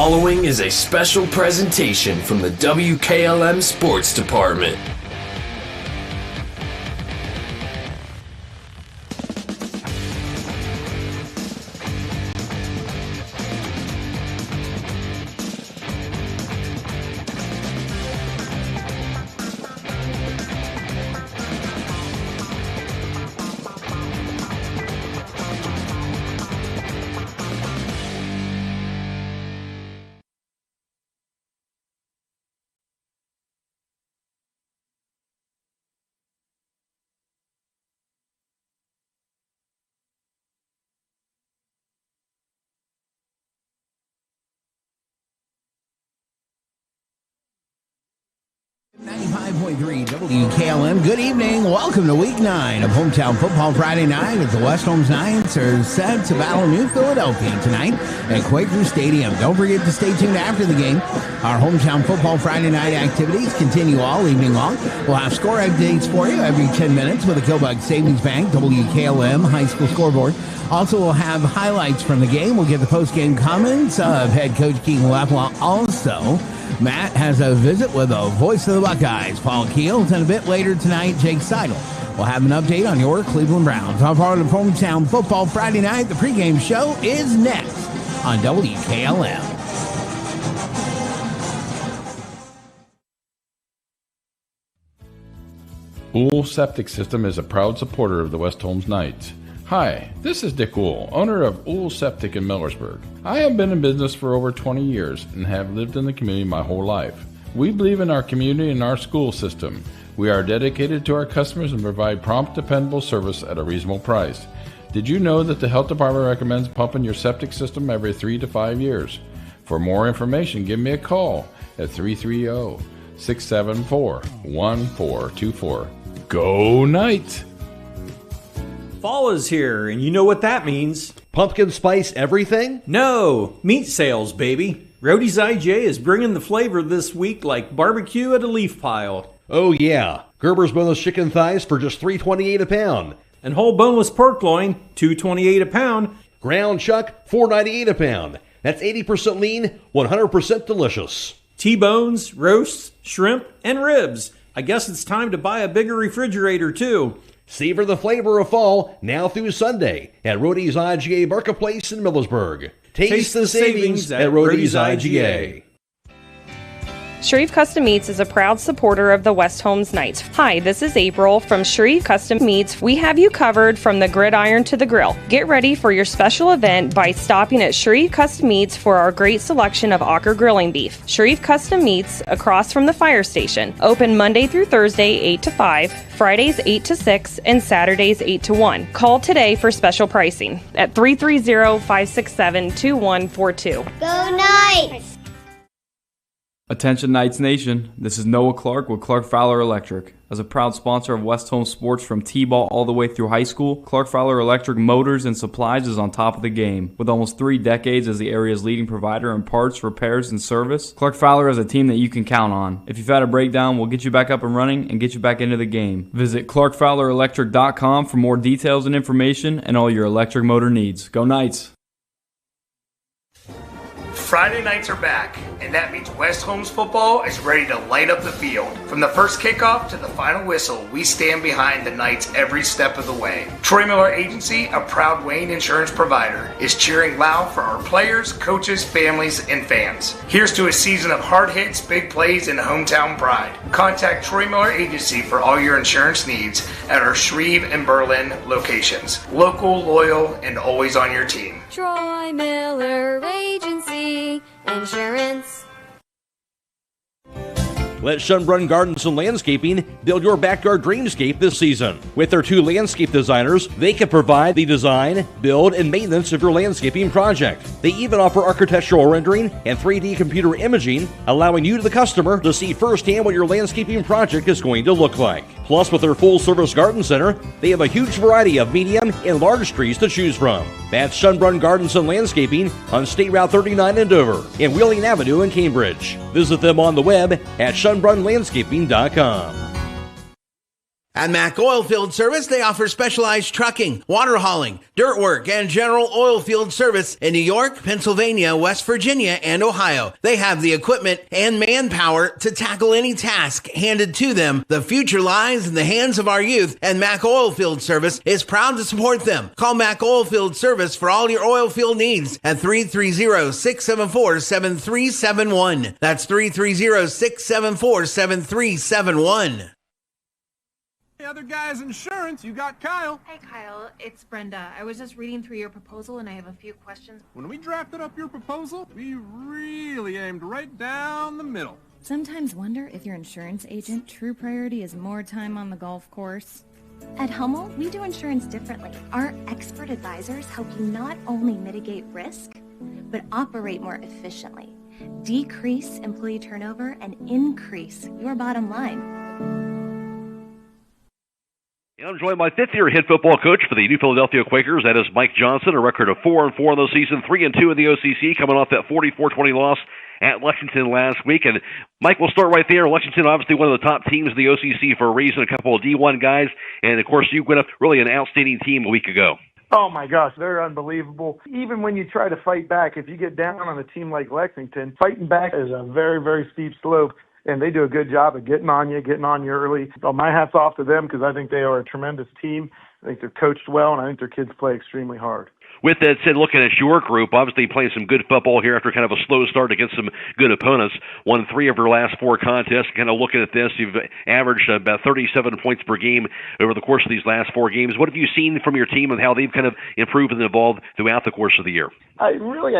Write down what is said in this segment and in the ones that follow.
following is a special presentation from the WKLM Sports Department. WKLM, good evening. Welcome to Week 9 of Hometown Football Friday night as the West Holmes Knights are set to battle New Philadelphia tonight at Quaker Stadium. Don't forget to stay tuned after the game. Our Hometown Football Friday night activities continue all evening long. We'll have score updates for you every 10 minutes with the Killbug Savings Bank WKLM High School Scoreboard. Also, we'll have highlights from the game. We'll get the post-game comments of head coach Keaton Leflaw. Also, Matt has a visit with the voice of the Buckeyes, Paul Keels, and a bit later tonight, Jake Seidel. We'll have an update on your Cleveland Browns. On part of Hometown Football Friday night, the pregame show is next on WKLM. Ool Septic System is a proud supporter of the West Holmes Knights. Hi, this is Dick Ool, owner of Ool Septic in Millersburg. I have been in business for over 20 years and have lived in the community my whole life. We believe in our community and our school system. We are dedicated to our customers and provide prompt, dependable service at a reasonable price. Did you know that the health department recommends pumping your septic system every 3 to 5 years? For more information, give me a call at 330-674-1424. Go Knights! Fall is here, and you know what that means. Pumpkin spice everything? No, meat sales, baby. Rody's IGA is bringing the flavor this week like barbecue at a leaf pile. Oh yeah, Gerber's boneless chicken thighs for just $3.28 a pound. And whole boneless pork loin, $2.28 a pound. Ground chuck, $4.98 a pound. That's 80% lean, 100% delicious. T-bones, roasts, shrimp, and ribs. I guess it's time to buy a bigger refrigerator, too. Savor the flavor of fall now through Sunday at Rody's IGA Marketplace in Millersburg. Taste the savings at Rody's IGA. Shreve Custom Meats is a proud supporter of the West Holmes Knights. Hi, this is April from Shreve Custom Meats. We have you covered from the gridiron to the grill. Get ready for your special event by stopping at Shreve Custom Meats for our great selection of Ocker grilling beef. Shreve Custom Meats, across from the fire station. Open Monday through Thursday, 8 to 5, Fridays 8 to 6, and Saturdays 8 to 1. Call today for special pricing at 330-567-2142. Go Knights! Attention Knights Nation, this is Noah Clark with Clark Fowler Electric. As a proud sponsor of West Holmes sports from T-ball all the way through high school, Clark Fowler Electric Motors and Supplies is on top of the game. With almost 3 decades as the area's leading provider in parts, repairs, and service, Clark Fowler is a team that you can count on. If you've had a breakdown, we'll get you back up and running and get you back into the game. Visit ClarkFowlerElectric.com for more details and information and all your electric motor needs. Go Knights! Friday nights are back, and that means West Holmes football is ready to light up the field. From the first kickoff to the final whistle, we stand behind the Knights every step of the way. Troy Miller Agency, a proud Wayne insurance provider, is cheering loud for our players, coaches, families, and fans. Here's to a season of hard hits, big plays, and hometown pride. Contact Troy Miller Agency for all your insurance needs at our Shreve and Berlin locations. Local, loyal, and always on your team. Troy Miller Agency Insurance. Let Schönbrunn Gardens and Landscaping build your backyard dreamscape this season. With their 2 landscape designers, they can provide the design, build, and maintenance of your landscaping project. They even offer architectural rendering and 3D computer imaging, allowing you, the customer, to see firsthand what your landscaping project is going to look like. Plus, with their full-service garden center, they have a huge variety of medium and large trees to choose from. That's Schönbrunn Gardens and Landscaping on State Route 39 in Dover and Wheeling Avenue in Cambridge. Visit them on the web at SchönbrunnLandscaping.com. At Mack Oilfield Service, they offer specialized trucking, water hauling, dirt work, and general oil field service in New York, Pennsylvania, West Virginia, and Ohio. They have the equipment and manpower to tackle any task handed to them. The future lies in the hands of our youth, and Mack Oilfield Service is proud to support them. Call Mack Oilfield Service for all your oil field needs at 330-674-7371. That's 330-674-7371. The other guy's insurance, you got Kyle. Hey Kyle, it's Brenda. I was just reading through your proposal and I have a few questions. When we drafted up your proposal, we really aimed right down the middle. Sometimes wonder if your insurance agent true priority is more time on the golf course. At Hummel, we do insurance differently. Our expert advisors help you not only mitigate risk, but operate more efficiently, decrease employee turnover, and increase your bottom line. I'm joined by fifth-year head football coach for the New Philadelphia Quakers. That is Mike Johnson, a record of 4-4 in the season, 3-2 in the OCC, coming off that 44-20 loss at Lexington last week. And Mike, we'll start right there. Lexington, obviously one of the top teams in the OCC for a reason, a couple of D1 guys. And, of course, you went up really an outstanding team a week ago. Oh, my gosh, they're unbelievable. Even when you try to fight back, if you get down on a team like Lexington, fighting back is a very, very steep slope. And they do a good job of getting on you early. So my hat's off to them because I think they are a tremendous team. I think they're coached well, and I think their kids play extremely hard. With that said, looking at your group, obviously playing some good football here after kind of a slow start against some good opponents. Won 3 of your last 4 contests. Kind of looking at this, you've averaged about 37 points per game over the course of these last 4 games. What have you seen from your team and how they've kind of improved and evolved throughout the course of the year? I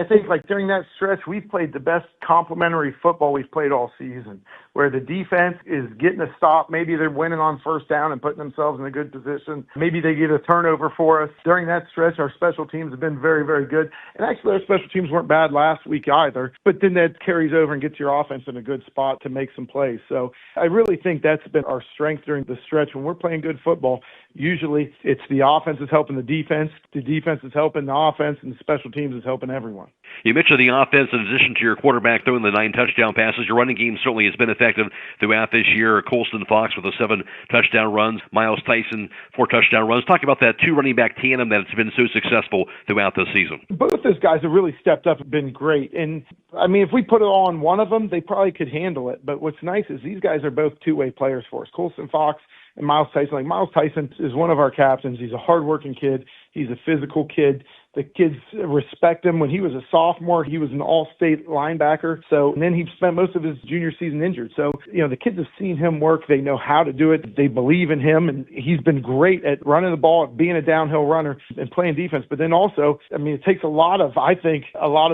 think like during that stretch, we've played the best complementary football we've played all season, where the defense is getting a stop. Maybe they're winning on first down and putting themselves in a good position. Maybe they get a turnover for us. During that stretch, our special teams have been very, very good. And actually, our special teams weren't bad last week either. But then that carries over and gets your offense in a good spot to make some plays. So I really think that's been our strength during the stretch. When we're playing good football, usually it's the offense is helping the defense is helping the offense, and the special teams is helping everyone. You mentioned the offense in addition to your quarterback throwing the 9 touchdown passes. Your running game certainly has been effective throughout this year. Colston Fox with the 7 touchdown runs. Miles Tyson, 4 touchdown runs. Talk about that 2 running back tandem that's been so successful throughout this season. Both those guys have really stepped up and been great. And, I mean, if we put it all on one of them, they probably could handle it. But what's nice is these guys are both two-way players for us. Colston Fox and Miles Tyson. Like, Miles Tyson is one of our captains. He's a hardworking kid. He's a physical kid. The kids respect him. When he was a sophomore, he was an all-state linebacker. So, and then he spent most of his junior season injured. So, the kids have seen him work. They know how to do it. They believe in him, and he's been great at running the ball, at being a downhill runner, and playing defense. But then also, it takes a lot of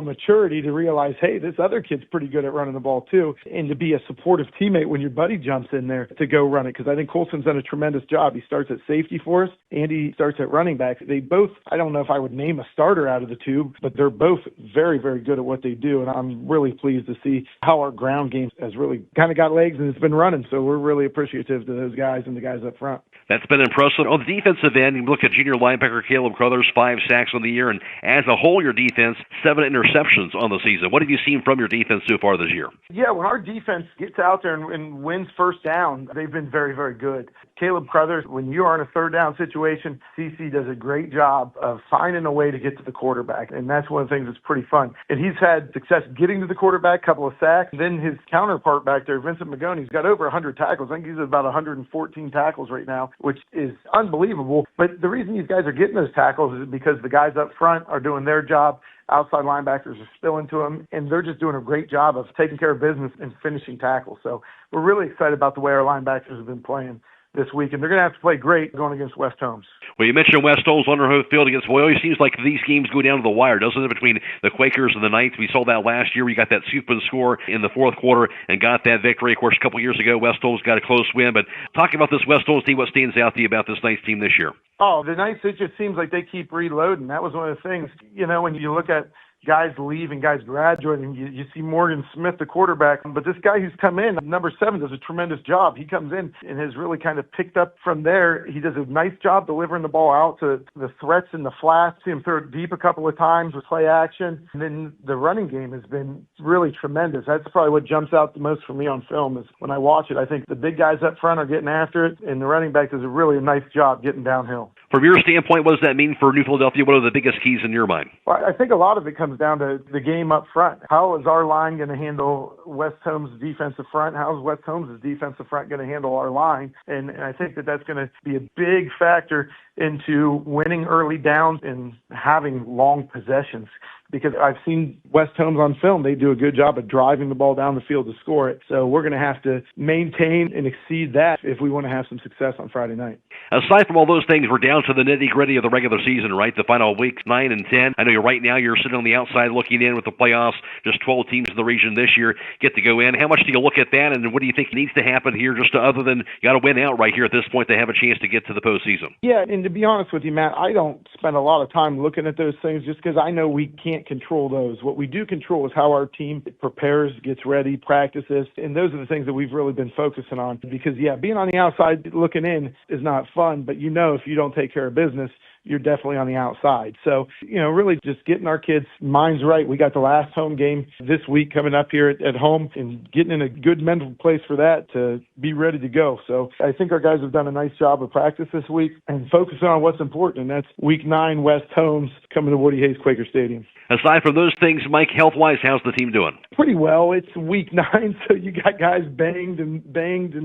maturity to realize, hey, this other kid's pretty good at running the ball too, and to be a supportive teammate when your buddy jumps in there to go run it. Because I think Colston's done a tremendous job. He starts at safety for us, and he starts at running back. They both, I don't know if I would name a starter out of the two, but they're both very, very good at what they do, and I'm really pleased to see how our ground game has really kind of got legs and it's been running, so we're really appreciative to those guys and the guys up front. That's been impressive. On the defensive end, you look at junior linebacker Caleb Crothers, 5 sacks on the year, and as a whole, your defense, 7 interceptions on the season. What have you seen from your defense so far this year? Yeah, when our defense gets out there and wins first down, they've been very, very good. Caleb Crothers, when you are in a third down situation, CC does a great job of finding a way to get to the quarterback, and that's one of the things that's pretty fun. And he's had success getting to the quarterback, couple of sacks. Then his counterpart back there, Vincent Magoni's got over 100 tackles. I think he's at about 114 tackles right now, which is unbelievable. But the reason these guys are getting those tackles is because the guys up front are doing their job. Outside linebackers are spilling to them, and they're just doing a great job of taking care of business and finishing tackles. So we're really excited about the way our linebackers have been playing this week, and they're going to have to play great going against West Holmes. Well, you mentioned West Holmes on their home field against Loyola. It seems like these games go down to the wire, doesn't it, between the Quakers and the Knights? We saw that last year. We got that super score in the fourth quarter and got that victory. Of course, a couple years ago, West Holmes got a close win. But talking about this West Holmes team, what stands out to you about this Knights team this year? Oh, the Knights, it just seems like they keep reloading. That was one of the things, when you look at guys leave and guys graduate, and you see Morgan Smith, the quarterback. But this guy who's come in, number 7, does a tremendous job. He comes in and has really kind of picked up from there. He does a nice job delivering the ball out to the threats in the flats. See him throw it deep a couple of times with play action. And then the running game has been really tremendous. That's probably what jumps out the most for me on film is when I watch it. I think the big guys up front are getting after it, and the running back does a really nice job getting downhill. From your standpoint, what does that mean for New Philadelphia? What are the biggest keys in your mind? Well, I think a lot of it comes down to the game up front. How is our line going to handle West Holmes' defensive front? How is West Holmes' defensive front going to handle our line? And I think that's going to be a big factor into winning early downs and having long possessions. Because I've seen West Holmes on film. They do a good job of driving the ball down the field to score it. So we're going to have to maintain and exceed that if we want to have some success on Friday night. Aside from all those things, we're down to the nitty-gritty of the regular season, right? The final weeks, 9 and 10. I know right now you're sitting on the outside looking in with the playoffs. Just 12 teams in the region this year get to go in. How much do you look at that, and what do you think needs to happen here just other than you got to win out right here at this point to have a chance to get to the postseason? Yeah, and to be honest with you, Matt, I don't spend a lot of time looking at those things just because I know we can't control those. What we do control is how our team prepares, gets ready, practices, and those are the things that we've really been focusing on. Because, being on the outside looking in is not fun, but if you don't take care of business, you're definitely on the outside. So, really just getting our kids' minds right. We got the last home game this week coming up here at home and getting in a good mental place for that to be ready to go. So I think our guys have done a nice job of practice this week and focusing on what's important, and that's Week 9 West Holmes coming to Woody Hayes Quaker Stadium. Aside from those things, Mike, health-wise, how's the team doing? Pretty well. It's Week 9, so you got guys banged and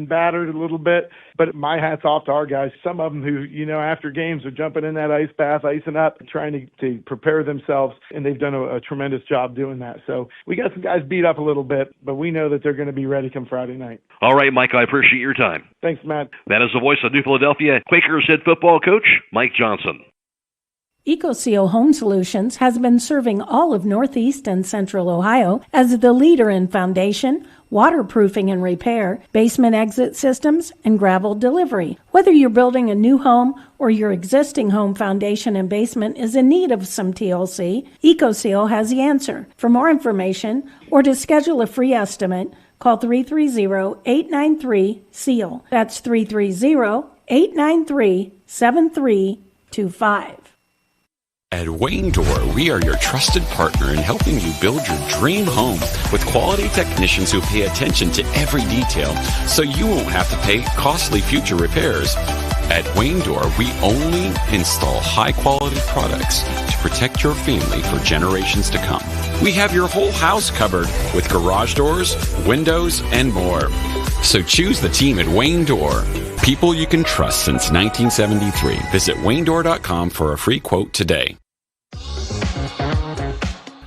battered a little bit. But my hat's off to our guys. Some of them who, after games are jumping in that ice bath, icing up, trying to prepare themselves, and they've done a tremendous job doing that. So we got some guys beat up a little bit, but we know that they're going to be ready come Friday night. All right, Mike, I appreciate your time. Thanks, Matt. That is the voice of New Philadelphia Quakers head football coach, Mike Johnson. EcoSeal Home Solutions has been serving all of Northeast and Central Ohio as the leader in foundation, waterproofing and repair, basement exit systems, and gravel delivery. Whether you're building a new home or your existing home foundation and basement is in need of some TLC, EcoSeal has the answer. For more information or to schedule a free estimate, call 330-893-SEAL. That's 330-893-7325. At Wayne Door, we are your trusted partner in helping you build your dream home with quality technicians who pay attention to every detail so you won't have to pay costly future repairs. At Wayne Door, we only install high-quality products to protect your family for generations to come. We have your whole house covered with garage doors, windows, and more. So choose the team at Wayne Door. People you can trust since 1973. Visit waynedoor.com for a free quote today.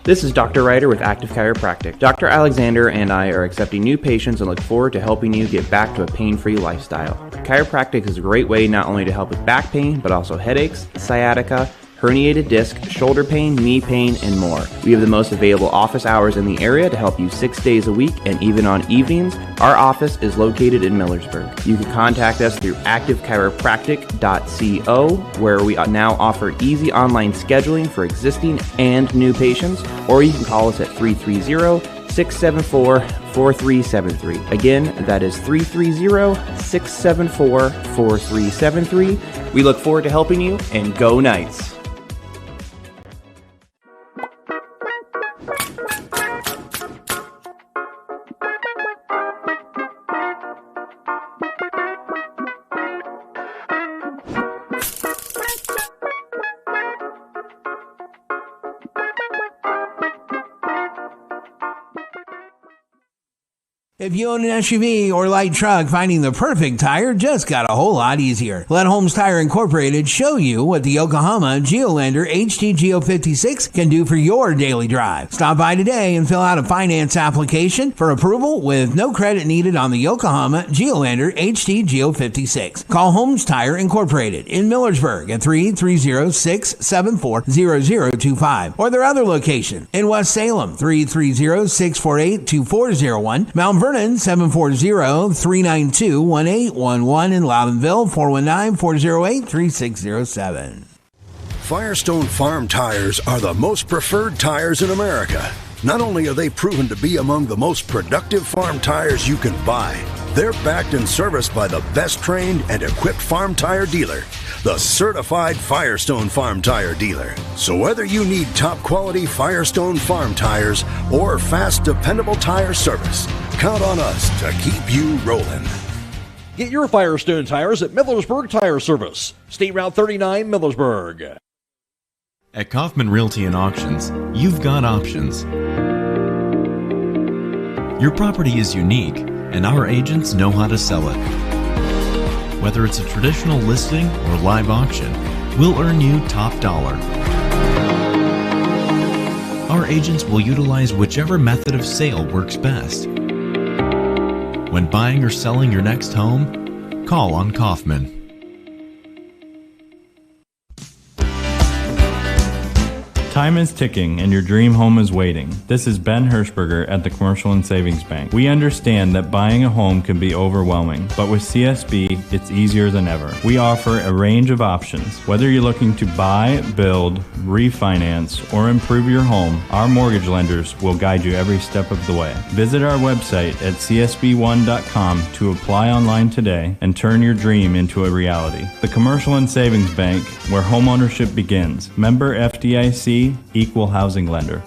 This is Dr. Ryder with Active Chiropractic. Dr. Alexander and I are accepting new patients and look forward to helping you get back to a pain-free lifestyle. Chiropractic is a great way not only to help with back pain, but also headaches, sciatica, herniated disc, shoulder pain, knee pain, and more. We have the most available office hours in the area to help you 6 days a week and even on evenings. Our office is located in Millersburg. You can contact us through activechiropractic.co, where we now offer easy online scheduling for existing and new patients, or you can call us at 330-674-4373. Again, that is 330-674-4373. We look forward to helping you, and go Knights! If you own an SUV or light truck, finding the perfect tire just got a whole lot easier. Let Holmes Tire Incorporated show you what the Yokohama Geolandar HT 56 can do for your daily drive. Stop by today and fill out a finance application for approval with no credit needed on the Yokohama Geolandar HT 56. Call Holmes Tire Incorporated in Millersburg at 330-674-0025 or their other location in West Salem, 330-648-2401, Mount Vernon, 740-392-1811, in Loudonville, 419-408-3607. Firestone Farm tires are the most preferred tires in America. Not only are they proven to be among the most productive farm tires you can buy, they're backed and serviced by the best trained and equipped farm tire dealer, the certified Firestone Farm Tire Dealer. So whether you need top quality Firestone Farm tires or fast, dependable tire service, count on us to keep you rolling. Get your Firestone tires at Millersburg Tire Service, State Route 39, Millersburg. At Kaufman Realty and Auctions, you've got options. Your property is unique, and our agents know how to sell it. Whether it's a traditional listing or live auction, we'll earn you top dollar. Our agents will utilize whichever method of sale works best. When buying or selling your next home, call on Kaufman. Time is ticking and your dream home is waiting. This is Ben Hirschberger at the Commercial and Savings Bank. We understand that buying a home can be overwhelming, but with CSB, it's easier than ever. We offer a range of options. Whether you're looking to buy, build, refinance, or improve your home, our mortgage lenders will guide you every step of the way. Visit our website at csb1.com to apply online today and turn your dream into a reality. The Commercial and Savings Bank, where homeownership begins. Member FDIC, Equal Housing Lender.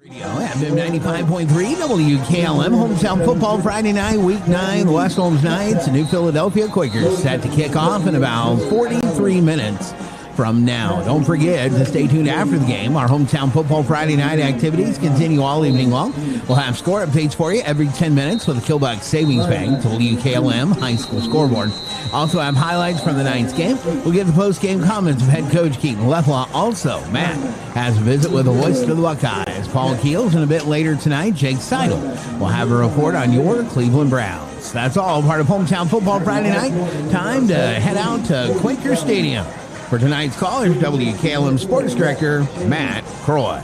FM 95.3 WKLM, Hometown Football Friday night, Week 9, the West Holmes Knights, New Philadelphia Quakers set to kick off in about 43 minutes from now. Don't forget to stay tuned after the game. Our Hometown Football Friday night activities continue all evening long. We'll have score updates for you every 10 minutes with the Killbuck Savings Bank, WKLM High School Scoreboard. Also have highlights from the Knights game. We'll get the post-game comments of head coach Keaton Leflaw. Also, Matt has a visit with the voice of the Buckeyes, Paul Keels, and a bit later tonight, Jake Seidel will have a report on your Cleveland Browns. That's all part of Hometown Football Friday night. Time to head out to Quaker Stadium. For tonight's call, here's WKLM Sports Director Matt Croy.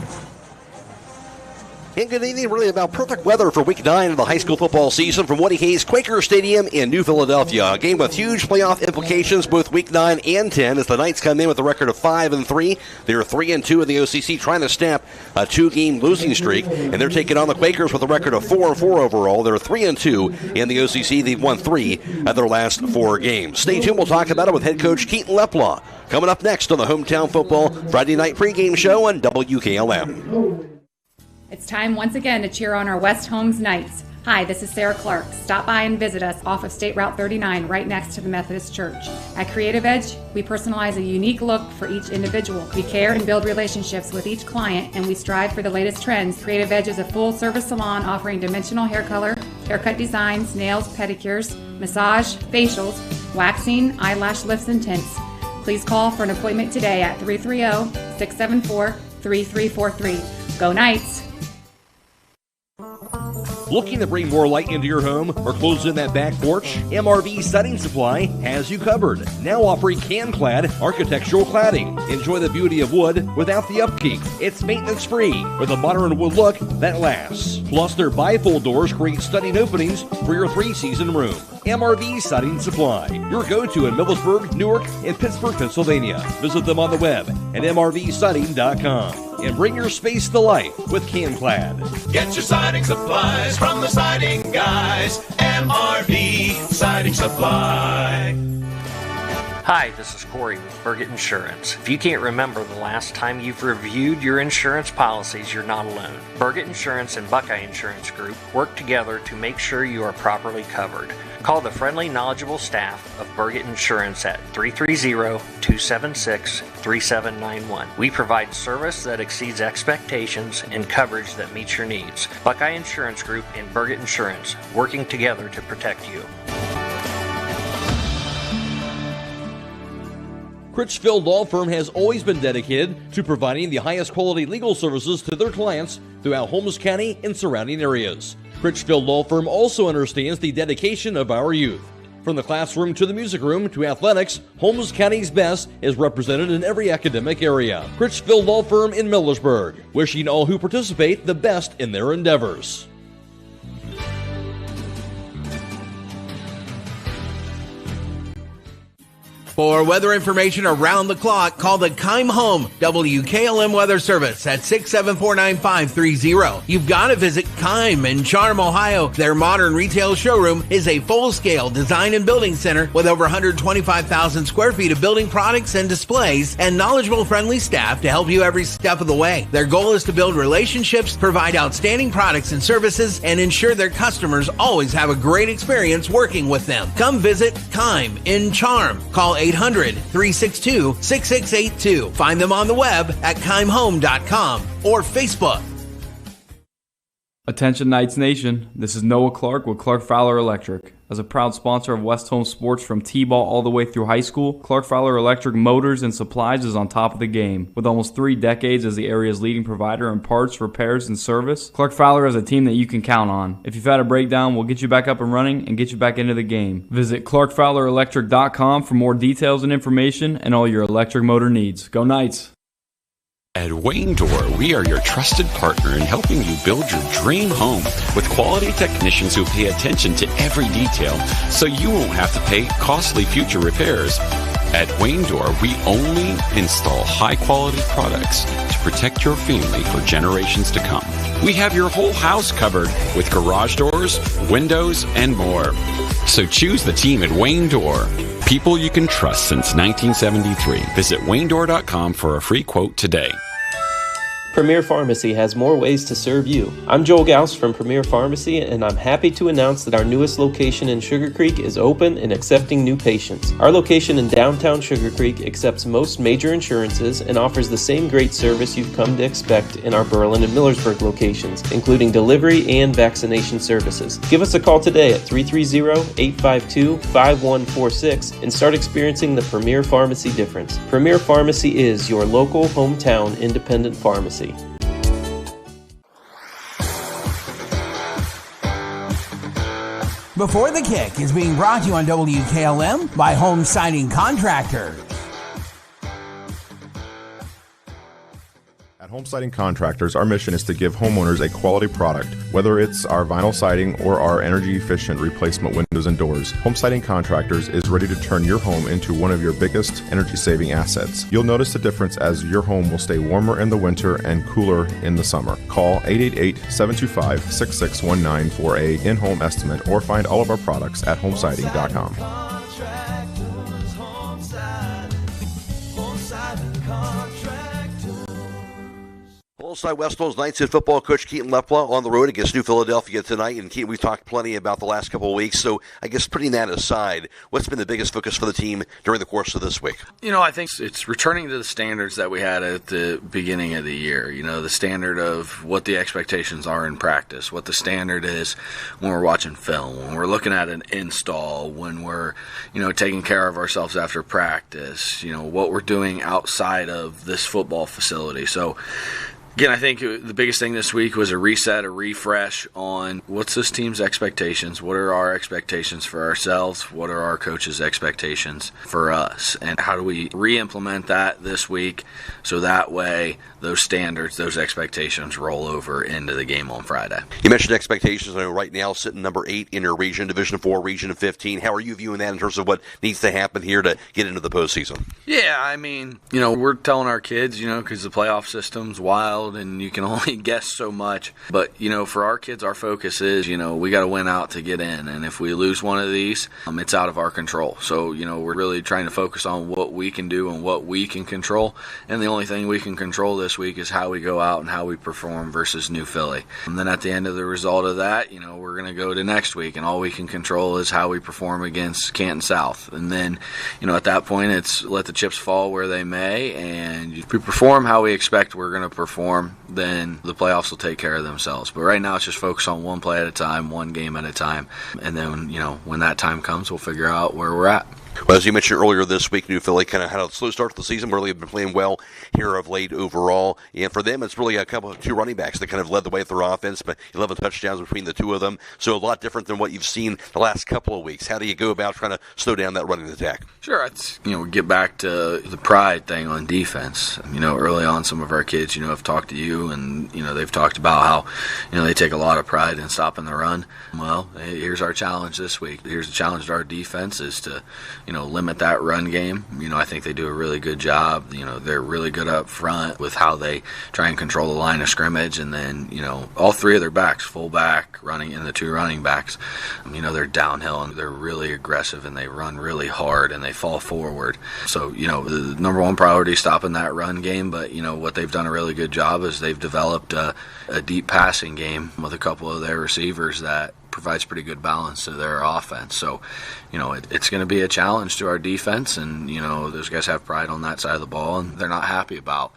And good evening, really about perfect weather for Week 9 of the high school football season from Woody Hayes Quaker Stadium in New Philadelphia. A game with huge playoff implications both Week 9 and 10 as the Knights come in with a record of 5-3. They're 3-2 in the OCC, trying to snap a two-game losing streak, and they're taking on the Quakers with a record of 4-4 overall. They're 3-2 in the OCC. They've won 3 of their last 4 games. Stay tuned. We'll talk about it with head coach Keaton Leflaw coming up next on the Hometown Football Friday night pregame show on WKLM. It's time once again to cheer on our West Holmes Knights. Hi, this is Sarah Clark. Stop by and visit us off of State Route 39 right next to the Methodist Church. At Creative Edge, we personalize a unique look for each individual. We care and build relationships with each client, and we strive for the latest trends. Creative Edge is a full-service salon offering dimensional hair color, haircut designs, nails, pedicures, massage, facials, waxing, eyelash lifts, and tints. Please call for an appointment today at 330-674-3343. Go Knights! Looking to bring more light into your home or close in that back porch? MRV Siding Supply has you covered. Now offering can-clad architectural cladding. Enjoy the beauty of wood without the upkeep. It's maintenance-free with a modern wood look that lasts. Plus, their bifold doors create stunning openings for your 3-season room. MRV Siding Supply, your go-to in Millersburg, Newark, and Pittsburgh, Pennsylvania. Visit them on the web at mrvsiding.com. And bring your space to life with can-clad. Get your siding supplies from the siding guys. MRV Siding Supply. Hi, this is Croy with Burgett Insurance. If you can't remember the last time you've reviewed your insurance policies, you're not alone. Burgett Insurance and Buckeye Insurance Group work together to make sure you are properly covered. Call the friendly, knowledgeable staff of Burgett Insurance at 330-276-3791. We provide service that exceeds expectations and coverage that meets your needs. Buckeye Insurance Group and Burgett Insurance, working together to protect you. Critchfield Law Firm has always been dedicated to providing the highest quality legal services to their clients throughout Holmes County and surrounding areas. Critchfield Law Firm also understands the dedication of our youth. From the classroom to the music room to athletics, Holmes County's best is represented in every academic area. Critchfield Law Firm in Millersburg, wishing all who participate the best in their endeavors. For weather information around the clock, call the Keim Home WKLM Weather Service at 674-9530. You've got to visit Keim in Charm, Ohio. Their modern retail showroom is a full-scale design and building center with over 125,000 square feet of building products and displays and knowledgeable, friendly staff to help you every step of the way. Their goal is to build relationships, provide outstanding products and services, and ensure their customers always have a great experience working with them. Come visit Keim in Charm. Call 800-362-6682. Find them on the web at keimhome.com or Facebook. Attention Knights Nation, this is Noah Clark with Clark Fowler Electric. As a proud sponsor of West Holmes sports from T-ball all the way through high school, Clark Fowler Electric Motors and Supplies is on top of the game. With almost 3 decades as the area's leading provider in parts, repairs, and service, Clark Fowler is a team that you can count on. If you've had a breakdown, we'll get you back up and running and get you back into the game. Visit ClarkFowlerElectric.com for more details and information and all your electric motor needs. Go Knights! At Wayne Door, we are your trusted partner in helping you build your dream home with quality technicians who pay attention to every detail so you won't have to pay costly future repairs. At Wayne Door, we only install high-quality products to protect your family for generations to come. We have your whole house covered with garage doors, windows, and more. So choose the team at Wayne Door. People you can trust since 1973. Visit WayneDoor.com for a free quote today. Premier Pharmacy has more ways to serve you. I'm Joel Gauss from Premier Pharmacy, and I'm happy to announce that our newest location in Sugar Creek is open and accepting new patients. Our location in downtown Sugar Creek accepts most major insurances and offers the same great service you've come to expect in our Berlin and Millersburg locations, including delivery and vaccination services. Give us a call today at 330-852-5146 and start experiencing the Premier Pharmacy difference. Premier Pharmacy is your local hometown independent pharmacy. Before the Kick is being brought to you on WKLM by Home Siding Contractors. At Home Siding Contractors, our mission is to give homeowners a quality product, whether it's our vinyl siding or our energy-efficient replacement windows and doors. Home Siding Contractors is ready to turn your home into one of your biggest energy-saving assets. You'll notice the difference as your home will stay warmer in the winter and cooler in the summer. Call 888-725-6619 for a in-home estimate or find all of our products at homesiding.com. Alongside West Holmes Knights head football coach Keaton Lepla on the road against New Philadelphia tonight. And Keaton, we've talked plenty about the last couple of weeks. So I guess putting that aside, what's been the biggest focus for the team during the course of this week? You know, I think it's returning to the standards that we had at the beginning of the year. You know, the standard of what the expectations are in practice, what the standard is when we're watching film, when we're looking at an install, when we're, you know, taking care of ourselves after practice, you know, what we're doing outside of this football facility. So, again, I think the biggest thing this week was a reset, a refresh on what's this team's expectations, what are our expectations for ourselves, what are our coaches' expectations for us, and how do we re-implement that this week so that way those standards, those expectations roll over into the game on Friday. You mentioned expectations. I know right now sitting number 8 in your region, Division 4, Region of 15. How are you viewing that in terms of what needs to happen here to get into the postseason? Yeah, I mean, you know, we're telling our kids, you know, because the playoff system's wild, wild and you can only guess so much. But, for our kids, our focus is, we got to win out to get in. And if we lose one of these, it's out of our control. So, we're really trying to focus on what we can do and what we can control. And the only thing we can control this week is how we go out and how we perform versus New Philly. And then at the end of the result of that, we're going to go to next week, and all we can control is how we perform against Canton South. And then, at that point, it's let the chips fall where they may. And if we perform how we expect we're going to perform, then the playoffs will take care of themselves. But right now, it's just focus on one play at a time, one game at a time. And then, when that time comes, we'll figure out where we're at. Well, as you mentioned earlier this week, New Philly kind of had a slow start to the season, really have been playing well here of late overall. And for them, it's really two running backs that kind of led the way with their offense, but 11 touchdowns between the two of them. So a lot different than what you've seen the last couple of weeks. How do you go about trying to slow down that running attack? Sure. It's, we get back to the pride thing on defense. Early on, some of our kids, have talked to you, and, they've talked about how, they take a lot of pride in stopping the run. Well, here's our challenge this week. Here's the challenge to our defense is to, limit that run game. I think they do a really good job. They're really good up front with how they try and control the line of scrimmage. And then, all three of their backs, fullback, running, and the two running backs, they're downhill and they're really aggressive and they run really hard and they fall forward. So, the number one priority is stopping that run game. But, what they've done a really good job is they've developed a deep passing game with a couple of their receivers that provides pretty good balance to their offense. So, it's going to be a challenge to our defense, and, those guys have pride on that side of the ball, and they're not happy about,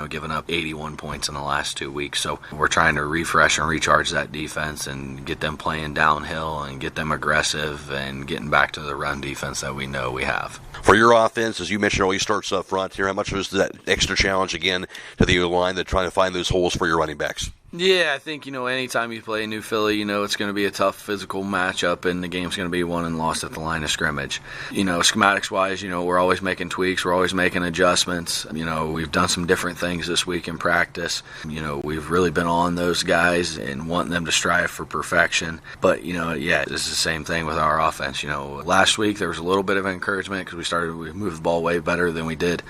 giving up 81 points in the last 2 weeks. So we're trying to refresh and recharge that defense and get them playing downhill and get them aggressive and getting back to the run defense that we know we have. For your offense, as you mentioned, always starts up front here. How much was that extra challenge again to the line that trying to find those holes for your running backs? Yeah, I think, anytime you play New Philly, it's going to be a tough physical matchup, and the game's going to be won and lost at the line of scrimmage. Schematics-wise, we're always making tweaks. We're always making adjustments. We've done some different things this week in practice. We've really been on those guys and wanting them to strive for perfection. But, it's the same thing with our offense. Last week there was a little bit of encouragement because we moved the ball way better than we did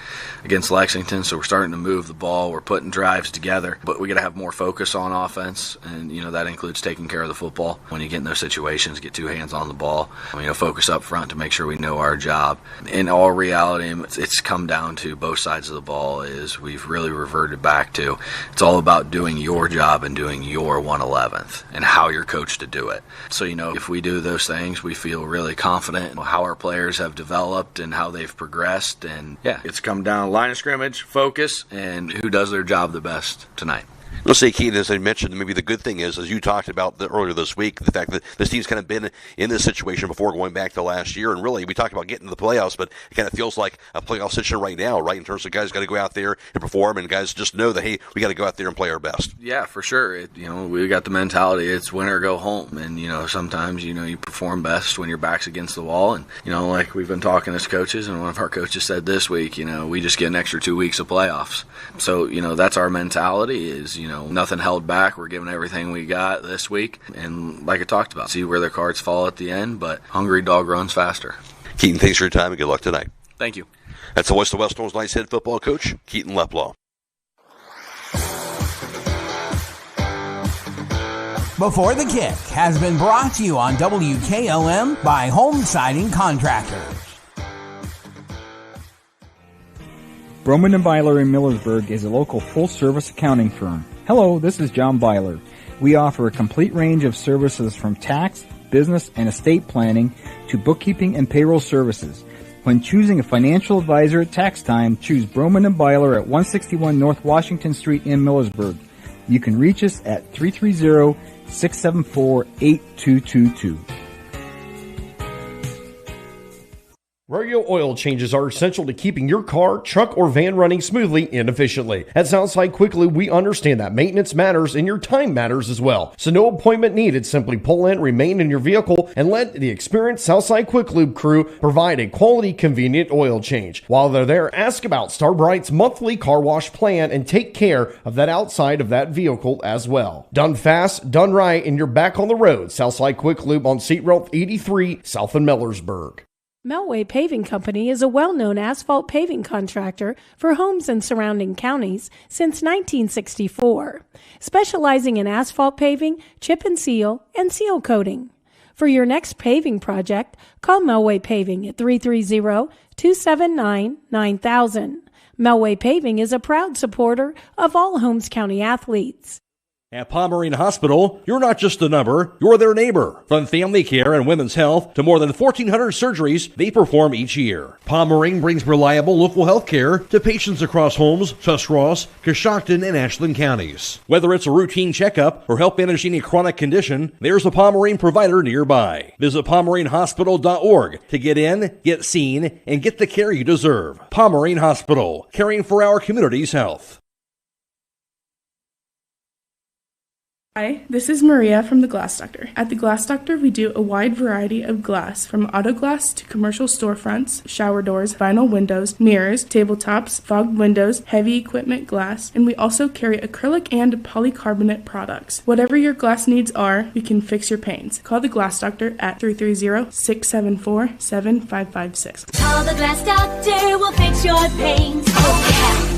against Lexington, so we're starting to move the ball. We're putting drives together, but we got to have more focus on offense, and that includes taking care of the football. When you get in those situations, get two hands on the ball, focus up front to make sure we know our job. In all reality, it's come down to both sides of the ball is we've really reverted back to it's all about doing your job and doing your 1/11th and how you're coached to do it. So if we do those things, we feel really confident in how our players have developed and how they've progressed. And it's come down to line of scrimmage, focus, and who does their job the best tonight. Let's say, Keaton, as I mentioned, maybe the good thing is, as you talked about earlier this week, the fact that this team's kind of been in this situation before going back to last year. And really, we talked about getting to the playoffs, but it kind of feels like a playoff situation right now, right, in terms of guys got to go out there and perform, and guys just know that, hey, we got to go out there and play our best. Yeah, for sure. We got the mentality, it's win or go home. And, sometimes, you perform best when your back's against the wall. And, like we've been talking as coaches, and one of our coaches said this week, we just get an extra 2 weeks of playoffs. So, that's our mentality is, nothing held back. We're giving everything we got this week. And like I talked about, see where the cards fall at the end, but hungry dog runs faster. Keaton, thanks for your time and good luck tonight. Thank you. That's the West Holmes Knights head football coach, Keaton Leplaw. Before the Kick has been brought to you on WKLM by Home Siding Contractors. Broman & Byler in Millersburg is a local full-service accounting firm. Hello, this is John Byler. We offer a complete range of services from tax, business, and estate planning to bookkeeping and payroll services. When choosing a financial advisor at tax time, choose Broman & Byler at 161 North Washington Street in Millersburg. You can reach us at 330-674-8222. Royal oil changes are essential to keeping your car, truck, or van running smoothly and efficiently. At Southside Quick Lube, we understand that maintenance matters and your time matters as well. So no appointment needed. Simply pull in, remain in your vehicle, and let the experienced Southside Quick Lube crew provide a quality, convenient oil change. While they're there, ask about Starbright's monthly car wash plan and take care of that outside of that vehicle as well. Done fast, done right, and you're back on the road. Southside Quick Lube on Seat Road 83, south in Millersburg. Melway Paving Company is a well-known asphalt paving contractor for homes in surrounding counties since 1964, specializing in asphalt paving, chip and seal seal coating. For your next paving project, call Melway Paving at 330-279-9000. Melway Paving is a proud supporter of all Holmes County athletes. At Pomerene Hospital, you're not just a number, you're their neighbor. From family care and women's health to more than 1,400 surgeries they perform each year. Pomerene brings reliable local health care to patients across Holmes, Tuscarawas, Coshocton, and Ashland counties. Whether it's a routine checkup or help manage any chronic condition, there's a Pomerene provider nearby. Visit PomereneHospital.org to get in, get seen, and get the care you deserve. Pomerene Hospital, caring for our community's health. Hi, this is Maria from The Glass Doctor. At The Glass Doctor, we do a wide variety of glass, from auto glass to commercial storefronts, shower doors, vinyl windows, mirrors, tabletops, fogged windows, heavy equipment glass, and we also carry acrylic and polycarbonate products. Whatever your glass needs are, we can fix your panes. Call The Glass Doctor at 330-674-7556. Call The Glass Doctor, we'll fix your panes. Oh, yeah.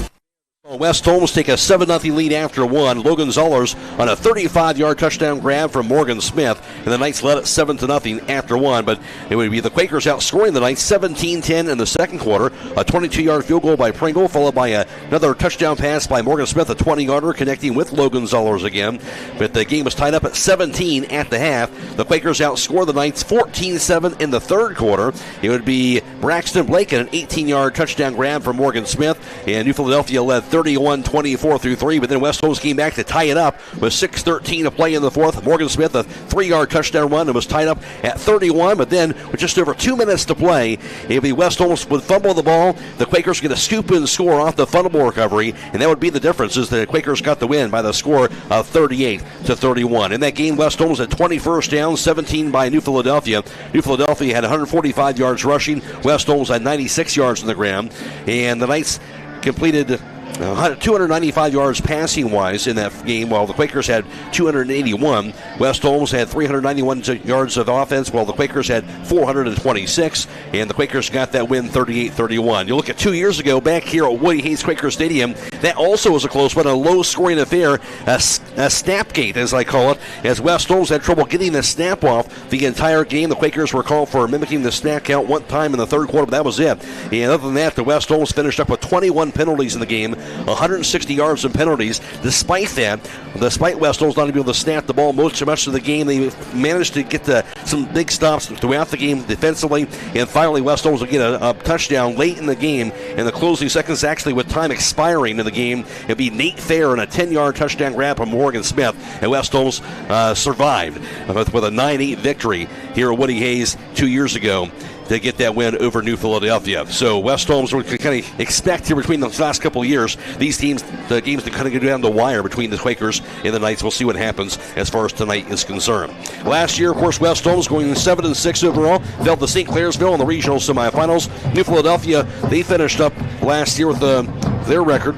West Holmes take a 7-0 lead after one. Logan Zollers on a 35-yard touchdown grab from Morgan Smith, and the Knights led it 7-0 after one. But it would be the Quakers outscoring the Knights 17-10 in the second quarter. A 22-yard field goal by Pringle, followed by another touchdown pass by Morgan Smith, a 20-yarder, connecting with Logan Zollers again. But the game was tied up at 17 at the half. The Quakers outscored the Knights 14-7 in the third quarter. It would be Braxton Blake and an 18-yard touchdown grab from Morgan Smith, and New Philadelphia led 31-24 through 3, but then West Holmes came back to tie it up with 6:13 to play in the fourth. Morgan Smith, a 3-yard touchdown run, and was tied up at 31, but then with just over 2 minutes to play, if the West Holmes would fumble the ball, the Quakers get a scoop and score off the fumble recovery, and that would be the difference, as the Quakers got the win by the score of 38-31. In that game, West Holmes had 20 first downs, 17 by New Philadelphia. New Philadelphia had 145 yards rushing. West Holmes had 96 yards on the ground, and the Knights completed 295 yards passing-wise in that game, while the Quakers had 281. West Holmes had 391 yards of offense, while the Quakers had 426, and the Quakers got that win 38-31. You look at 2 years ago, back here at Woody Hayes Quaker Stadium, that also was a close one, a low-scoring affair, a snapgate, as I call it, as West Holmes had trouble getting the snap off the entire game. The Quakers were called for mimicking the snap count one time in the third quarter, but that was it. And other than that, the West Holmes finished up with 21 penalties in the game, 160 yards in penalties. Despite West Holmes not being able to snap the ball much of the game, they managed to get some big stops throughout the game defensively, and finally West Holmes will get a touchdown late in the game in the closing seconds, actually with time expiring in the game. It'd be Nate Fair and a 10-yard touchdown grab from Morgan Smith, and West Holmes survived with a 9-8 victory here at Woody Hayes 2 years ago to get that win over New Philadelphia. So West Holmes, we can kind of expect here between the last couple of years, these teams, the games that kind of go down the wire between the Quakers and the Knights. We'll see what happens as far as tonight is concerned. Last year, of course, West Holmes going 7-6 overall, fell to St. Clairsville in the regional semifinals. New Philadelphia, they finished up last year with their record,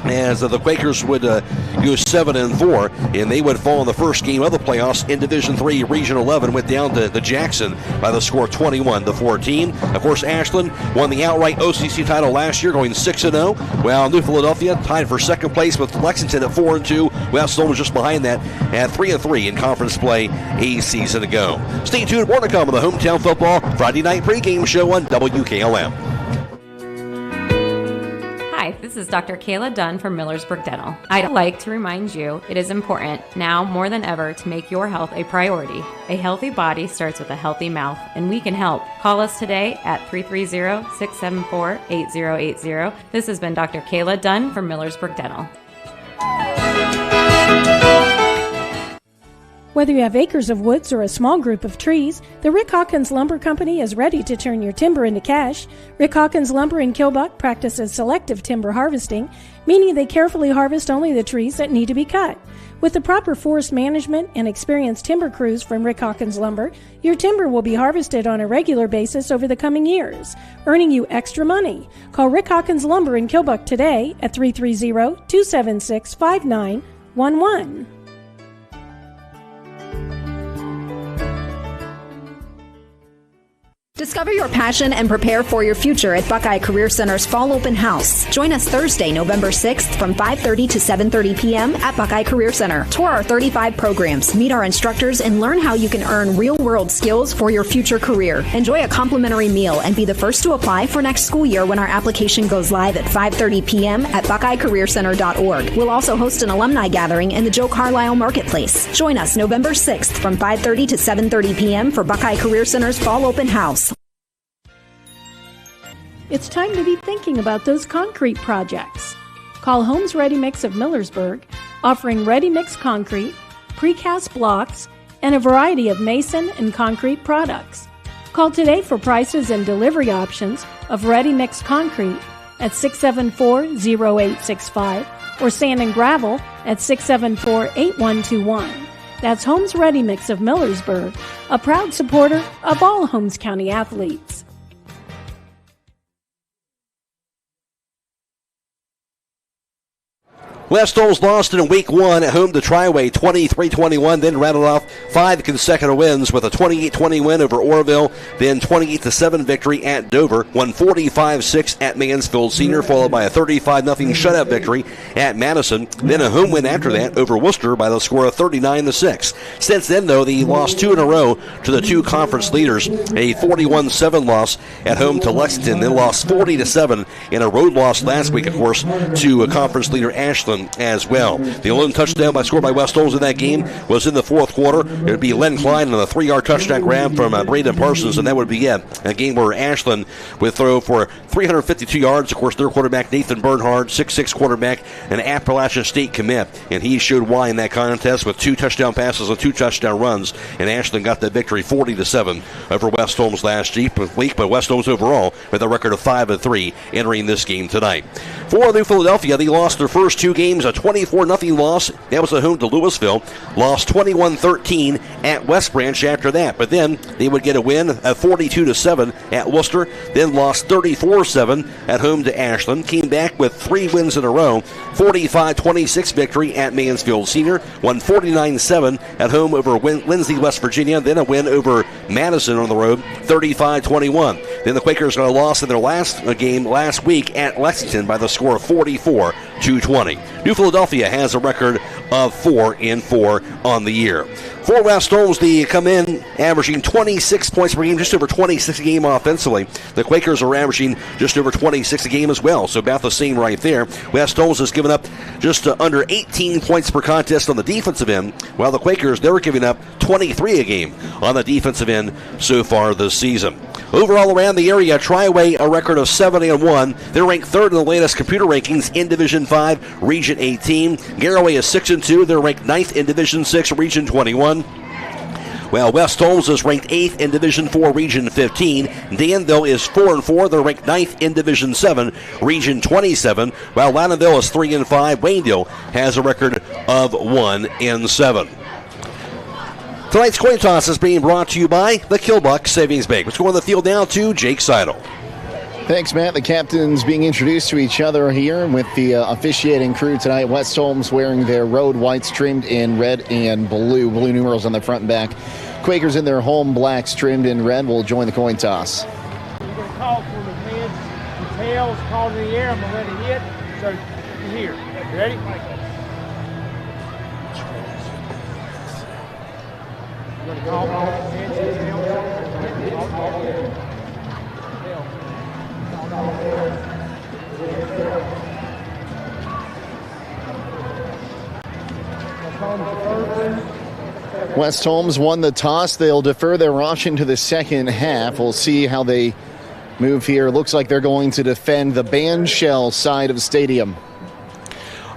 as the Quakers would go 7-4, and they would fall in the first game of the playoffs in Division III. Region 11 went down to Jackson by the score 21-14. Of course, Ashland won the outright OCC title last year, going 6-0, while New Philadelphia tied for second place with Lexington at 4-2. West Holmes just behind that at 3-3 in conference play a season ago. Stay tuned, more to come on the Hometown Football Friday night pregame show on WKLM. Hi, this is Dr. Kayla Dunn from Millersburg Dental. I'd like to remind you it is important now more than ever to make your health a priority. A healthy body starts with a healthy mouth, and we can help. Call us today at 330-674-8080. This has been Dr. Kayla Dunn from Millersburg Dental. Whether you have acres of woods or a small group of trees, the Rick Hawkins Lumber Company is ready to turn your timber into cash. Rick Hawkins Lumber in Kilbuck practices selective timber harvesting, meaning they carefully harvest only the trees that need to be cut. With the proper forest management and experienced timber crews from Rick Hawkins Lumber, your timber will be harvested on a regular basis over the coming years, earning you extra money. Call Rick Hawkins Lumber in Kilbuck today at 330-276-5911. Discover your passion and prepare for your future at Buckeye Career Center's Fall Open House. Join us Thursday, November 6th from 5:30 to 7:30 p.m. at Buckeye Career Center. Tour our 35 programs, meet our instructors, and learn how you can earn real-world skills for your future career. Enjoy a complimentary meal and be the first to apply for next school year when our application goes live at 5:30 p.m. at BuckeyeCareerCenter.org. We'll also host an alumni gathering in the Joe Carlisle Marketplace. Join us November 6th from 5:30 to 7:30 p.m. for Buckeye Career Center's Fall Open House. It's time to be thinking about those concrete projects. Call Holmes Ready Mix of Millersburg, offering ready-mix concrete, precast blocks, and a variety of mason and concrete products. Call today for prices and delivery options of ready-mix concrete at 674-0865 or sand and gravel at 674-8121. That's Holmes Ready Mix of Millersburg, a proud supporter of all Holmes County athletes. West Holmes lost in week 1 at home to Triway 23-21, then rattled off 5 consecutive wins with a 28-20 win over Orville, then 28-7 victory at Dover, won 45-6 at Mansfield Senior, followed by a 35-0 shutout victory at Madison, then a home win after that over Worcester by the score of 39-6. Since then, though, they lost 2 in a row to the 2 conference leaders, a 41-7 loss at home to Lexington, then lost 40-7 in a road loss last week, of course, to a conference leader Ashland as well. The only touchdown scored by West Holmes in that game was in the fourth quarter. It would be Len Klein on a 3-yard touchdown grab from Braden Parsons, and that would be it. A game where Ashland would throw for 352 yards. Of course, their quarterback, Nathan Bernhard, 6'6 quarterback, an Appalachian State commit, and he showed why in that contest with 2 touchdown passes and 2 touchdown runs, and Ashland got that victory 40-7 over West Holmes last week, but West Holmes overall with a record of 5-3 entering this game tonight. For New Philadelphia, they lost their first 2 games, a 24-0 loss. That was at home to Louisville. Lost 21-13 at West Branch after that. But then they would get a win of 42-7 at Worcester. Then lost 34-7 at home to Ashland. Came back with 3 wins in a row. 45-26 victory at Mansfield Senior. Won 49-7 at home over Lindsay, West Virginia. Then a win over Madison on the road, 35-21. Then the Quakers got a loss in their last game last week at Lexington by the score of 44-20. New Philadelphia has a record of 4-4 on the year. For West Holmes, they come in averaging 26 points per game, just over 26 a game offensively. The Quakers are averaging just over 26 a game as well, so about the same right there. West Holmes has given up just under 18 points per contest on the defensive end, while the Quakers, they were giving up 23 a game on the defensive end so far this season. Overall around the area, Triway a record of 7-1. They're ranked 3rd in the latest computer rankings in Division 5, Region 18. Garraway is 6-2. They're ranked 9th in Division 6, Region 21. Well, West Holmes is ranked 8th in Division 4, Region 15. Danville is 4-4. They're ranked 9th in Division 7, Region 27. While Loudonville is 3-5. Waynedale has a record of 1-7. Tonight's coin toss is being brought to you by the Kilbuck Savings Bank. Let's go on the field now to Jake Seidel. Thanks, Matt. The captains being introduced to each other here with the officiating crew tonight. West Holmes wearing their road whites trimmed in red and blue. Blue numerals on the front and back. Quakers in their home blacks trimmed in red will join the coin toss. You're going to call for the heads and tails, call in the air. I'm going to let it hit. So you're here. You ready? You're going to call for the heads and tails. West Holmes won the toss. They'll defer their option to the second half. We'll see how they move here. Looks like they're going to defend the band shell side of the stadium.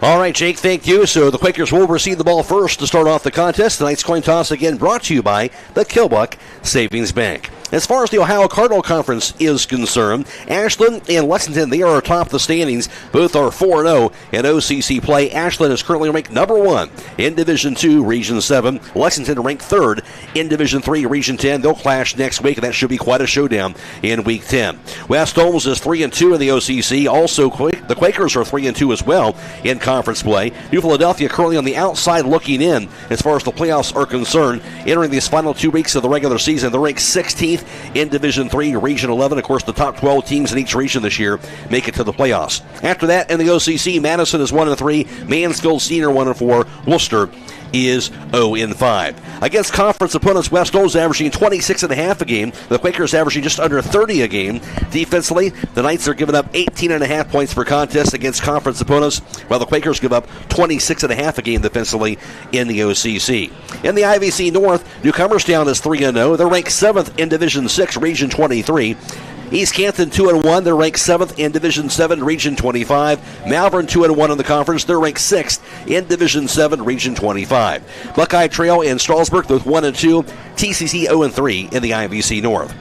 All right, Jake, thank you. So the Quakers will receive the ball first to start off the contest. Tonight's coin toss again brought to you by the Kilbuck Savings Bank. As far as the Ohio Cardinal Conference is concerned, Ashland and Lexington, they are atop the standings. Both are 4-0 in OCC play. Ashland is currently ranked number 1 in Division 2, Region 7. Lexington ranked 3rd in Division 3, Region 10. They'll clash next week, and that should be quite a showdown in Week 10. West Holmes is 3-2 in the OCC. Also, the Quakers are 3-2 as well in conference play. New Philadelphia currently on the outside looking in as far as the playoffs are concerned. Entering these final 2 weeks of the regular season, they're ranked 16 8th in Division 3, Region 11. Of course, the top 12 teams in each region this year make it to the playoffs. After that, in the OCC, Madison is 1-3, Mansfield Senior 1-4, Worcester is 0-5. Against conference opponents, West Holmes averaging 26.5 a game. The Quakers averaging just under 30 a game. Defensively, the Knights are giving up 18.5 points per contest against conference opponents, while the Quakers give up 26.5 a game defensively in the OCC. In the IVC North, Newcomerstown is 3-0. They're ranked 7th in Division 6, Region 23. East Canton 2-1. They're ranked 7th in Division 7, Region 25. Malvern 2-1 in the conference. They're ranked 6th in Division 7, Region 25. Buckeye Trail and Strasburg with 1-2. TCC 0-3 in the IVC North.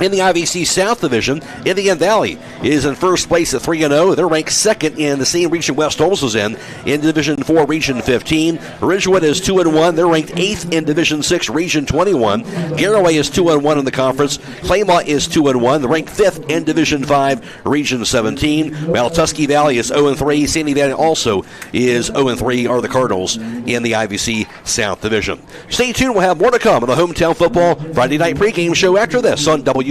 In the IVC South Division, Indian Valley is in first place at 3-0. They're ranked 2nd in the same region West Holmes is in Division 4, Region 15. Ridgewood is 2-1. They're ranked 8th in Division 6, Region 21. Garraway is 2-1 in the conference. Claymont is 2-1. They're ranked 5th in Division 5, Region 17. While Tusky Valley is 0-3. Sandy Valley also is 0-3, are the Cardinals in the IVC South Division. Stay tuned. We'll have more to come on the Hometown Football Friday night pregame show after this on WKLM.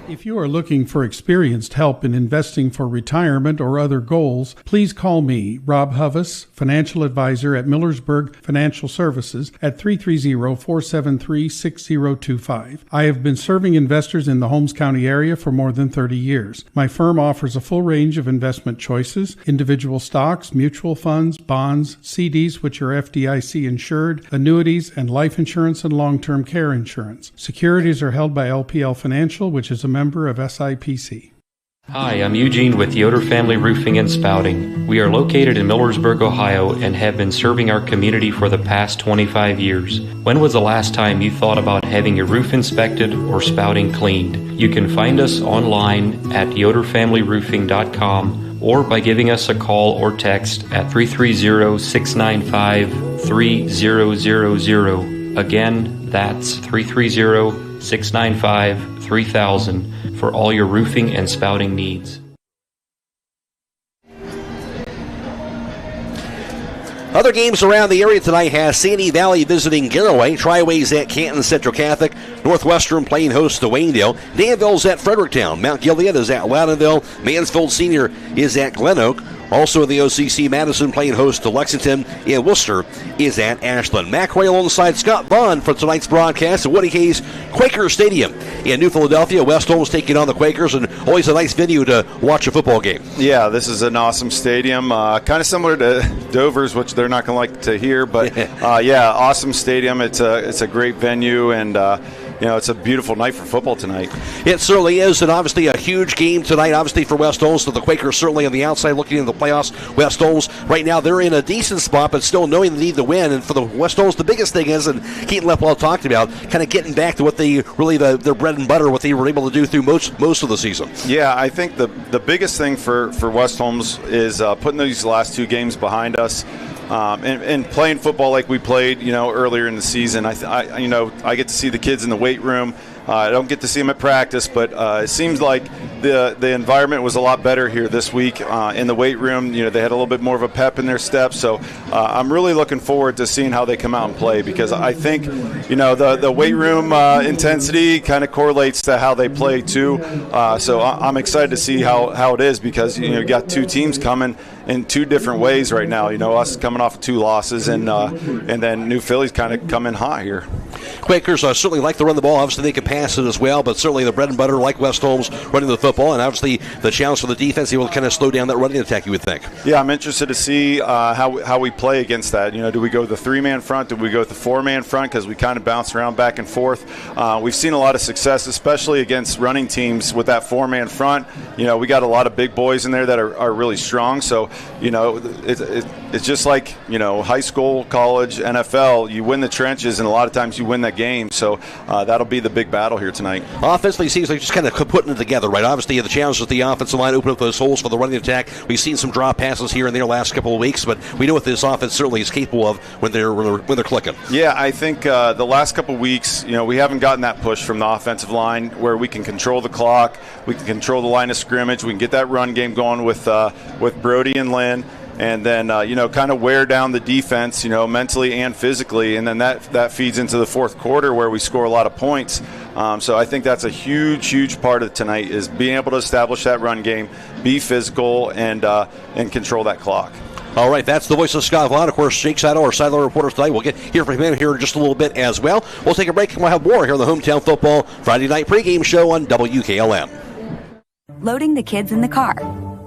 If you are looking for experienced help in investing for retirement or other goals, please call me, Rob Huvis, financial advisor at Millersburg Financial Services at 330-473-6025. I have been serving investors in the Holmes County area for more than 30 years. My firm offers a full range of investment choices, individual stocks, mutual funds, bonds, CDs which are FDIC insured, annuities, and life insurance and long-term care insurance. Securities are held by LPL Financial, which is a member of SIPC. Hi, I'm Eugene with Yoder Family Roofing and Spouting. We are located in Millersburg, Ohio, and have been serving our community for the past 25 years. When was the last time you thought about having your roof inspected or spouting cleaned? You can find us online at yoderfamilyroofing.com or by giving us a call or text at 330-695-3000. Again, that's 330-695-3000 for all your roofing and spouting needs. Other games around the area tonight has Sandy Valley visiting Garraway, Triway's at Canton Central Catholic, Northwestern playing host to Waynedale, Danville's at Fredericktown, Mount Gilead is at Loudonville, Mansfield Senior is at Glen Oak. Also in the OCC, Madison playing host to Lexington, and Worcester is at Ashland. Mac Ray alongside Scott Vaughn for tonight's broadcast at Woody Hayes Quaker Stadium in New Philadelphia. West Holmes taking on the Quakers, and always a nice venue to watch a football game. Yeah, this is an awesome stadium, kind of similar to Dover's, which they're not going to like to hear, but yeah, awesome stadium. It's a great venue, and it's a beautiful night for football tonight. It certainly is, and obviously a huge game tonight, obviously for West Holmes. So the Quakers certainly on the outside looking into the playoffs. West Holmes, right now, they're in a decent spot, but still knowing the need to win. And for the West Holmes, the biggest thing is, and Keaton Leplau talked about, kind of getting back to what they really, their bread and butter, what they were able to do through most of the season. Yeah, I think the biggest thing for West Holmes is putting these last two games behind us. And playing football like we played, earlier in the season. I get to see the kids in the weight room. I don't get to see them at practice, but it seems like the environment was a lot better here this week in the weight room. They had a little bit more of a pep in their step. So I'm really looking forward to seeing how they come out and play, because I think, the weight room intensity kind of correlates to how they play too. So I'm excited to see how it is, because you got two teams coming in two different ways right now. Us coming off of two losses, and then New Philly's kind of coming hot here. Quakers certainly like to run the ball. Obviously, they can pass it as well, but certainly the bread and butter, like West Holmes, running the football, and obviously the challenge for the defense, they will kind of slow down that running attack, you would think. Yeah, I'm interested to see how we play against that. Do we go with the three-man front? Do we go with the four-man front? Because we kind of bounce around back and forth. We've seen a lot of success, especially against running teams with that four-man front. We got a lot of big boys in there that are really strong. So, it's just like, high school, college, NFL. You win the trenches, and a lot of times you win that game. So that'll be the big battle here tonight. Offensively, it seems like just kind of putting it together, right? Obviously, the challenge with the offensive line, open up those holes for the running attack. We've seen some drop passes here and there last couple of weeks, but we know what this offense certainly is capable of when they're clicking. Yeah, I think the last couple of weeks, we haven't gotten that push from the offensive line where we can control the clock, we can control the line of scrimmage, we can get that run game going with Brody and Lynn. And then, kind of wear down the defense, mentally and physically. And then that feeds into the fourth quarter where we score a lot of points. So I think that's a huge part of tonight is being able to establish that run game, be physical, and control that clock. All right, that's the voice of Scott Vaughn. Of course, Jake Seidel, our sideline reporter tonight. We'll hear from him here in just a little bit as well. We'll take a break and we'll have more here on the Hometown Football Friday night pregame show on WKLM. Loading the kids in the car,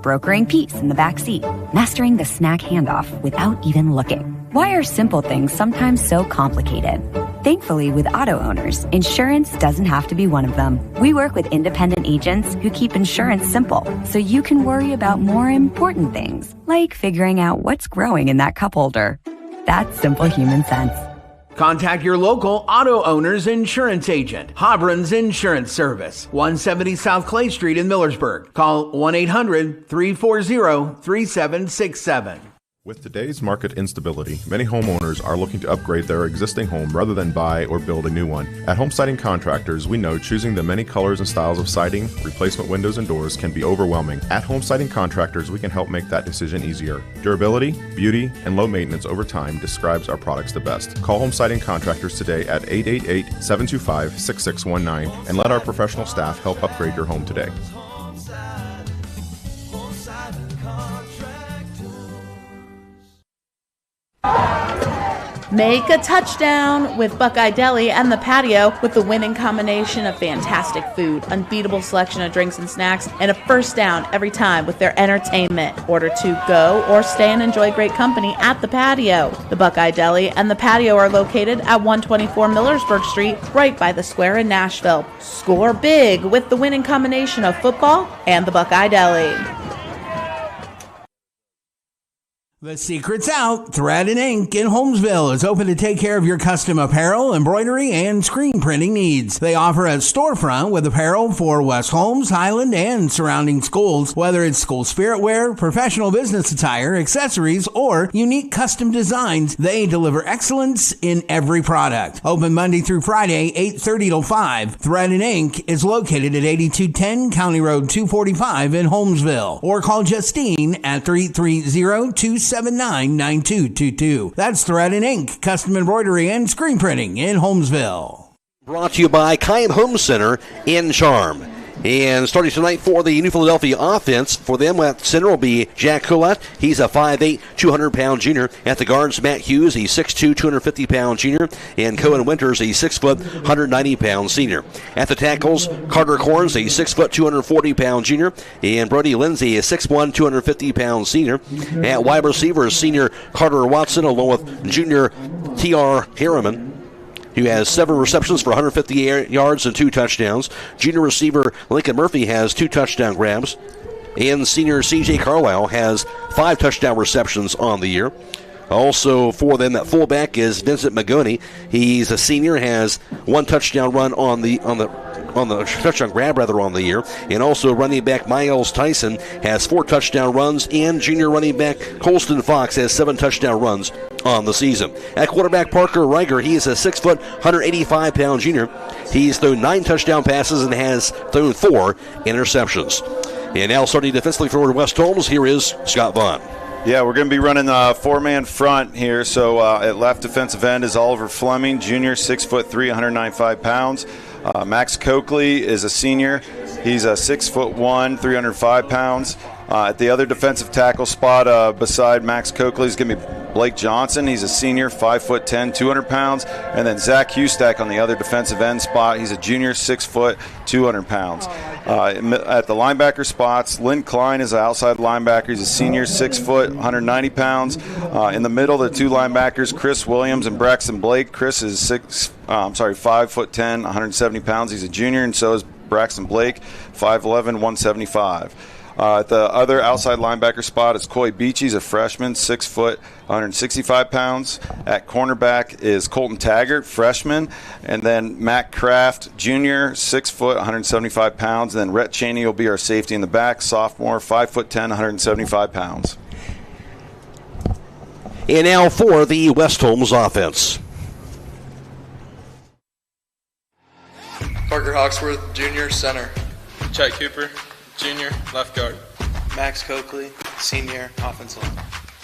brokering peace in the back seat, mastering the snack handoff without even looking. Why are simple things sometimes so complicated? Thankfully, with auto owners, insurance doesn't have to be one of them. We work with independent agents who keep insurance simple, so you can worry about more important things, like figuring out what's growing in that cup holder. That's simple human sense. Contact your local auto owner's insurance agent, Hobron's Insurance Service, 170 South Clay Street in Millersburg. Call 1-800-340-3767. With today's market instability, many homeowners are looking to upgrade their existing home rather than buy or build a new one. At Home Siding Contractors, we know choosing the many colors and styles of siding, replacement windows, and doors can be overwhelming. At Home Siding Contractors, we can help make that decision easier. Durability, beauty, and low maintenance over time describes our products the best. Call Home Siding Contractors today at 888-725-6619 and let our professional staff help upgrade your home today. Make a touchdown with Buckeye Deli and the patio with the winning combination of fantastic food, unbeatable selection of drinks and snacks, and a first down every time with their entertainment. Order to go or stay and enjoy great company at the patio. The Buckeye Deli and the patio are located at 124 Millersburg Street, right by the square in Nashville. Score big with the winning combination of football and the Buckeye Deli. The secret's out. Thread and Ink in Holmesville is open to take care of your custom apparel, embroidery, and screen printing needs. They offer a storefront with apparel for West Holmes, Highland, and surrounding schools. Whether it's school spirit wear, professional business attire, accessories, or unique custom designs, they deliver excellence in every product. Open Monday through Friday, 8:30 till 5. Thread and Ink is located at 8210 County Road 245 in Holmesville. Or call Justine at 330-279-9222. That's Thread and Ink, custom embroidery and screen printing in Holmesville. Brought to you by Kime Home Center in Charm. And starting tonight for the New Philadelphia offense, for them at center will be Jack Collette. He's a 5'8", 200-pound junior. At the guards, Matt Hughes, he's 6'2", 250-pound junior. And Cohen Winters, a 6', 190-pound senior. At the tackles, Carter Corns, a 6', 240-pound junior. And Brody Lindsay, a 6'1", 250-pound senior. At wide receiver, senior Carter Watson, along with junior T.R. Harriman, who has 7 receptions for 150 yards and 2 touchdowns. Junior receiver Lincoln Murphy has 2 touchdown grabs. And senior C.J. Carlisle has 5 touchdown receptions on the year. Also for them at fullback is Vincent Magoni. He's a senior, has 1 touchdown run on the touchdown grab on the year. And also running back Miles Tyson has 4 touchdown runs, and junior running back Colston Fox has 7 touchdown runs on the season. At quarterback, Parker Reiger, he is a 6', 185-pound junior. He's thrown 9 touchdown passes and has thrown 4 interceptions. And now starting defensively for West Holmes, here is Scott Vaughn. Yeah, we're going to be running a 4-man front here. So at left defensive end is Oliver Fleming, junior, 6'3", 195 pounds. Max Coakley is a senior. He's a 6'1", 305 pounds. At the other defensive tackle spot beside Max Coakley is going to be Blake Johnson. He's a senior, 5'10", 200 pounds. And then Zach Hustack on the other defensive end spot. He's a junior, 6 foot, 200 pounds. At the linebacker spots, Lynn Klein is an outside linebacker. He's a senior, 6 foot, 190 pounds. In the middle, the 2 linebackers, Chris Williams and Braxton Blake. Chris is 5'10", 170 pounds. He's a junior, and so is Braxton Blake, 5'11", 175. At the other outside linebacker spot is Coy Beachy. He's a freshman, 6 foot, 165 pounds. At cornerback is Colton Taggart, freshman. And then Matt Kraft, junior, 6 foot, 175 pounds. And then Rhett Cheney will be our safety in the back, sophomore, 5'10", 175 pounds. And now for the West Holmes offense. Parker Hawksworth, junior, center. Chuck Cooper, junior, left guard. Max Coakley, senior, offensive line.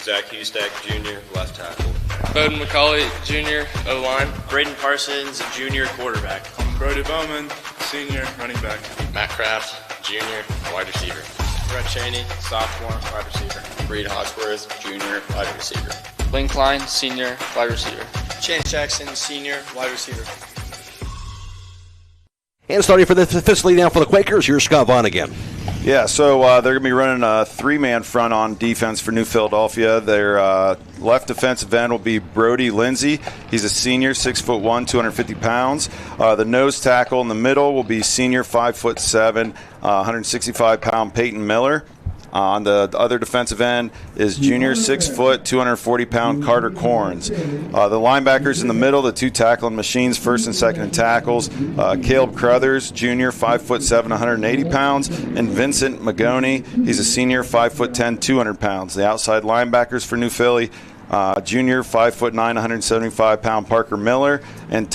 Zach Hustack, junior, left tackle. Bowden McCauley, junior, O-line. Braden Parsons, junior, quarterback. Brody Bowman, senior, running back. Matt Kraft, junior, wide receiver. Brett Cheney, sophomore, wide receiver. Reed Hawksworth, junior, wide receiver. Lynn Klein, senior, wide receiver. Chance Jackson, senior, wide receiver. And starting for the fifth lead now for the Quakers, here's Scott Vaughn again. Yeah, so they're going to be running a three-man front on defense for New Philadelphia. Their left defensive end will be Brody Lindsay. He's a senior, 6'1", 250 pounds. The nose tackle in the middle will be senior, 5'7", 165-pound Peyton Miller. On the other defensive end is junior, 6 foot, 240-pound Carter Corns. The linebackers in the middle, the two tackling machines, first and second in tackles, Caleb Crothers, junior, 5'7", 180 pounds, and Vincent Magoni. He's a senior, 5'10", 200 pounds. The outside linebackers for New Philly, junior, 5'9", 175-pound Parker Miller, and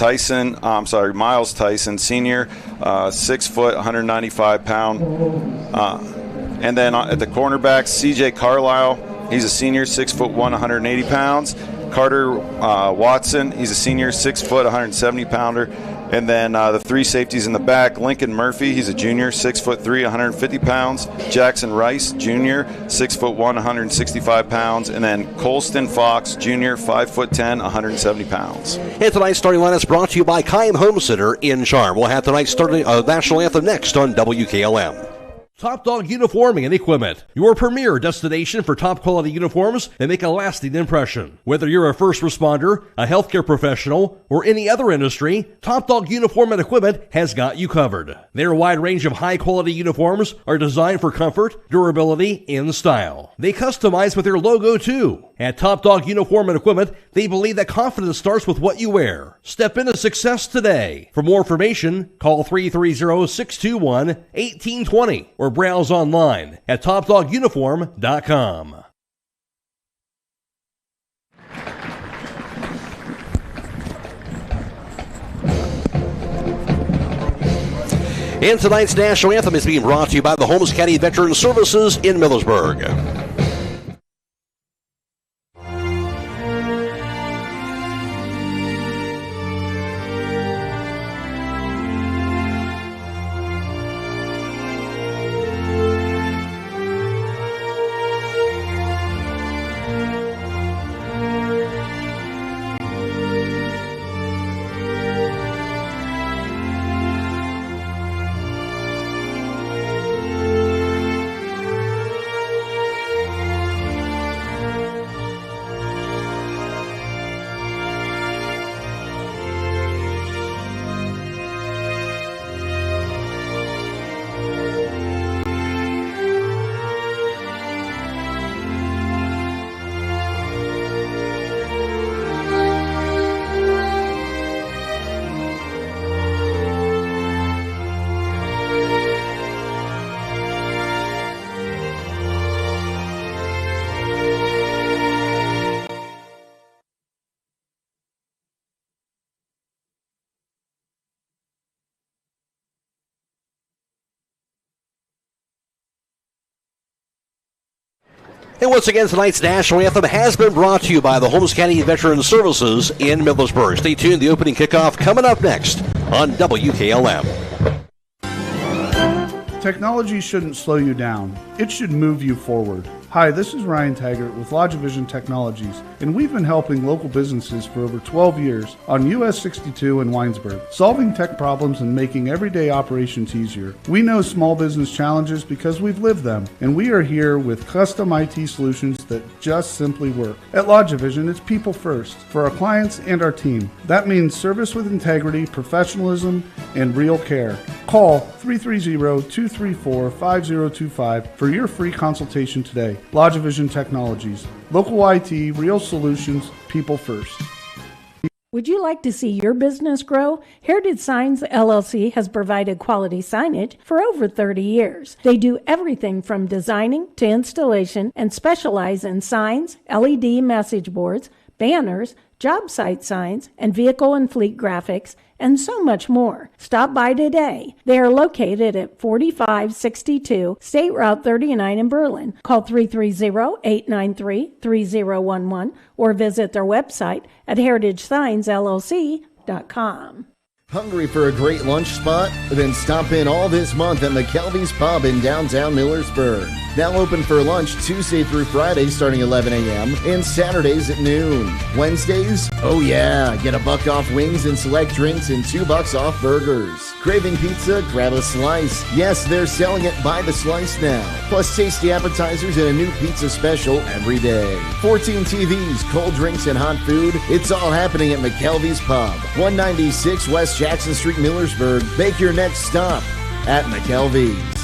Miles Tyson, senior, 6 foot, 195-pound. And then at the cornerbacks, C.J. Carlisle, he's a senior, 6'1", 180 pounds. Carter Watson, he's a senior, 6 foot, 170-pounder. And then the three safeties in the back, Lincoln Murphy, he's a junior, 6'3", 150 pounds. Jackson Rice, junior, 6'1", 165 pounds. And then Colston Fox, junior, 5'10", 170 pounds. And tonight's starting line is brought to you by Keim Home Center in Charm. We'll have tonight's starting national anthem next on WKLM. Top Dog Uniforming and Equipment, your premier destination for top quality uniforms that make a lasting impression. Whether you're a first responder, a healthcare professional, or any other industry, Top Dog Uniform and Equipment has got you covered. Their wide range of high quality uniforms are designed for comfort, durability, and style. They customize with their logo too. At Top Dog Uniform and Equipment, they believe that confidence starts with what you wear. Step into success today. For more information, call 330-621-1820 or browse online at topdoguniform.com. And tonight's national anthem is being brought to you by the Holmes County Veteran Services in Millersburg. And once again, tonight's national anthem has been brought to you by the Holmes County Veteran Services in Millersburg. Stay tuned. The opening kickoff coming up next on WKLM. Technology shouldn't slow you down. It should move you forward. Hi, this is Ryan Taggart with LodgeVision Technologies, and we've been helping local businesses for over 12 years on US 62 in Winesburg, solving tech problems and making everyday operations easier. We know small business challenges because we've lived them, and we are here with custom IT solutions that just simply work. At LodgeVision, it's people first for our clients and our team. That means service with integrity, professionalism, and real care. Call 330-234-5025 for your free consultation today. LodgeVision Technologies. Local IT, real solutions, people first. Would you like to see your business grow? Heritage Signs LLC has provided quality signage for over 30 years. They do everything from designing to installation and specialize in signs, LED message boards, banners, job site signs, and vehicle and fleet graphics, and so much more. Stop by today. They are located at 4562 State Route 39 in Berlin. Call 330-893-3011 or visit their website at heritagesignsllc.com. Hungry for a great lunch spot? Then stop in all this month at McKelvey's Pub in downtown Millersburg. Now open for lunch Tuesday through Friday starting 11 a.m. and Saturdays at noon. Wednesdays? Oh yeah, get $1 off wings and select drinks and $2 off burgers. Craving pizza? Grab a slice. Yes, they're selling it by the slice now. Plus tasty appetizers and a new pizza special every day. 14 TVs, cold drinks, and hot food. It's all happening at McKelvey's Pub, 196 West Jackson Street, Millersburg. Make your next stop at McKelvey's.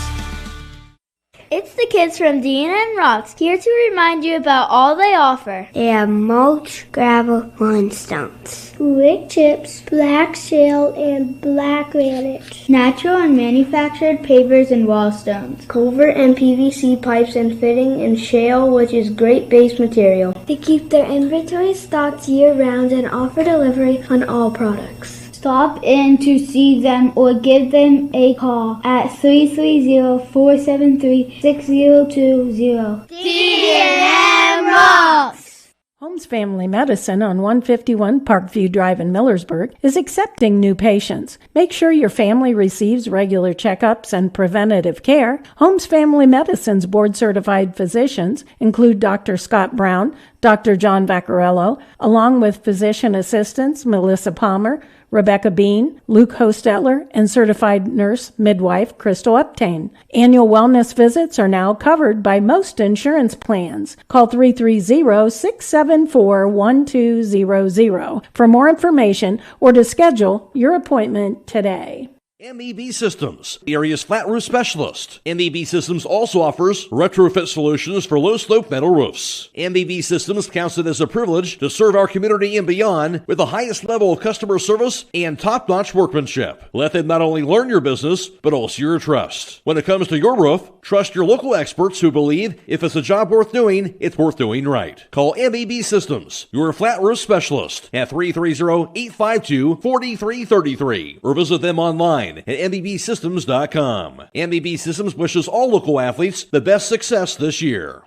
It's the kids from D&M Rocks, here to remind you about all they offer. They have mulch, gravel, lawn stones, wood chips, black shale, and black granite, natural and manufactured pavers and wall stones, culvert and PVC pipes and fitting, and shale, which is great base material. They keep their inventory stocked year-round and offer delivery on all products. Stop in to see them or give them a call at 330-473-6020. D&M Rocks! Holmes Family Medicine on 151 Parkview Drive in Millersburg is accepting new patients. Make sure your family receives regular checkups and preventative care. Holmes Family Medicine's board-certified physicians include Dr. Scott Brown, Dr. John Vaccarello, along with physician assistants Melissa Palmer, Rebecca Bean, Luke Hostetler, and certified nurse midwife Crystal Uptain. Annual wellness visits are now covered by most insurance plans. Call 330-674-1200 for more information or to schedule your appointment today. MEB Systems, the area's flat roof specialist. MEB Systems also offers retrofit solutions for low-slope metal roofs. MEB Systems counts it as a privilege to serve our community and beyond with the highest level of customer service and top-notch workmanship. Let them not only learn your business, but also your trust. When it comes to your roof, trust your local experts who believe if it's a job worth doing, it's worth doing right. Call MEB Systems, your flat roof specialist, at 330-852-4333 or visit them online at mbsystems.com. MBB Systems wishes all local athletes the best success this year.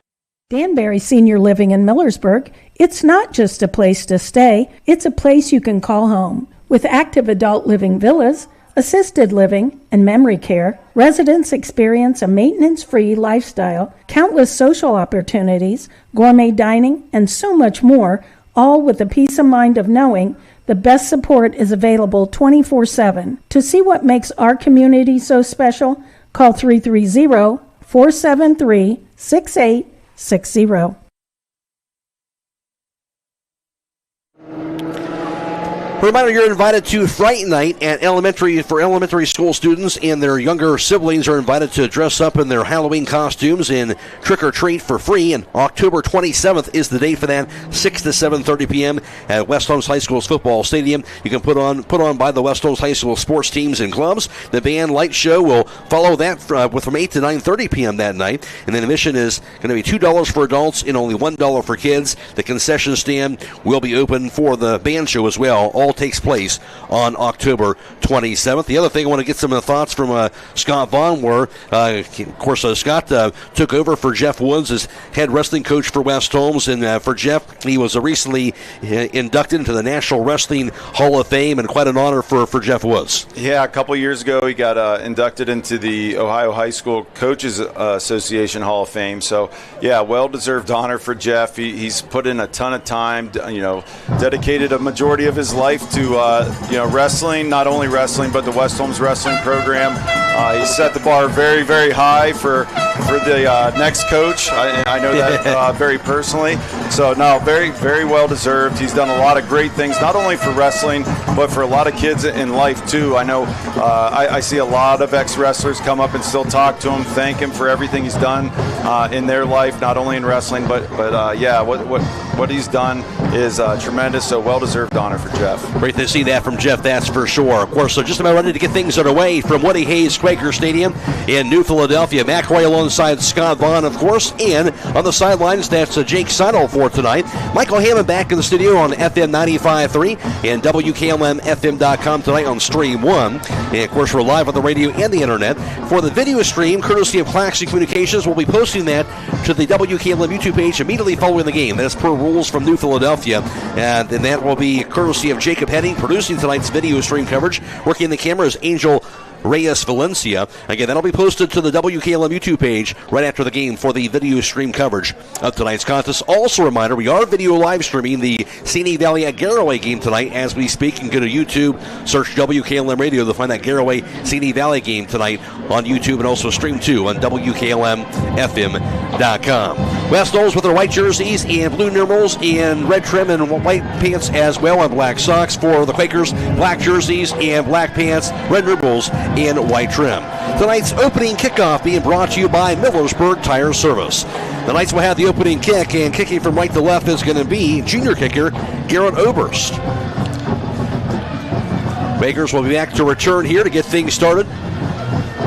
Danbury Senior Living in Millersburg, it's not just a place to stay, it's a place you can call home. With active adult living villas, assisted living, and memory care, residents experience a maintenance-free lifestyle, countless social opportunities, gourmet dining, and so much more, all with the peace of mind of knowing the best support is available 24/7. To see what makes our community so special, call 330-473-6860. Reminder, you're invited to Fright Night at elementary school students, and their younger siblings are invited to dress up in their Halloween costumes and trick or treat for free. And October 27th is the date for that, 6 to 7:30 p.m. at West Holmes High School's football stadium. You can put on by the West Holmes High School sports teams and clubs. The band light show will follow that from 8 to 9:30 p.m. that night. And then admission is going to be $2 for adults and only $1 for kids. The concession stand will be open for the band show as well. All takes place on October 27th. The other thing I want to get some thoughts from Scott Vaughn were, of course, Scott took over for Jeff Woods as head wrestling coach for West Holmes, and for Jeff, he was recently inducted into the National Wrestling Hall of Fame, and quite an honor for Jeff Woods. Yeah, a couple years ago, he got inducted into the Ohio High School Coaches Association Hall of Fame. So, yeah, well-deserved honor for Jeff. He's put in a ton of time, dedicated a majority of his life to wrestling, not only wrestling, but the West Holmes wrestling program. He set the bar very, very high for the next coach. I know that very personally. So, no, very, very well deserved. He's done a lot of great things, not only for wrestling, but for a lot of kids in life, too. I know I see a lot of ex-wrestlers come up and still talk to him, thank him for everything he's done in their life, not only in wrestling, but what he's done is tremendous. So, well-deserved honor for Jeff. Great to see that from Jeff, that's for sure. Of course, so just about ready to get things underway from Woody Hayes Quaker Stadium in New Philadelphia. Matt Croy alongside Scott Vaughn, of course. And on the sidelines, that's Jake Seidel for tonight. Michael Hammond back in the studio on FM 95.3 and WKLM-FM.com tonight on Stream 1. And, of course, we're live on the radio and the internet. For the video stream, courtesy of Claxon Communications, we'll be posting that to the WKLM YouTube page immediately following the game. That's per rules from New Philadelphia. And that will be courtesy of Jacob Henning, producing tonight's video stream coverage. Working the camera is Angel Reyes-Valencia. Again, that'll be posted to the WKLM YouTube page right after the game for the video stream coverage of tonight's contest. Also a reminder, we are video live streaming the Sini Valley at Garraway game tonight as we speak. You can go to YouTube, search WKLM Radio to find that Garraway Sini Valley game tonight on YouTube, and also stream too on WKLM-FM.com. West Knowles with their white jerseys and blue numerals and red trim and white pants as well, and black socks. For the Quakers, black jerseys and black pants, red numerals and white trim. Tonight's opening kickoff being brought to you by Millersburg Tire Service. The Knights will have the opening kick, and kicking from right to left is going to be junior kicker Garrett Oberst. Quakers will be back to return here to get things started.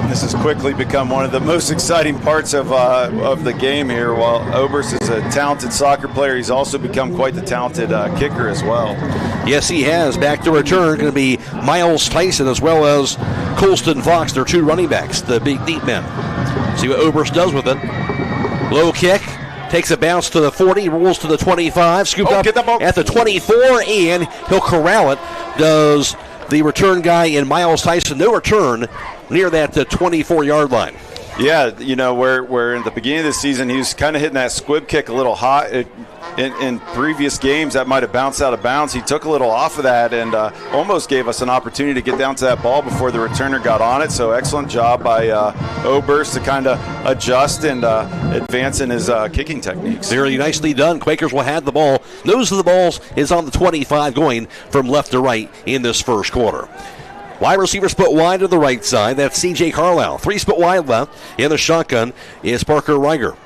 This has quickly become one of the most exciting parts of the game here. While Oberst is a talented soccer player, he's also become quite the talented kicker as well. Yes, he has. Back to return going to be Miles Tyson as well as Colston Fox, their two running backs, the big deep men. See what Oberst does with it. Low kick. Takes a bounce to the 40, rolls to the 25, scooped up at the 24, and he'll corral it. Does the return guy in Miles Tyson. No return near that 24-yard line. Yeah, you know, where in the beginning of the season he was kind of hitting that squib kick a little hot. In previous games that might have bounced out of bounds. He took a little off of that and almost gave us an opportunity to get down to that ball before the returner got on it. So excellent job by Oberst to kind of adjust and advance in his kicking techniques. Very nicely done. Quakers will have the ball. Nose of the balls is on the 25 going from left to right in this first quarter. Wide receiver split wide to the right side. That's C.J. Carlisle. 3 split wide left. In the shotgun is Parker Reiger.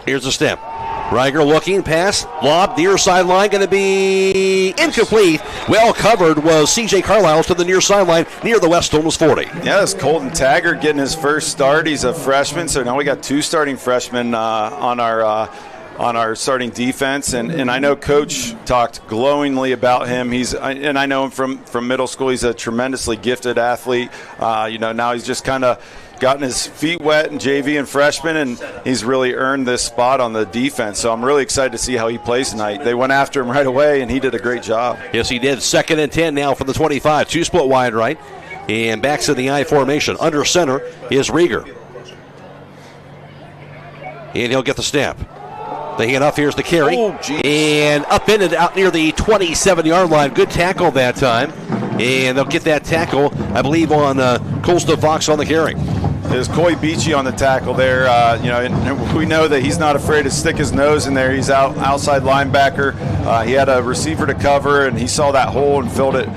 Here's the snap. Reiger looking, pass, lob, near sideline, going to be incomplete. Well covered was C.J. Carlisle to the near sideline, near the West Holmes 40. Yeah, it's Colton Taggart getting his first start. He's a freshman, so now we got 2 starting freshmen on our starting defense, and I know Coach talked glowingly about him. And I know him from middle school. He's a tremendously gifted athlete. Now he's just kind of gotten his feet wet in JV and freshman, and he's really earned this spot on the defense. So I'm really excited to see how he plays tonight. They went after him right away, and he did a great job. Yes, he did. 2nd and 10 now for the 25. 2 split wide right, and backs in the I formation. Under center is Rieger. And he'll get the snap. The handoff, here's the carry. And upended out near the 27-yard line. Good tackle that time. And they'll get that tackle, I believe, on Colston Fox on the carry. There's Coy Beachy on the tackle there. And we know that he's not afraid to stick his nose in there. He's outside linebacker. He had a receiver to cover, and he saw that hole and filled it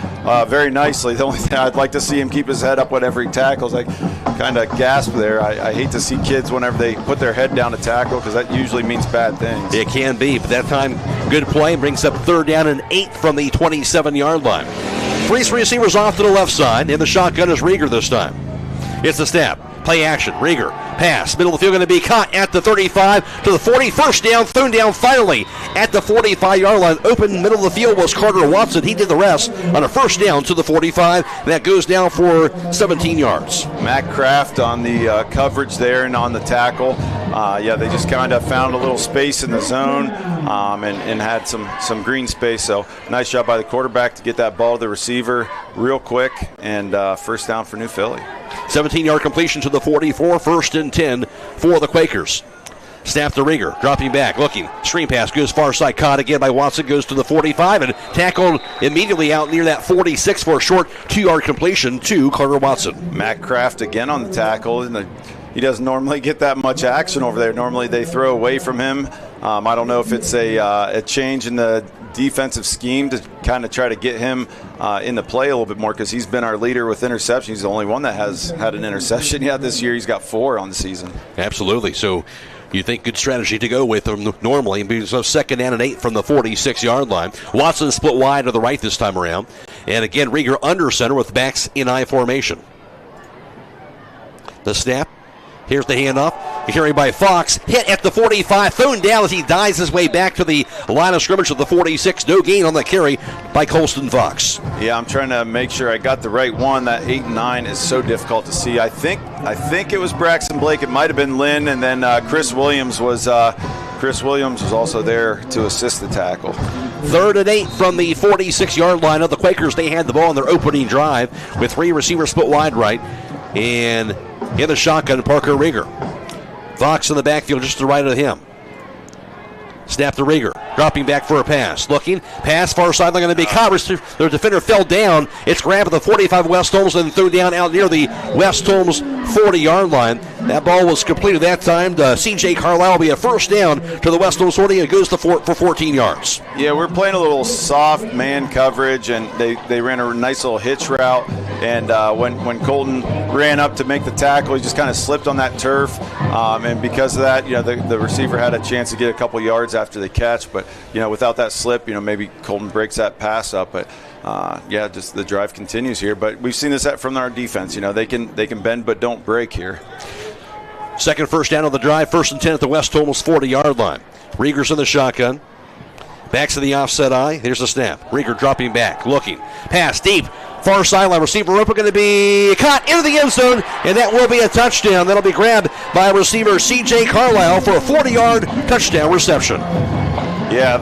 very nicely. The only thing I'd like to see him keep his head up whenever he tackles. I kind of gasp there. I hate to see kids whenever they put their head down to tackle, because that usually means bad things. It can be, but that time, good play. Brings up 3rd down and 8 from the 27-yard line. 3 receivers off to the left side, and the shotgun is Rieger this time. It's the snap. Play action. Rieger. Pass. Middle of the field going to be caught at the 35 to the 40. First down. Thrown down finally at the 45-yard line. Open middle of the field was Carter Watson. He did the rest on a first down to the 45. That goes down for 17 yards. Matt Kraft on the coverage there and on the tackle. They just kind of found a little space in the zone and had some green space. So nice job by the quarterback to get that ball to the receiver real quick, and first down for New Philly. 17-yard completion to the 44, 1st and 10 for the Quakers. Snap to Rieger, dropping back, looking. Screen pass goes far side, caught again by Watson, goes to the 45, and tackled immediately out near that 46 for a short 2-yard completion to Carter Watson. Matt Kraft again on the tackle, and he doesn't normally get that much action over there. Normally they throw away from him. I don't know if it's a change in the defensive scheme to kind of try to get him in the play a little bit more, because he's been our leader with interceptions. He's the only one that has had an interception yet this year. He's got 4 on the season. Absolutely. So you think good strategy to go with him normally. So 2nd down and 8 from the 46-yard line. Watson split wide to the right this time around. And again, Rieger under center with backs in I formation. The snap. Here's the handoff. Carried by Fox. Hit at the 45. Thrown down as he dives his way back to the line of scrimmage at the 46. No gain on the carry by Colston Fox. Yeah, I'm trying to make sure I got the right one. That 8 and 9 is so difficult to see. I think it was Braxton Blake. It might have been Lynn, and then Chris Williams was also there to assist the tackle. 3rd and 8 from the 46-yard line of the Quakers. They had the ball on their opening drive with 3 receivers split wide right. And in the shotgun, Parker Rieger. Fox in the backfield just to the right of him. Snap to Rieger. Dropping back for a pass. Looking. Pass far sideline going to be caught. Their defender fell down. It's grabbed at the 45 West Holmes and threw down out near the West Holmes 40-yard line. That ball was completed that time. C.J. Carlisle will be a first down to the West Holmes 40 and goes to for 14 yards. Yeah, we're playing a little soft man coverage, and they ran a nice little hitch route. And when Colton ran up to make the tackle, he just kind of slipped on that turf. And because of that, the receiver had a chance to get a couple yards after the catch. But, without that slip, maybe Colton breaks that pass up. But, just the drive continues here. But we've seen this from our defense. They can bend but don't break here. Second first down on the drive. 1st and 10 at the West Holmes 40-yard line. Rieger's in the shotgun. Backs to the offset eye. Here's the snap. Rieger dropping back. Looking. Pass deep. Far sideline. Receiver open. Going to be caught into the end zone. And that will be a touchdown. That'll be grabbed by receiver C.J. Carlisle for a 40-yard touchdown reception. Yeah,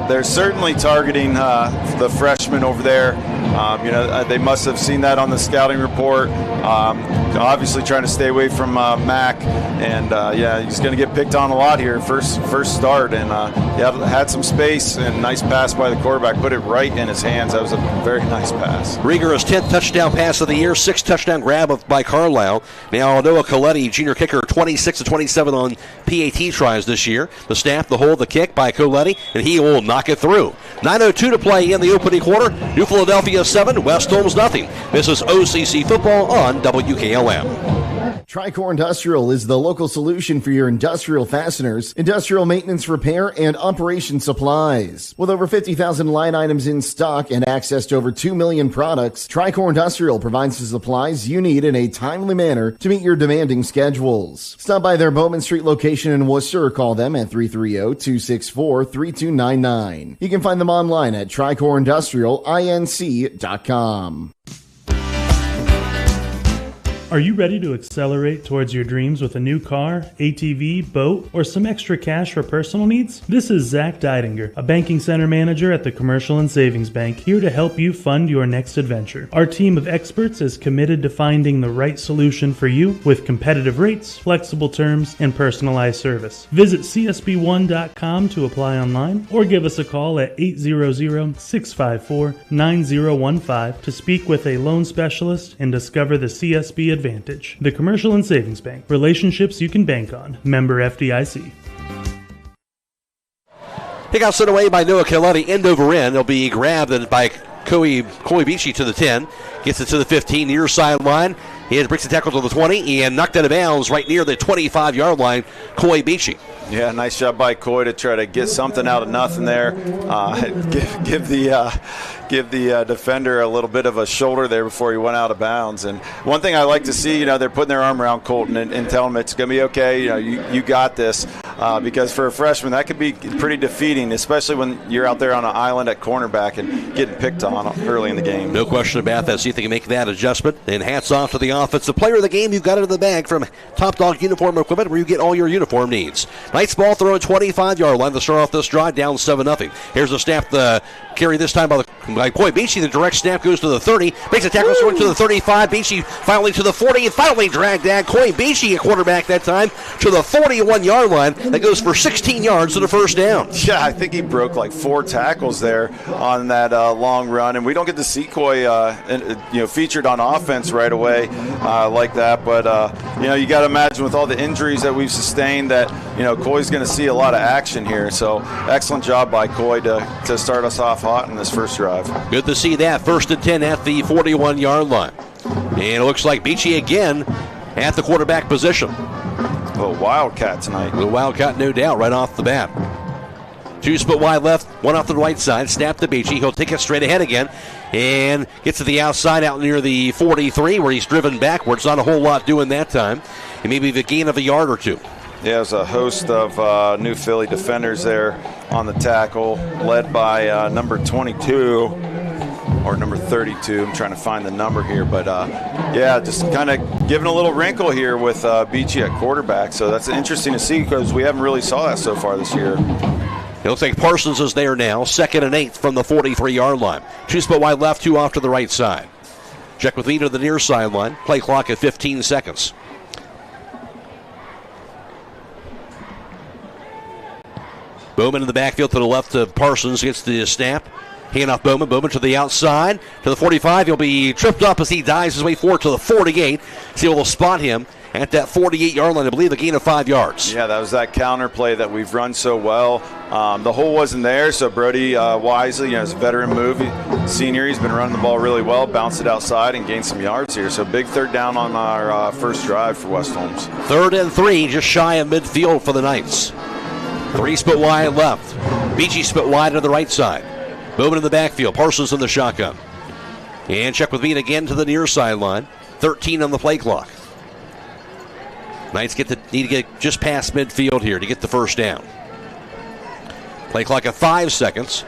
they're certainly targeting the freshman over there. They must have seen that on the scouting report. Obviously trying to stay away from Mac, and he's going to get picked on a lot here. First start, and had some space and nice pass by the quarterback. Put it right in his hands. That was a very nice pass. Rieger's 10th touchdown pass of the year, 6th touchdown grab by Carlisle. Now Noah Coletti, junior kicker, 26 of 27 on PAT tries this year. The snap, the hold, the kick by Coletti, and he will knock it through. 9:02 to play in the opening quarter. New Philadelphia 7, West Holmes nothing. This is OCC football on WKLM. Tricor Industrial is the local solution for your industrial fasteners, industrial maintenance, repair, and operation supplies. With over 50,000 line items in stock and access to over 2 million products, Tricor Industrial provides the supplies you need in a timely manner to meet your demanding schedules. Stop by their Bowman Street location in Worcester or call them at 330-264-3299. You can find them online at tricorindustrialinc.com. Are you ready to accelerate towards your dreams with a new car, ATV, boat, or some extra cash for personal needs? This is Zach Deidinger, a banking center manager at the Commercial and Savings Bank, here to help you fund your next adventure. Our team of experts is committed to finding the right solution for you with competitive rates, flexible terms, and personalized service. Visit csb1.com to apply online or give us a call at 800-654-9015 to speak with a loan specialist and discover the CSB advantage. The Commercial and Savings Bank. Relationships you can bank on. Member FDIC. Pick out sent away by Noah Coletti, end over end. It'll be grabbed by Coy Beachy to the 10. Gets it to the 15, near sideline. He breaks the tackle to the 20 and knocked out of bounds right near the 25-yard line. Coy Beachy. Yeah, nice job by Coy to try to get something out of nothing there. Give the defender a little bit of a shoulder there before he went out of bounds. And one thing I like to see, they're putting their arm around Colton and telling him it's going to be okay. You got this. Because for a freshman, that could be pretty defeating, especially when you're out there on an island at cornerback and getting picked on early in the game. No question about that. See if they can make that adjustment. And hats off to the offensive player of the game. You've got it in the bag from Top Dog Uniform Equipment, where you get all your uniform needs. Nice ball throw at 25-yard line to start off this drive, down 7-0. Here's the snap, the carry this time by Coy Beachy. The direct snap goes to the 30. Makes a tackle, throwing to the 35. Beachy finally to the 40 and finally dragged down. Coy Beachy, a quarterback that time, to the 41-yard line. That goes for 16 yards to the first down. Yeah, I think he broke like 4 tackles there on that long run, and we don't get to see Coy featured on offense right away like that. But you got to imagine with all the injuries that we've sustained that Coy's going to see a lot of action here. So excellent job by Coy to start us off hot in this first drive. Good to see that. 1st and 10 at the 41-yard line. And it looks like Beachy again at the quarterback position. A little Wildcat tonight. A little Wildcat, no doubt, right off the bat. Two split wide left, one off the right side. Snap to Beachy. He'll take it straight ahead again and gets to the outside out near the 43 where he's driven backwards. Not a whole lot doing that time. And maybe the gain of a yard or two. Yeah, there's a host of New Philly defenders there on the tackle, led by number 22 or number 32. I'm trying to find the number here. But, yeah, just kind of giving a little wrinkle here with Beachy at quarterback. So that's interesting to see because we haven't really saw that so far this year. It looks like Parsons is there now. 2nd and 8 from the 43-yard line. Two split wide left, two off to the right side. Check with me to the near sideline. Play clock at 15 seconds. Bowman in the backfield to the left of Parsons. Gets the snap. Hand off Bowman. Bowman to the outside. To the 45. He'll be tripped up as he dives his way forward to the 48. See if we'll spot him at that 48-yard line. I believe a gain of 5 yards. Yeah, that was that counter play that we've run so well. The hole wasn't there, so Brody wisely, his veteran move. Senior, he's been running the ball really well, bounced it outside and gained some yards here. So big third down on our first drive for West Holmes. 3rd and 3, just shy of midfield for the Knights. 3 split wide left. Beachy split wide to the right side. Bowman in the backfield. Parsons in the shotgun. And check with Bean again to the near sideline. 13 on the play clock. Knights need to get just past midfield here to get the first down. Play clock at 5 seconds.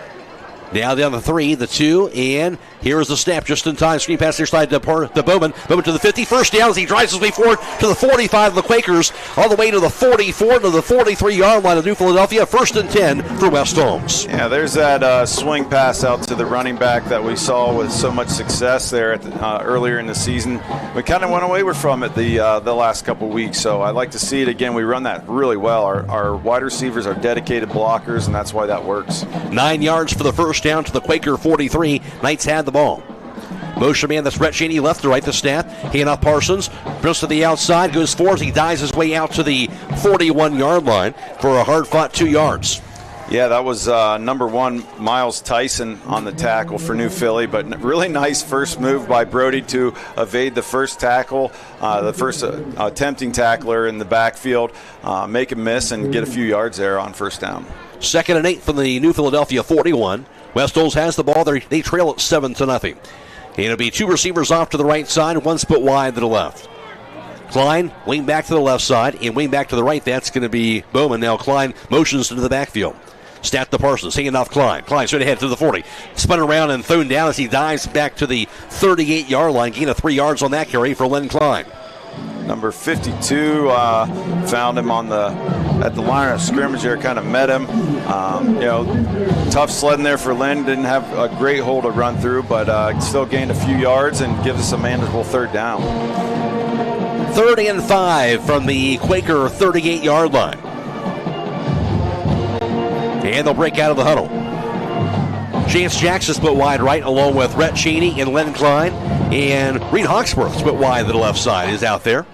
Now down the 3, the 2, and here's the snap just in time. Screen pass near side to Bowman. Bowman to the 50. First down as he drives his way forward to the 45 of the Quakers, all the way to the 44 to the 43-yard line of New Philadelphia. 1st and 10 for West Holmes. Yeah, there's that swing pass out to the running back that we saw with so much success there earlier in the season. We kind of went away from it the last couple weeks, so I'd like to see it again. We run that really well. Our wide receivers are dedicated blockers, and that's why that works. 9 yards for the first down to the Quaker 43. Knights had the ball. Motion man, that's Brett Cheney left to right, the snap. Hand off Parsons. Drills to the outside, goes forward. He dives his way out to the 41-yard line for a hard-fought 2 yards. Yeah, that was number 1, Miles Tyson on the tackle for New Philly, but really nice first move by Brody to evade the first tackle, the first attempting tackler in the backfield, make him miss and get a few yards there on first down. 2nd and 8 from the New Philadelphia 41. West Holmes has the ball. They trail at 7-0. And it'll be 2 receivers off to the right side, 1 split wide to the left. Klein, wing back to the left side, and wing back to the right. That's going to be Bowman. Now Klein motions into the backfield. Snap to Parsons, hanging off Klein. Klein straight ahead to the 40. Spun around and thrown down as he dives back to the 38-yard line. Gain of 3 yards on that carry for Len Klein. Number 52 found him at the line of scrimmage there, kind of met him. Tough sledding there for Lynn. Didn't have a great hole to run through, but still gained a few yards and gives us a manageable third down. 3rd and 5 from the Quaker 38-yard line. And they'll break out of the huddle. Chance Jackson split wide right along with Rhett Cheney and Len Klein. And Reed Hawksworth split wide to the left side is out there.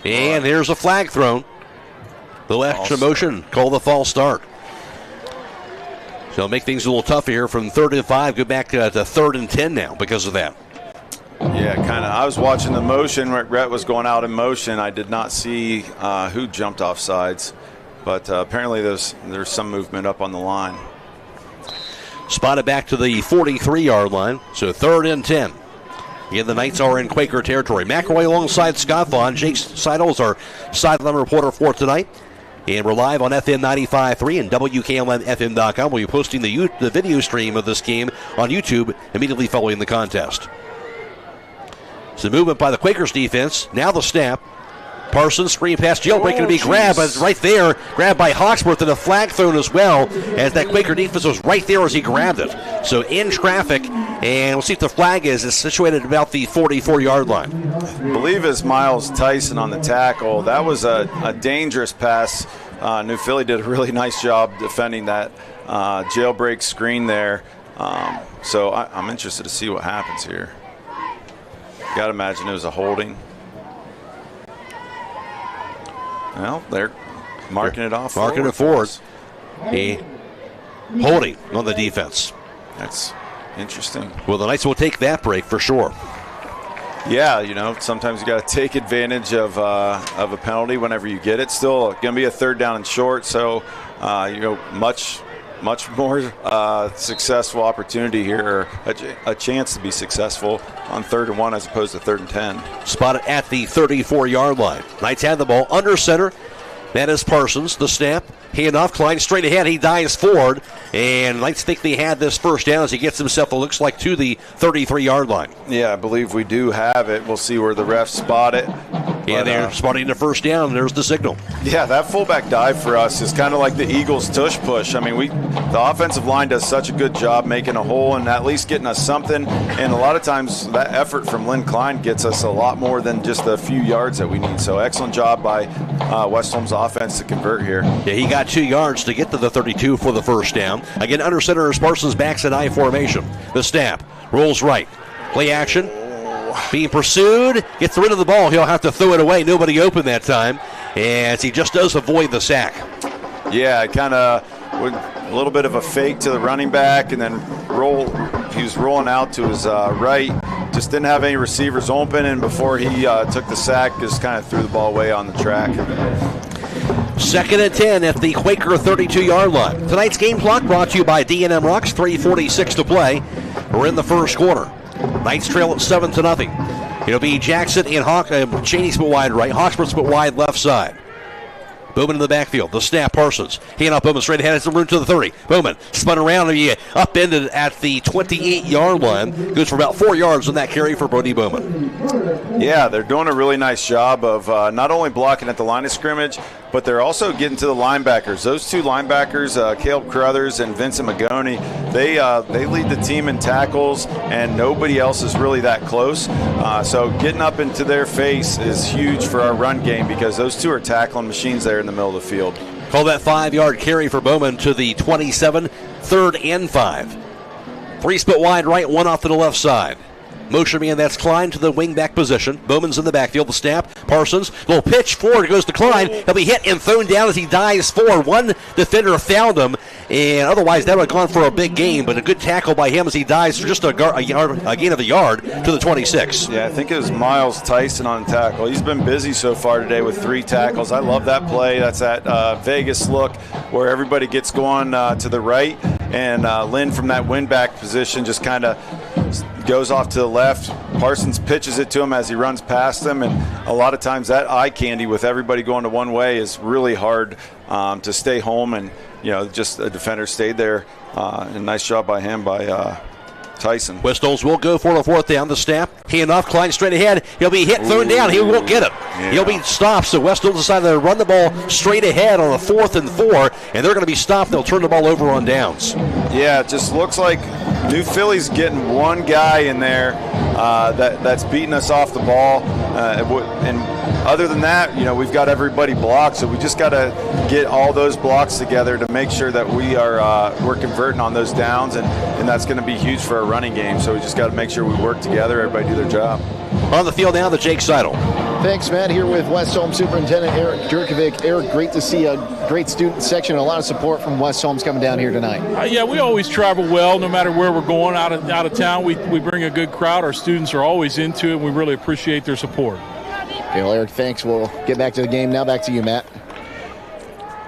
And there's a flag thrown. The extra motion, call the false start. So it'll make things a little tough here from 3rd and 5. Go back to 3rd and 10 now because of that. Yeah, kind of. I was watching the motion. Rhett was going out in motion. I did not see who jumped off sides. But apparently there's some movement up on the line. Spotted back to the 43-yard line. So 3rd and 10. Again, the Knights are in Quaker territory. McElroy alongside Scott Vaughn. Jake Seidel is our sideline reporter for tonight. And we're live on FM 95.3 and WKLM-FM.com. We'll be posting the video stream of this game on YouTube immediately following the contest. So movement by the Quakers defense. Now the snap. Parsons, screen pass, jailbreak going to be grabbed, but right there, grabbed by Hawksworth, and a flag thrown as well, as that Quaker defense was right there as he grabbed it. So in traffic, and we'll see if the flag is situated about the 44-yard line. I believe it's Miles Tyson on the tackle. That was a dangerous pass. New Philly did a really nice job defending that jailbreak screen there. So I'm interested to see what happens here. Got to imagine it was a holding. Well, they're marking it off. Marking it forward. A holding on the defense. That's interesting. Well, the Knights will take that break for sure. Yeah, sometimes you got to take advantage of a penalty whenever you get it. Still going to be a 3rd down and short, so much more successful opportunity here, or a chance to be successful on 3rd and 1 as opposed to 3rd and 10. Spotted at the 34-yard line. Knights have the ball under center. That is Parsons. The snap. Handoff. Klein straight ahead. He dives forward. And Knights think they had this first down as he gets himself, it looks like, to the 33-yard line. Yeah, I believe we do have it. We'll see where the refs spot it. Yeah, they're spotting the first down. There's the signal. Yeah, that fullback dive for us is kind of like the Eagles' tush push. I mean, the offensive line does such a good job making a hole and at least getting us something. And a lot of times that effort from Lynn Klein gets us a lot more than just the few yards that we need. So excellent job by West Holmes offense to convert here. Yeah, he got 2 yards to get to the 32 for the first down. Again, under center is Parsons, backs in I formation. The snap rolls right. Play action. Being pursued, gets rid of the ball. He'll have to throw it away. Nobody open that time, as he just does avoid the sack. Yeah, kind of a little bit of a fake to the running back, and then he was rolling out to his right. Just didn't have any receivers open, and before he took the sack, just kind of threw the ball away on the track. 2nd and 10 at the Quaker 32-yard line. Tonight's game clock brought to you by D&M Rocks. 3:46 to play. We're in the first quarter. Knights trail at 7-0. It'll be Jackson and Cheney split wide right. Hawksworth split wide left side. Bowman in the backfield. The snap, Parsons. Hand off Bowman straight ahead. It's the room to the 30. Bowman spun around and upended at the 28-yard line. Goes for about 4 yards on that carry for Brody Bowman. Yeah, they're doing a really nice job of not only blocking at the line of scrimmage, but they're also getting to the linebackers. Those two linebackers, Caleb Carruthers and Vincent Magoni, they lead the team in tackles, and nobody else is really that close. So getting up into their face is huge for our run game because those two are tackling machines there in the middle of the field. Call that 5-yard carry for Bowman to the 27, 3rd and 5. 3 split wide right, 1 off to the left side. Motion man, that's Klein to the wing-back position. Bowman's in the backfield. The snap. Parsons. Little pitch forward. Goes to Klein. He'll be hit and thrown down as he dives forward. One defender found him, and otherwise that would have gone for a big gain, but a good tackle by him as he dives for just a gain of a yard to the 26. Yeah, I think it was Miles Tyson on tackle. He's been busy so far today with 3 tackles. I love that play. That's that Vegas look where everybody gets going to the right, and Lynn from that wing-back position just kind of goes off to the left. Parsons pitches it to him as he runs past him, and a lot of times that eye candy with everybody going to one way is really hard to stay home, and just a defender stayed there. And nice job by him, by Tyson. West Holmes will go for the 4th down. The snap. Hand off. Klein straight ahead. He'll be hit, thrown down. He won't get it. Yeah. He'll be stopped. So West Holmes decided to run the ball straight ahead on a 4th and 4, and they're going to be stopped. They'll turn the ball over on downs. Yeah, it just looks like New Philly's getting one guy in there that's beating us off the ball. And other than that, we've got everybody blocked, so we just got to get all those blocks together to make sure that we're converting on those downs, and that's going to be huge for our running game. So we just got to make sure we work together, everybody do their job. On the field now, the Jake Seidel. Thanks, Matt. Here with West Holmes Superintendent Eric Jurkovic. Eric, great to see a great student section and a lot of support from West Holmes coming down here tonight. Yeah, we always travel well, no matter where we're going out of town. We bring a good crowd. Our students are always into it, and we really appreciate their support. Okay, well, Eric, thanks. We'll get back to the game now. Back to you, Matt.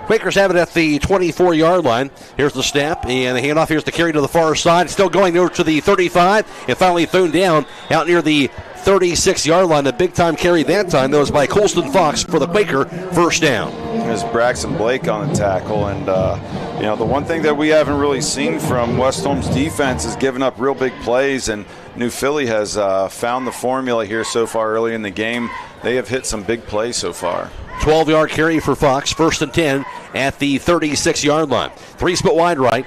Quakers have it at the 24-yard line. Here's the snap and the handoff. Here's the carry to the far side. Still going over to the 35 and finally thrown down out near the 36-yard line. A big-time carry that time. That was by Colston Fox for the Quaker first down. There's Braxton Blake on the tackle. And, the one thing that we haven't really seen from West Holmes defense is giving up real big plays. And New Philly has found the formula here so far early in the game. They have hit some big plays so far. 12-yard carry for Fox, 1st and 10 at the 36-yard line. 3 split wide right.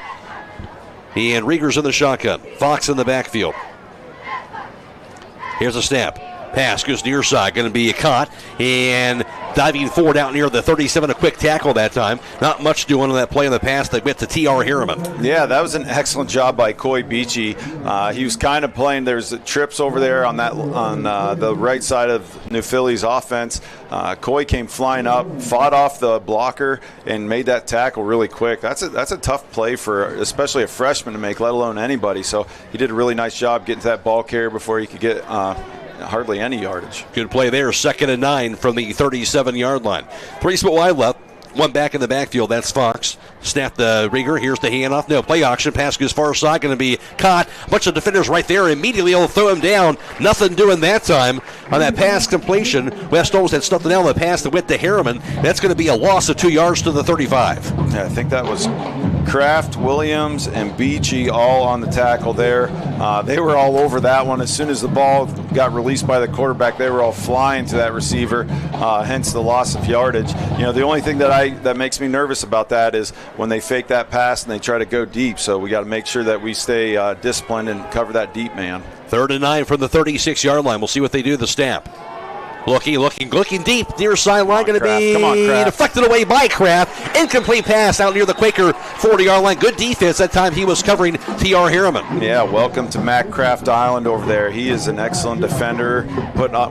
And Rieger's in the shotgun. Fox in the backfield. Here's a snap. Pass goes near side. Going to be caught. And diving forward out near the 37. A quick tackle that time. Not much doing on that play in the pass. They went to T.R. Harriman. Yeah, that was an excellent job by Coy Beachy. He was kind of playing. There's trips over there on the right side of New Philly's offense. Coy came flying up, fought off the blocker, and made that tackle really quick. That's a tough play for especially a freshman to make, let alone anybody. So he did a really nice job getting to that ball carrier before he could get hardly any yardage. Good play there. 2nd and 9 from the 37-yard line. 3 split wide left. One back in the backfield. That's Fox. Snap the Rieger. Here's the handoff. No, play action. Pass goes far side. Going to be caught. A bunch of defenders right there. Immediately will throw him down. Nothing doing that time on that pass completion. West Holmes had stuffed it down on the pass that went to Harriman. That's going to be a loss of 2 yards to the 35. Yeah, I think that was Kraft, Williams, and Beachy all on the tackle there. They were all over that one. As soon as the ball got released by the quarterback, they were all flying to that receiver, hence the loss of yardage. The only thing that makes me nervous about that is when they fake that pass and they try to go deep. So we got to make sure that we stay disciplined and cover that deep man. 3rd and 9 from the 36-yard line. We'll see what they do the snap. Looking deep near sideline. Going to be deflected away by Kraft. Incomplete pass out near the Quaker 40-yard line. Good defense. That time he was covering T.R. Harriman. Yeah, welcome to Mac Kraft Island over there. He is an excellent defender.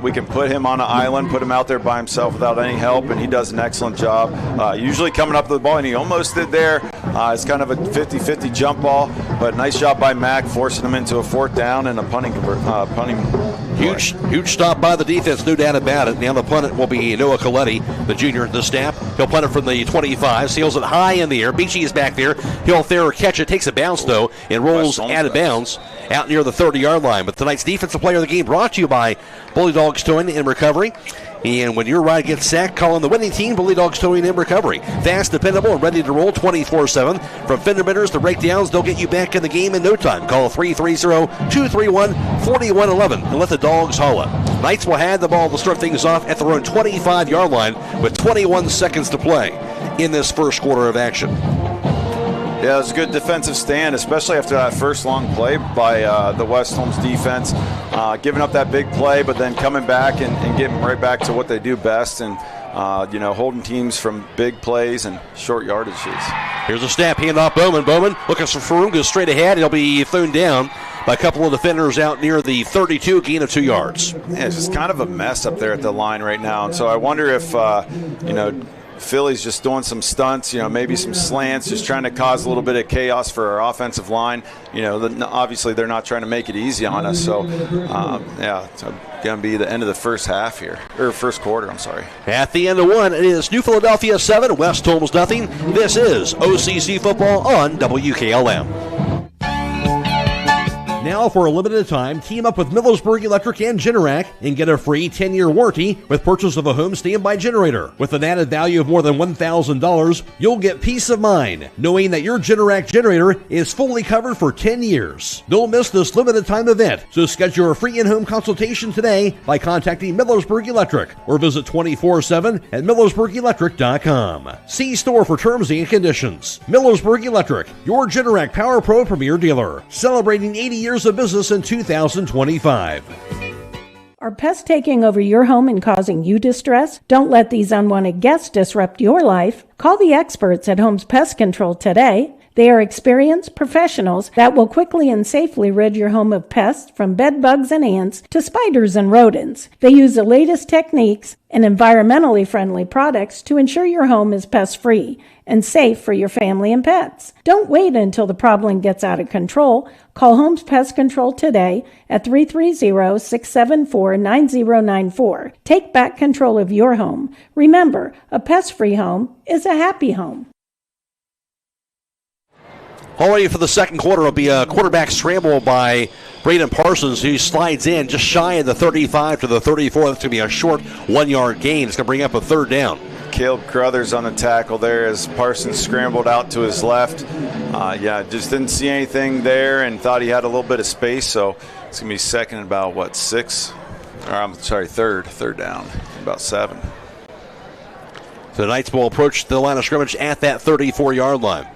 We can put him on an island, put him out there by himself without any help, and he does an excellent job. Usually coming up to the ball, and he almost did there. It's kind of a 50-50 jump ball, but nice job by Mac forcing him into a 4th down and a punting. Huge stop by the defense, no doubt about it. Now the punt will be Noah Coletti, the junior, the snap. He'll punt it from the 25, sails it high in the air. Beachy is back there. He'll catch it, takes a bounce though, and rolls out of bounds out near the 30-yard line. But tonight's defensive player of the game brought to you by Bully Dogs Towing and Recovery. And when your ride gets sacked, call on the winning team, Bully Dogs Towing and Recovery. Fast, dependable, and ready to roll 24/7. From fender benders to breakdowns, they'll get you back in the game in no time. Call 330-231-4111 and let the dogs haul it. Knights will have the ball to start things off at their own 25-yard line with 21 seconds to play in this first quarter of action. Yeah, it was a good defensive stand, especially after that first long play by the West Holmes defense, giving up that big play, but then coming back and getting right back to what they do best, and holding teams from big plays and short yardages. Here's a snap, handoff Bowman. Bowman looking for room, goes straight ahead. He'll be thrown down by a couple of defenders out near the 32, gain of 2 yards. Yeah, it's just kind of a mess up there at the line right now, and so I wonder if Philly's just doing some stunts, maybe some slants, just trying to cause a little bit of chaos for our offensive line. Obviously they're not trying to make it easy on us. So, it's going to be the end of the first half here, or first quarter, I'm sorry. At the end of one, it is New Philadelphia 7, West Holmes nothing. This is OCC football on WKLM. Now, for a limited time, team up with Millersburg Electric and Generac and get a free 10-year warranty with purchase of a home standby generator. With an added value of more than $1,000, you'll get peace of mind knowing that your Generac generator is fully covered for 10 years. Don't miss this limited time event, so schedule a free in-home consultation today by contacting Millersburg Electric or visit 24/7 at millersburgelectric.com. See store for terms and conditions. Millersburg Electric, your Generac Power Pro Premier dealer, celebrating 80 years of business in 2025. Are pests taking over your home and causing you distress? Don't let these unwanted guests disrupt your life. Call the experts at Holmes Pest Control today. They are experienced professionals that will quickly and safely rid your home of pests from bed bugs and ants to spiders and rodents. They use the latest techniques and environmentally friendly products to ensure your home is pest-free and safe for your family and pets. Don't wait until the problem gets out of control. Call Holmes Pest Control today at 330-674-9094. Take back control of your home. Remember, a pest-free home is a happy home. Already for the second quarter will be a quarterback scramble by Braden Parsons, who slides in just shy of the 35 to the 34. That's going to be a short 1-yard gain. It's going to bring up a 3rd down. Caleb Crothers on the tackle there as Parsons scrambled out to his left. Just didn't see anything there and thought he had a little bit of space. So it's going to be second and about, third down, about 7. So the Knights will approach the line of scrimmage at that 34-yard line.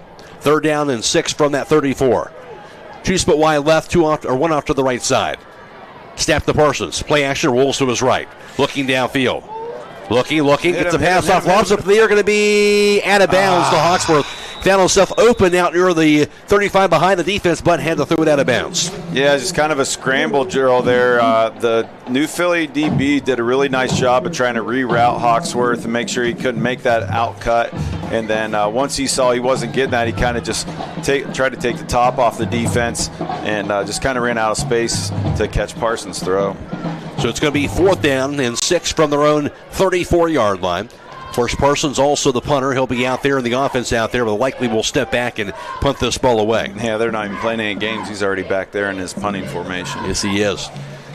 3rd down and 6 from that 34. 2 split wide left, 1 off to the right side. Snap to Parsons. Play action, rolls to his right. Looking downfield. Looking, gets a pass off, lobs up in the air, going to be out of bounds to Hawksworth. Found himself open out near the 35 behind the defense, but had to throw it out of bounds. Yeah, just kind of a scramble drill there. The New Philly DB did a really nice job of trying to reroute Hawksworth and make sure he couldn't make that out cut. And then once he saw he wasn't getting that, he kind of just tried to take the top off the defense and just kind of ran out of space to catch Parsons' throw. So it's going to be 4th down and 6 from their own 34-yard line. Of course, Parsons also the punter. He'll be out there, and the offense out there, but likely will step back and punt this ball away. Yeah, they're not even playing any games. He's already back there in his punting formation. Yes, he is.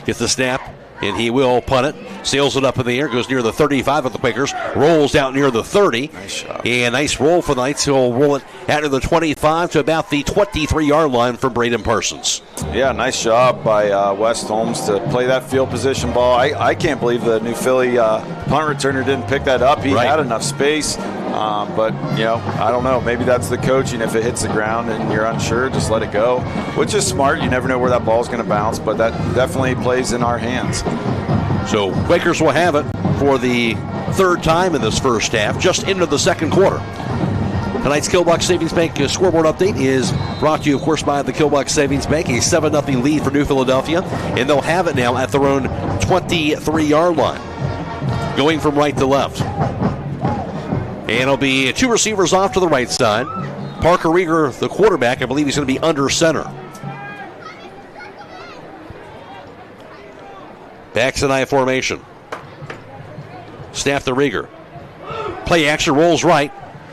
Gets the snap, and he will punt it. Sails it up in the air, goes near the 35 of the Quakers, rolls out near the 30. Nice shot. And nice roll for the Knights. He'll roll it out of the 25 to about the 23-yard line from Braden Parsons. Yeah, nice job by West Holmes to play that field position ball. I can't believe the New Philly punt returner didn't pick that up. He had enough space, but, I don't know. Maybe that's the coaching. If it hits the ground and you're unsure, just let it go, which is smart. You never know where that ball's going to bounce, but that definitely plays in our hands. So Quakers will have it for the third time in this first half, just into the second quarter. Tonight's Killbuck Savings Bank scoreboard update is brought to you, of course, by the Killbuck Savings Bank. A 7-0 lead for New Philadelphia, and they'll have it now at their own 23-yard line, going from right to left. And it'll be two receivers off to the right side. Parker Rieger, the quarterback, I believe he's going to be under center. Backs and I formation. Snap to Rieger. Play action, rolls right.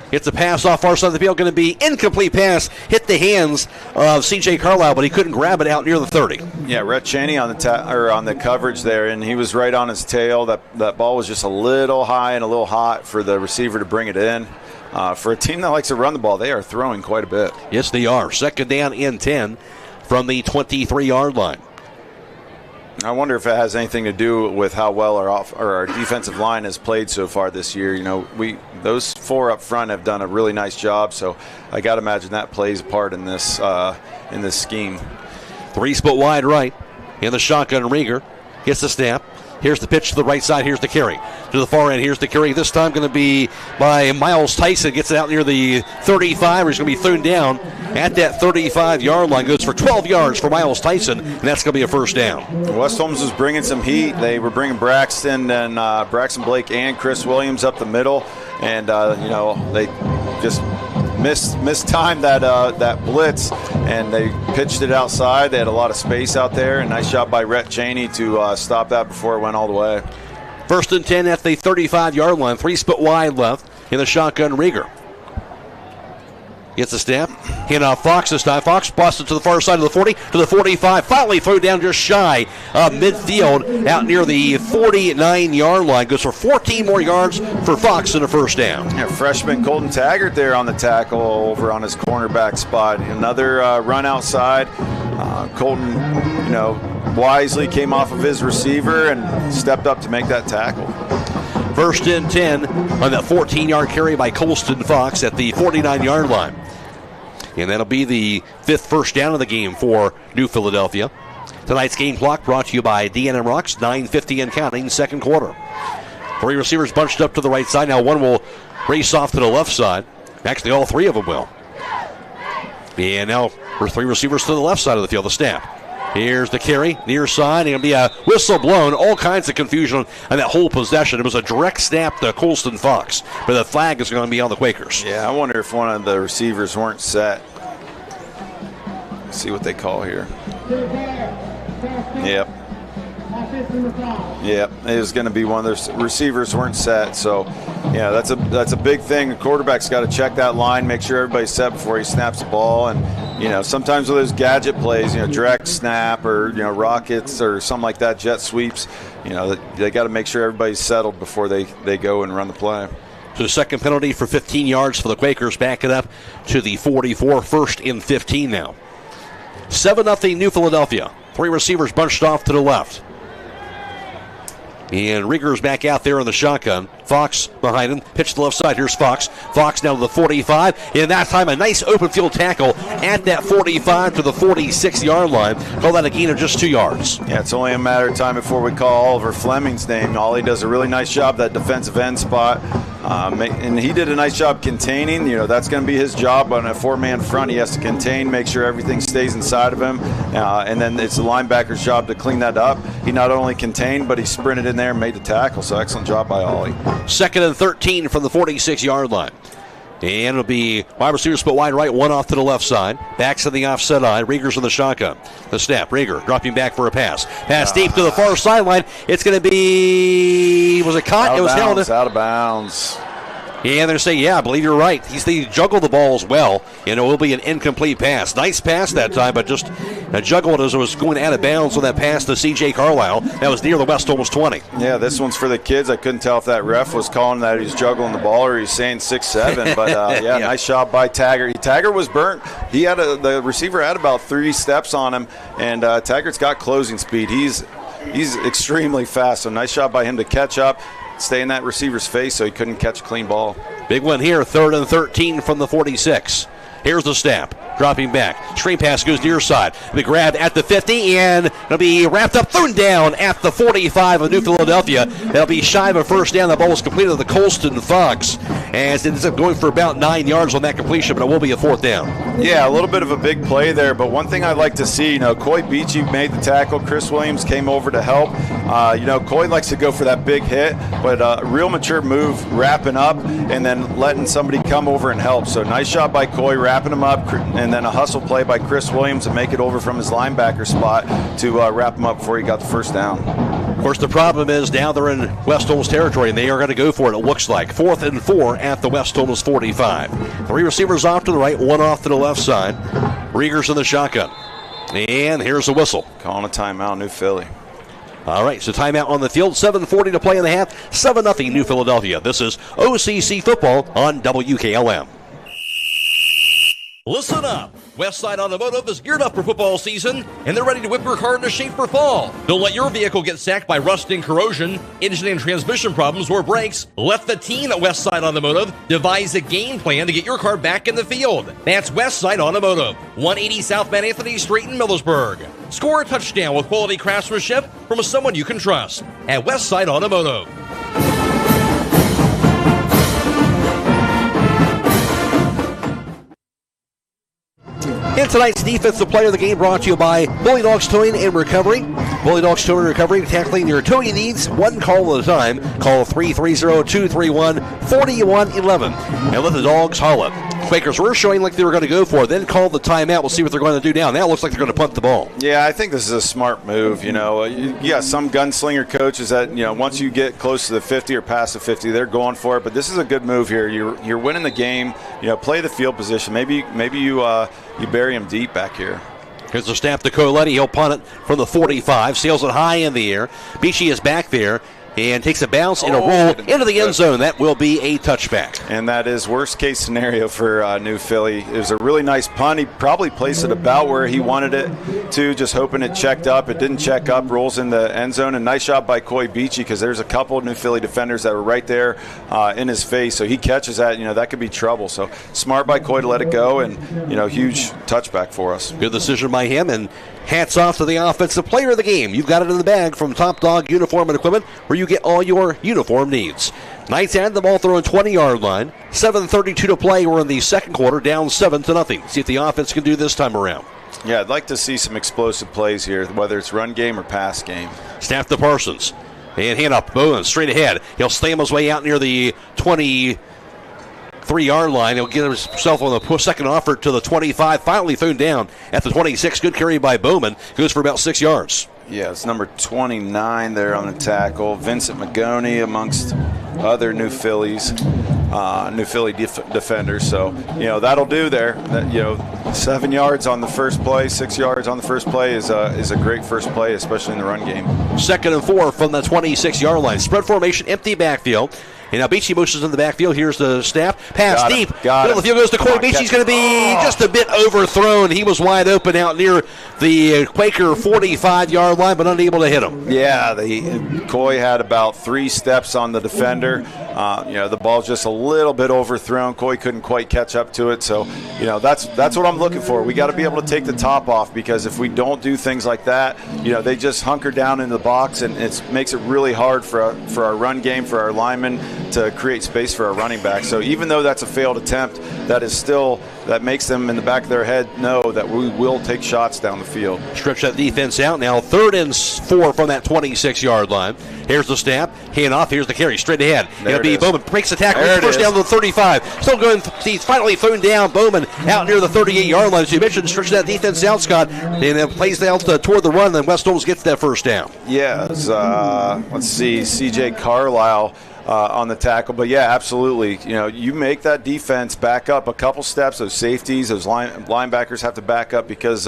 Gets a pass off far side of the field. Going to be incomplete pass. Hit the hands of C.J. Carlisle, but he couldn't grab it out near the 30. Yeah, Rhett Cheney on the coverage there, and he was right on his tail. That ball was just a little high and a little hot for the receiver to bring it in. For a team that likes to run the ball, they are throwing quite a bit. Yes, they are. Second down and 10 from the 23-yard line. I wonder if it has anything to do with how well our defensive line has played so far this year. Those four up front have done a really nice job, so I got to imagine that plays a part in this scheme. 3 split wide right in the shotgun. Rieger gets the snap. Here's the pitch to the right side. Here's the carry. To the far end, here's the carry. This time going to be by Miles Tyson. Gets it out near the 35. He's going to be thrown down at that 35-yard line. Goes for 12 yards for Miles Tyson, and that's going to be a first down. West Holmes was bringing some heat. They were bringing Braxton Blake and Chris Williams up the middle, and they just mistimed that blitz, and they pitched it outside. They had a lot of space out there, and nice job by Rhett Cheney to stop that before it went all the way. First and 10 at the 35-yard line. 3 split wide left in the shotgun. Rieger gets the snap. Hand off Fox this time. Fox busted to the far side of the 40, to the 45. Finally throw down just shy of midfield out near the 49-yard line. Goes for 14 more yards for Fox in a first down. Yeah, freshman Colton Taggart there on the tackle over on his cornerback spot. Another run outside. Colton, wisely came off of his receiver and stepped up to make that tackle. First and 10 on that 14-yard carry by Colston Fox at the 49-yard line. And that'll be the 5th first down of the game for New Philadelphia. Tonight's game clock brought to you by D&M Rocks, 9:50 and counting, second quarter. 3 receivers bunched up to the right side. Now one will race off to the left side. Actually, all 3 of them will. And now we're 3 receivers to the left side of the field, the snap. Here's the carry, near side. It'll be a whistle blown. All kinds of confusion on that whole possession. It was a direct snap to Colston Fox, but the flag is going to be on the Quakers. Yeah, I wonder if one of the receivers weren't set. Let's see what they call here. Yep. Yep, it was going to be one of the receivers weren't set. So, yeah, that's a big thing. The quarterback's got to check that line, make sure everybody's set before he snaps the ball. And, sometimes with those gadget plays, direct snap or, rockets or something like that, jet sweeps, they got to make sure everybody's settled before they go and run the play. So the second penalty for 15 yards for the Quakers. Back it up to the 44, first and 15 now. 7-0 New Philadelphia. 3 receivers bunched off to the left. And Rieger's back out there in the shotgun. Fox behind him. Pitch to the left side. Here's Fox. Fox now to the 45. And that time a nice open field tackle at that 45 to the 46-yard line. Call that a gain of just 2 yards. Yeah, it's only a matter of time before we call Oliver Fleming's name. Ollie does a really nice job that defensive end spot. And he did a nice job containing. That's going to be his job on a 4-man front. He has to contain, make sure everything stays inside of him. And then it's the linebacker's job to clean that up. He not only contained, but he sprinted in there and made the tackle. So excellent job by Ollie. Second and 13 from the 46-yard line. And it'll be wide receiver split wide right, one off to the left side. Backs to the offset eye. Rieger's in the shotgun. The snap. Rieger dropping back for a pass. Pass deep to the far sideline. It's going to be, was it caught? It was held. Out of bounds. Yeah, they're saying, I believe you're right. He juggled the ball as well, and it will be an incomplete pass. Nice pass that time, but just juggled as it was going out of bounds on that pass to C.J. Carlisle. That was near the West Holmes 20. Yeah, this one's for the kids. I couldn't tell if that ref was calling that he's juggling the ball or he's saying 6-7, but nice shot by Taggart. Taggart was burnt. The receiver had about 3 steps on him, and Taggart's got closing speed. He's extremely fast, so nice shot by him to catch up, stay in that receiver's face so he couldn't catch a clean ball. Big one here, 3rd and 13 from the 46. Here's the snap. Dropping back. Screen pass goes near side. The grab at the 50, and it'll be wrapped up, thrown down at the 45 of New Philadelphia. That'll be shy of a first down. The ball was completed to the Colston Fox, as it ends up going for about 9 yards on that completion, but it will be a 4th down. Yeah, a little bit of a big play there, but one thing I'd like to see, Coy Beachy made the tackle. Chris Williams came over to help. Coy likes to go for that big hit, but a real mature move, wrapping up, and then letting somebody come over and help. So nice shot by Coy, wrapping him up, and then a hustle play by Chris Williams to make it over from his linebacker spot to wrap him up before he got the first down. Of course, the problem is now they're in West Holmes territory, and they are going to go for it, it looks like. 4th and 4 at the West Holmes 45. 3 receivers off to the right, 1 off to the left side. Rieger's in the shotgun. And here's the whistle. Calling a timeout, New Philly. All right, so timeout on the field. 7:40 to play in the half. 7-0 New Philadelphia. This is OCC football on WKLM. Listen up. Westside Automotive is geared up for football season, and they're ready to whip your car into shape for fall. Don't let your vehicle get sacked by rust and corrosion, engine and transmission problems, or brakes. Let the team at Westside Automotive devise a game plan to get your car back in the field. That's Westside Automotive, 180 South Van Anthony Street in Millersburg. Score a touchdown with quality craftsmanship from someone you can trust at Westside Automotive. In tonight's Defensive Player of the Game, brought to you by Bully Dogs Towing and Recovery. Bully Dogs Towing and Recovery, tackling your towing needs one call at a time. Call 330-231-4111 and let the dogs haul it. Quakers were showing like they were going to go for it, then call the timeout. We'll see what they're going to do now. Now it looks like they're going to punt the ball. Yeah, I think this is a smart move. You got some gunslinger coaches that, once you get close to the 50 or past the 50, they're going for it. But this is a good move here. You're winning the game. Play the field position. Maybe you bury him deep back here. Here's the snap to Coletti. He'll punt it from the 45. Sails it high in the air. Beachy is back there and takes a bounce and a roll into the end zone. That will be a touchback. And that is worst-case scenario for New Philly. It was a really nice punt. He probably placed it about where he wanted it to, just hoping it checked up. It didn't check up, rolls in the end zone. And nice shot by Coy Beachy, because there's a couple of New Philly defenders that were right there in his face. So he catches that. That could be trouble. So smart by Coy to let it go, and, huge touchback for us. Good decision by him, and hats off to the offensive player of the game. You've got it in the bag from Top Dog Uniform and Equipment, where you get all your uniform needs. Knights had the ball throwing 20-yard line. 7:32 to play. We're in the second quarter, down 7-0. See if the offense can do this time around. Yeah, I'd like to see some explosive plays here, whether it's run game or pass game. Snap to Parsons. And hand up, Bowen straight ahead. He'll slam his way out near the 23-yard line. He'll get himself on the second offer to the 25. Finally thrown down at the 26. Good carry by Bowman. Goes for about 6 yards. Yeah, it's number 29 there on the tackle. Vincent Magoni amongst other New Philly defenders. So, that'll do there. 7 yards on the first play, 6 yards on the first play is a great first play, especially in the run game. 2nd and 4 from the 26-yard line. Spread formation, empty backfield. And now Beachy motions in the backfield. Here's the snap. Pass deep. Middle of the field goes to Coy Beachy. He's going to be just a bit overthrown. He was wide open out near the Quaker 45-yard line, but unable to hit him. Yeah, Coy had about 3 steps on the defender. The ball's just a little bit overthrown. Coy couldn't quite catch up to it. So, that's what I'm looking for. We got to be able to take the top off, because if we don't do things like that, they just hunker down in the box, and it makes it really hard for our run game, for our linemen, to create space for our running back. So even though that's a failed attempt, that makes them in the back of their head know that we will take shots down the field. Stretch that defense out now. 3rd and 4 from that 26-yard line. Here's the snap. Hand off. Here's the carry. Straight ahead. It'll be Bowman. Breaks the tackle. First down to the 35. Still going. He's finally thrown down. Bowman out near the 38-yard line. As you mentioned, stretch that defense out, Scott. And then plays down toward the run. Then West Holmes gets that first down. Yeah. Let's see. C.J. Carlisle on the tackle. But, yeah, absolutely. You make that defense back up a couple steps. Those safeties, those linebackers have to back up because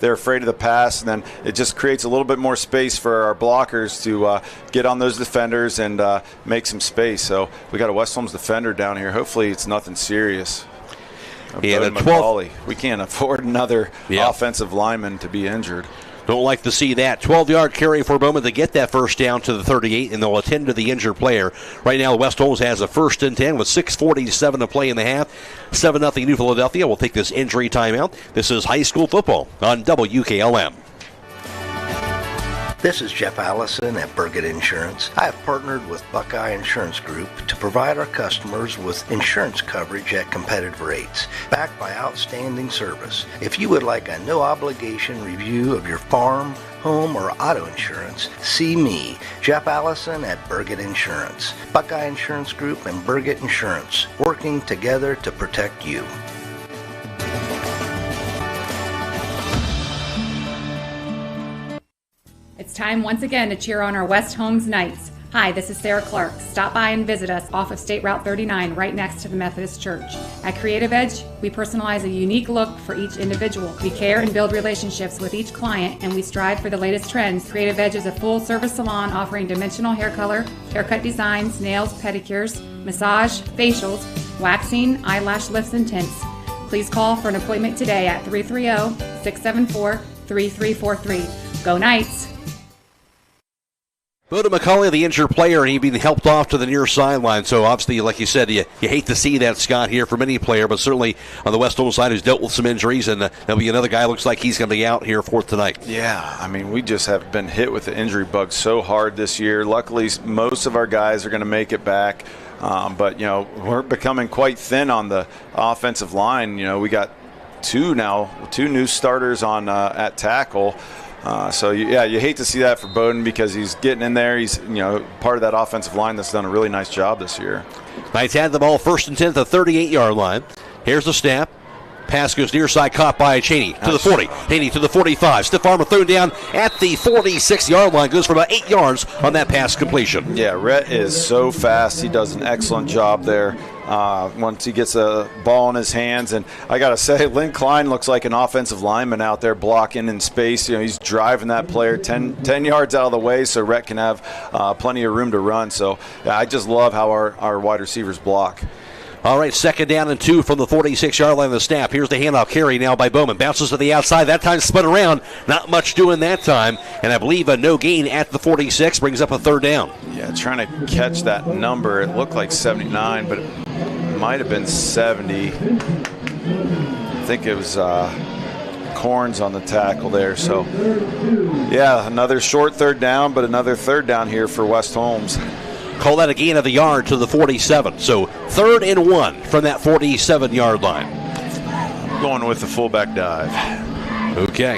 they're afraid of the pass, and then it just creates a little bit more space for our blockers to get on those defenders and make some space. So we got a West Holmes defender down here. Hopefully it's nothing serious. Yeah, the 12th. We can't afford another offensive lineman to be injured. Don't like to see that. 12-yard carry for Bowman to get that first down to the 38, and they'll attend to the injured player. Right now, West Holmes has a 1st and 10 with 6:47 to play in the half. 7-0 New Philadelphia will take this injury timeout. This is high school football on WKLM. This is Jeff Allison at Burgett Insurance. I have partnered with Buckeye Insurance Group to provide our customers with insurance coverage at competitive rates, backed by outstanding service. If you would like a no-obligation review of your farm, home, or auto insurance, see me, Jeff Allison at Burgett Insurance. Buckeye Insurance Group and Burgett Insurance, working together to protect you. It's time once again to cheer on our West Holmes Knights. Hi, this is Sarah Clark. Stop by and visit us off of State Route 39 right next to the Methodist Church. At Creative Edge, we personalize a unique look for each individual. We care and build relationships with each client, and we strive for the latest trends. Creative Edge is a full-service salon offering dimensional hair color, haircut designs, nails, pedicures, massage, facials, waxing, eyelash lifts, and tints. Please call for an appointment today at 330-674-3343. Go Knights! Bo to McCauley, the injured player, and he being helped off to the near sideline. So obviously, like you said, you hate to see that, Scott, here from any player, but certainly on the West Holmes side who's dealt with some injuries, and there'll be another guy looks like he's going to be out here for tonight. Yeah, I mean, we just have been hit with the injury bug so hard this year. Luckily, most of our guys are going to make it back, but, we're becoming quite thin on the offensive line. We got two new starters on at tackle. So you hate to see that for Bowden because he's getting in there. He's part of that offensive line that's done a really nice job this year. Knights had the ball 1st and 10 at the 38-yard line. Here's the snap. Pass goes near side, caught by Cheney to the 40. Cheney to the 45. Stiff arm thrown down at the 46-yard line. Goes for about 8 yards on that pass completion. Yeah, Rhett is so fast. He does an excellent job there. Once he gets a ball in his hands. And I got to say, Lynn Klein looks like an offensive lineman out there blocking in space. He's driving that player 10 yards out of the way so Rhett can have plenty of room to run. So I just love how our wide receivers block. All right, 2nd down and 2 from the 46-yard line of the snap. Here's the handoff carry now by Bowman. Bounces to the outside. That time spun around. Not much doing that time. And I believe a no gain at the 46 brings up a 3rd down. Yeah, trying to catch that number. It looked like 79, but it might have been 70. I think it was Corns on the tackle there. So, yeah, another short 3rd down, but another 3rd down here for West Holmes. Call that a gain of a yard to the 47. So 3rd and 1 from that 47-yard line. Going with the fullback dive. Okay.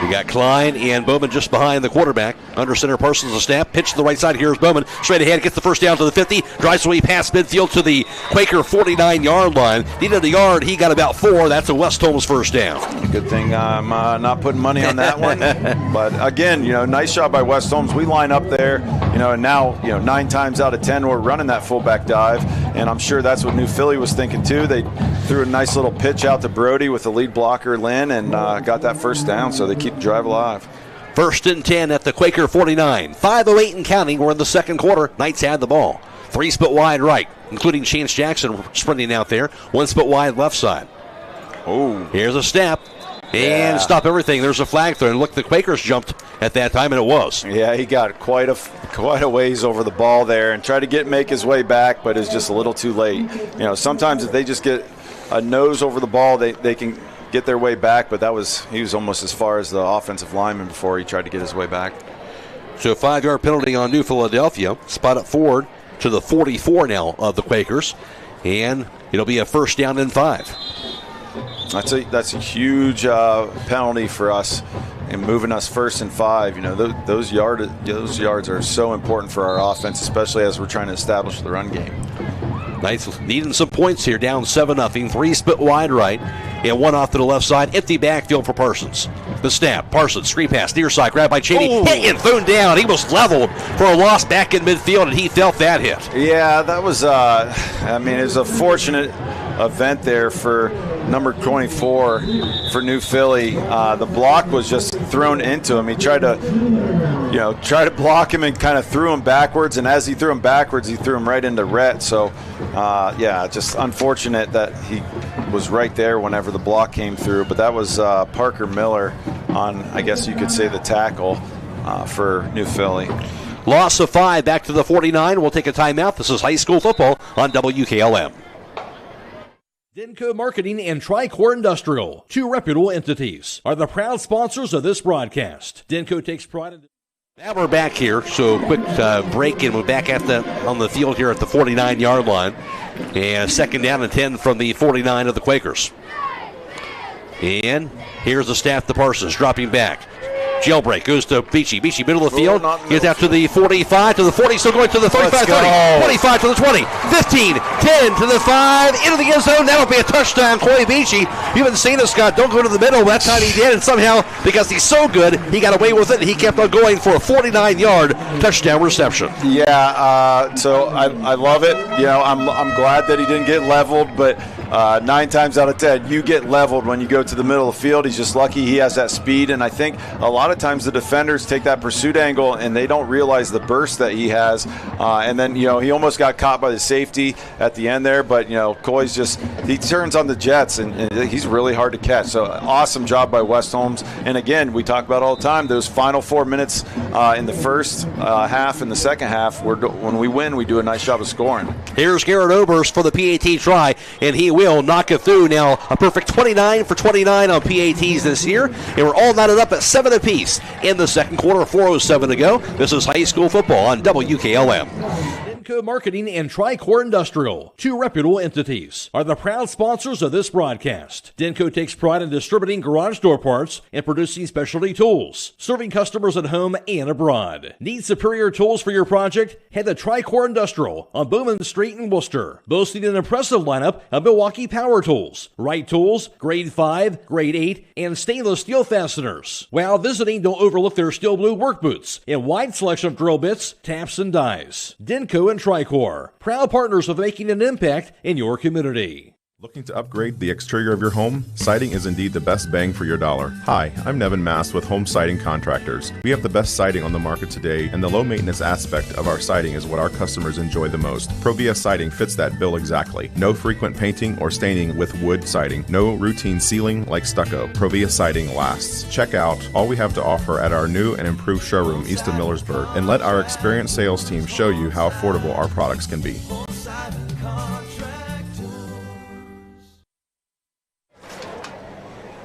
We got Klein and Bowman just behind the quarterback. Under center, Parsons a snap. Pitch to the right side. Here's Bowman. Straight ahead. Gets the first down to the 50. Drives away past midfield to the Quaker 49-yard line. Needed a yard. He got about 4. That's a West Holmes first down. Good thing I'm not putting money on that one. But, again, nice job by West Holmes. We line up there, and now, 9 times out of 10 we're running that fullback dive. And I'm sure that's what New Philly was thinking, too. They threw a nice little pitch out to Brody with the lead blocker, Lynn, and got that first down, so they keep the drive alive. 1st and 10 at the Quaker 49. 5:08 and counting. We're in the 2nd quarter. Knights had the ball. 3 split wide right, including Chance Jackson sprinting out there. 1 split wide left side. Oh, here's a snap. And stop everything. There's a flag thrown. Look, the Quakers jumped at that time, and it was. Yeah, he got quite a ways over the ball there and tried to make his way back, but it's just a little too late. Sometimes if they just get a nose over the ball, they can get their way back, but he was almost as far as the offensive lineman before he tried to get his way back. So a 5-yard penalty on New Philadelphia. Spot it forward to the 44 now of the Quakers, and it'll be a 1st down and 5. That's a huge penalty for us in moving us 1st and 5. Those yards are so important for our offense, especially as we're trying to establish the run game. Knights needing some points here, down 7-0. 3 split wide right, and 1 off to the left side. Empty backfield for Parsons. The snap. Parsons, screen pass, near side, grabbed by Cheney. Hit and thrown down. He was leveled for a loss back in midfield, and he felt that hit. Yeah, that was, it was a fortunate event there for number 24 for New Philly. The block was just thrown into him. He tried to block him and kind of threw him backwards, and as he threw him backwards, he threw him right into Rhett. So, just unfortunate that he was right there whenever the block came through. But that was Parker Miller on, I guess you could say, the tackle for New Philly. Loss of 5 back to the 49. We'll take a timeout. This is high school football on WKLM. Denko Marketing and Tricor Industrial, 2 reputable entities, are the proud sponsors of this broadcast. Denko takes pride in... Now we're back here, so quick break, and we're back on the field here at the 49-yard line. And 2nd down and 10 from the 49 of the Quakers. And here's the snap to Parsons, dropping back. Jailbreak goes to Beachy. Beachy, middle of the field. Gets out to the 45, to the 40, still going to the 35, 30, 25 to the 20, 15, 10 to the 5, into the end zone. That'll be a touchdown, Clay Beachy. You've been saying this, Scott, don't go to the middle. That time he did, and somehow, because he's so good, he got away with it, and he kept on going for a 49-yard touchdown reception. Yeah, so I love it. I'm glad that he didn't get leveled, but 9 times out of 10, you get leveled when you go to the middle of the field. He's just lucky he has that speed, and I think a lot of times the defenders take that pursuit angle and they don't realize the burst that he has, and then he almost got caught by the safety at the end there, but Coy's he turns on the jets, and he's really hard to catch. So awesome job by West Holmes. And again, we talk about all the time, those final 4 minutes in the first half and the second half, when we win, we do a nice job of scoring. Here's Garrett Oberst for the PAT try, and he will knock it through. Now a perfect 29 for 29 on PATs this year, and we're all knotted up at 7 apiece in the second quarter. 4:07 to go. This is high school football on WKLM. Marketing and Tricor Industrial, 2 reputable entities, are the proud sponsors of this broadcast. Denko takes pride in distributing garage door parts and producing specialty tools, serving customers at home and abroad. Need superior tools for your project? Head to Tricor Industrial on Bowman Street in Worcester, boasting an impressive lineup of Milwaukee power tools, Wright tools, grade 5, grade 8, and stainless steel fasteners. While visiting, don't overlook their steel blue work boots and wide selection of drill bits, taps, and dies. Denko and Tricor, proud partners of making an impact in your community. Looking to upgrade the exterior of your home? Siding is indeed the best bang for your dollar. Hi, I'm Nevin Mast with Home Siding Contractors. We have the best siding on the market today, and the low maintenance aspect of our siding is what our customers enjoy the most. Provia Siding fits that bill exactly. No frequent painting or staining with wood siding. No routine sealing like stucco. Provia Siding lasts. Check out all we have to offer at our new and improved showroom east of Millersburg, and let our experienced sales team show you how affordable our products can be.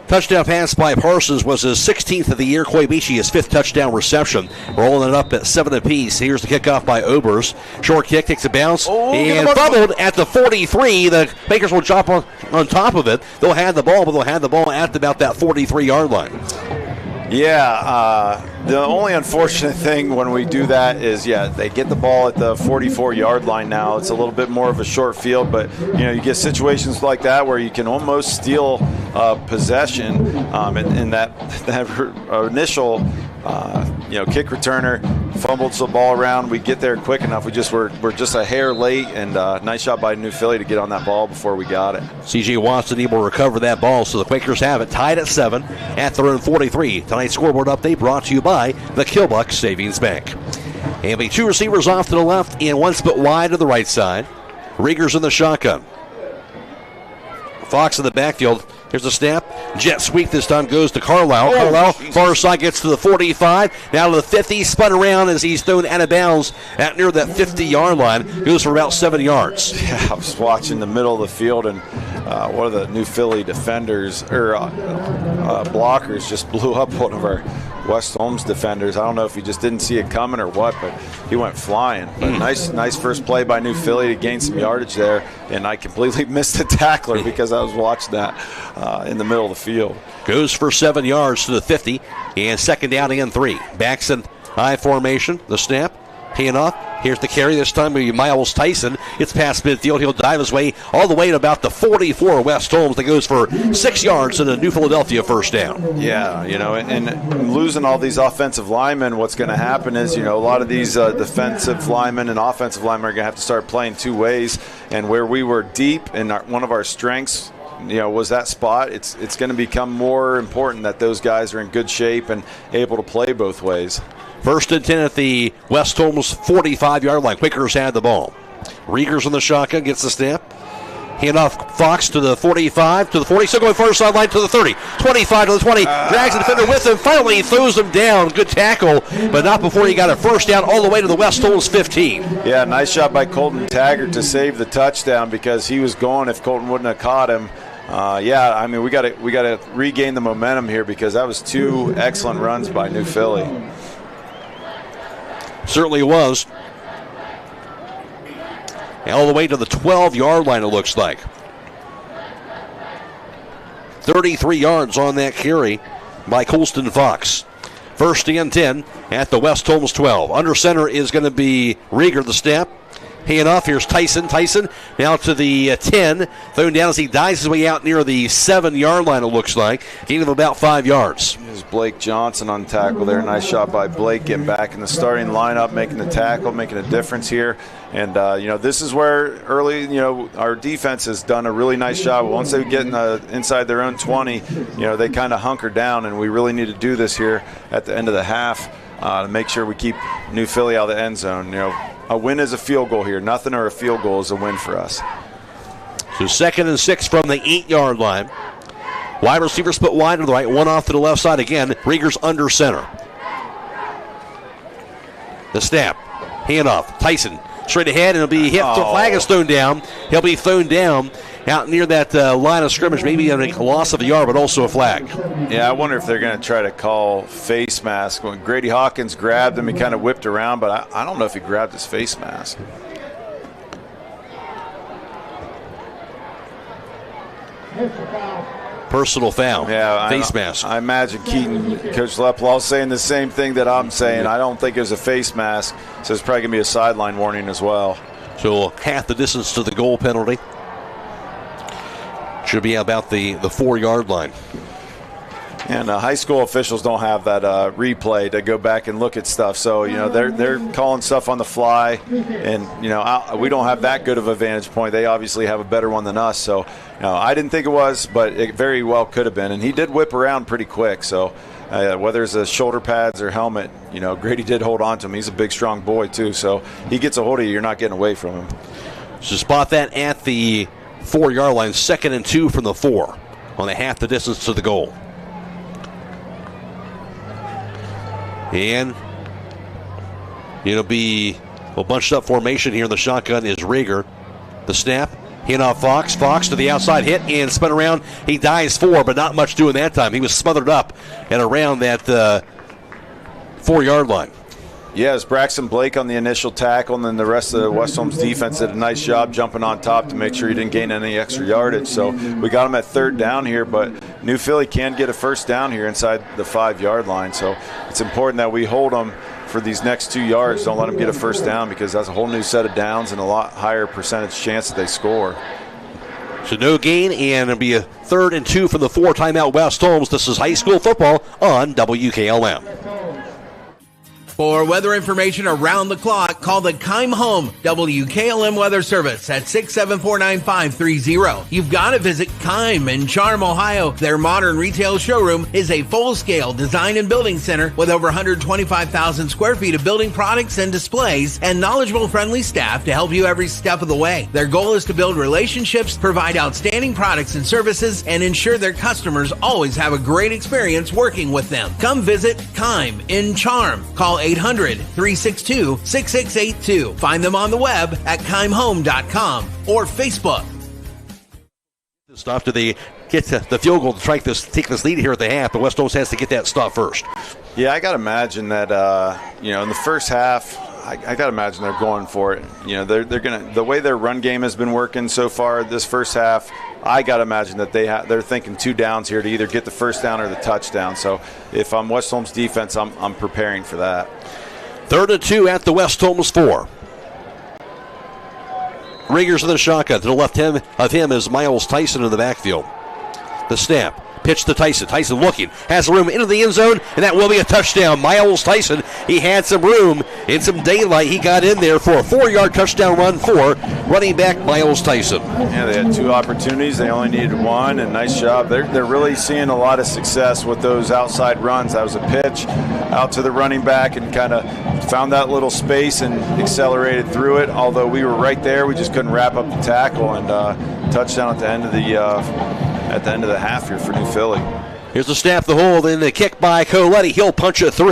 Touchdown pass by Parsons was his 16th of the year. Coy Beachy, his 5th touchdown reception. Rolling it up at 7 apiece. Here's the kickoff by Oberst. Short kick, takes a bounce, and fumbled at the 43. The Bakers will jump on top of it. They'll have the ball, but they'll have the ball at about that 43-yard line. Yeah, the only unfortunate thing when we do that is, they get the ball at the 44-yard line now. It's a little bit more of a short field, but, you get situations like that where you can almost steal possession in that initial, kick returner fumbled the ball around. We get there quick enough. We're just a hair late, and nice shot by New Philly to get on that ball before we got it. C.J. Watson able to recover that ball, so the Quakers have it tied at 7 at their own 43. Tonight's scoreboard update brought to you by the Kilbuck Savings Bank. And the 2 receivers off to the left and 1 split wide to the right side. Rieger's in the shotgun. Fox in the backfield. Here's a snap. Jet sweep this time goes to Carlisle. Carlisle, far side, gets to the 45. Now to the 50. Spun around as he's thrown out of bounds at near that 50-yard line. Goes for about 7 yards. Yeah, I was watching the middle of the field, and one of the New Philly defenders, or blockers, just blew up one of our West Holmes defenders. I don't know if he just didn't see it coming or what, but he went flying. But nice first play by New Philly to gain some yardage there, and I completely missed the tackler because I was watching that in the middle of the field. Goes for 7 yards to the 50, and 2nd down and 3. Backs in high formation. The snap, hand off. Here's the carry. This time with Miles Tyson. It's past midfield. He'll dive his way all the way to about the 44 West Holmes. That goes for 6 yards and a New Philadelphia first down. Yeah, and losing all these offensive linemen, what's going to happen is, a lot of these defensive linemen and offensive linemen are going to have to start playing two ways. And where we were deep and one of our strengths, was that spot, it's going to become more important that those guys are in good shape and able to play both ways. 1st and 10 at the West Holmes 45-yard line. Quakers had the ball. Rieger's on the shotgun, gets the snap. Hand off Fox to the 45, to the 40, still going far sideline to the 30, 25 to the 20, drags the defender with him, finally throws him down. Good tackle, but not before he got a first down all the way to the West Holmes 15. Yeah, nice shot by Colton Taggart to save the touchdown because he was gone if Colton wouldn't have caught him. We got to regain the momentum here because that was 2 excellent runs by New Philly. Certainly was. All the way to the 12-yard line, it looks like. 33 yards on that carry by Colston Fox. 1st and 10 at the West Holmes 12. Under center is going to be Rieger, the snap. Hand off. Here's Tyson. Tyson now to the 10. Thrown down as he dives his way out near the 7-yard line, it looks like. Gain of about 5 yards. There's Blake Johnson on tackle there. Nice shot by Blake, getting back in the starting lineup, making the tackle, making a difference here. And, this is where early, our defense has done a really nice job. Once they get inside their own 20, they kind of hunker down, and we really need to do this here at the end of the half to make sure we keep New Philly out of the end zone. A win is a field goal here. Nothing or a field goal is a win for us. So 2nd and 6 from the 8-yard line. Wide receiver split wide to the right, one off to the left side again. Rieger's under center. The snap. Handoff. Tyson straight ahead, and it'll be hit. The flag is thrown down. He'll be thrown down out near that line of scrimmage, maybe a loss of a yard, but also a flag. Yeah, I wonder if they're going to try to call face mask. When Grady Hawkins grabbed him, he kind of whipped around, but I don't know if he grabbed his face mask. Personal foul. Yeah, face mask. I imagine Coach Leplaw saying the same thing that I'm saying. I don't think it was a face mask, so it's probably going to be a sideline warning as well. So half the distance to the goal penalty. Should be about the 4-yard line. And high school officials don't have that replay to go back and look at stuff. So, they're calling stuff on the fly. And, we don't have that good of a vantage point. They obviously have a better one than us. So, I didn't think it was, but it very well could have been. And he did whip around pretty quick. So, whether it's the shoulder pads or helmet, Grady did hold on to him. He's a big, strong boy, too. So, he gets a hold of you. You're not getting away from him. So, spot that at the 4-yard line. 2nd and 2 from the 4 on the half the distance to the goal. And it'll be a bunched up formation here in the shotgun is Rieger. The snap, hand off Fox. Fox to the outside, hit and spun around. He dives 4, but not much doing that time. He was smothered up and around that 4-yard line. Yes, Braxton Blake on the initial tackle, and then the rest of the West Holmes defense did a nice job jumping on top to make sure he didn't gain any extra yardage. So we got him at 3rd down here, but New Philly can get a first down here inside the 5-yard line. So it's important that we hold them for these next 2 yards. Don't let them get a first down because that's a whole new set of downs and a lot higher percentage chance that they score. So no gain, and it'll be a 3rd and 2 from the 4 timeout West Holmes. This is high school football on WKLM. For weather information around the clock, call the Keim Home WKLM Weather Service at 674-9530. You've got to visit Keim in Charm, Ohio. Their modern retail showroom is a full-scale design and building center with over 125,000 square feet of building products and displays and knowledgeable, friendly staff to help you every step of the way. Their goal is to build relationships, provide outstanding products and services, and ensure their customers always have a great experience working with them. Come visit Keim in Charm. Call 800-362-6682. Find them on the web at keimhome.com or Facebook. Stop to the get to the field goal to take this lead here at the half, but West Holmes has to get that stop first. Yeah, I got to imagine that in the first half, I got to imagine they're going for it. They're gonna, the way their run game has been working so far this first half. I got to imagine that they're thinking 2 downs here to either get the first down or the touchdown. So if I'm West Holmes defense, I'm preparing for that. 3rd and 2 at the West Holmes 4. Riggers in the shotgun. To the left of him is Miles Tyson in the backfield. The snap. Pitch to Tyson. Tyson looking. Has room into the end zone, and that will be a touchdown. Miles Tyson, he had some room and some daylight. He got in there for a 4-yard touchdown run for running back Miles Tyson. Yeah, they had 2 opportunities. They only needed 1, and nice job. They're really seeing a lot of success with those outside runs. That was a pitch out to the running back and kind of found that little space and accelerated through it. Although we were right there, we just couldn't wrap up the tackle, and touchdown at the end of the half here for New Philly. Here's the snap, the hold, and the kick by Coletti. He'll punch it through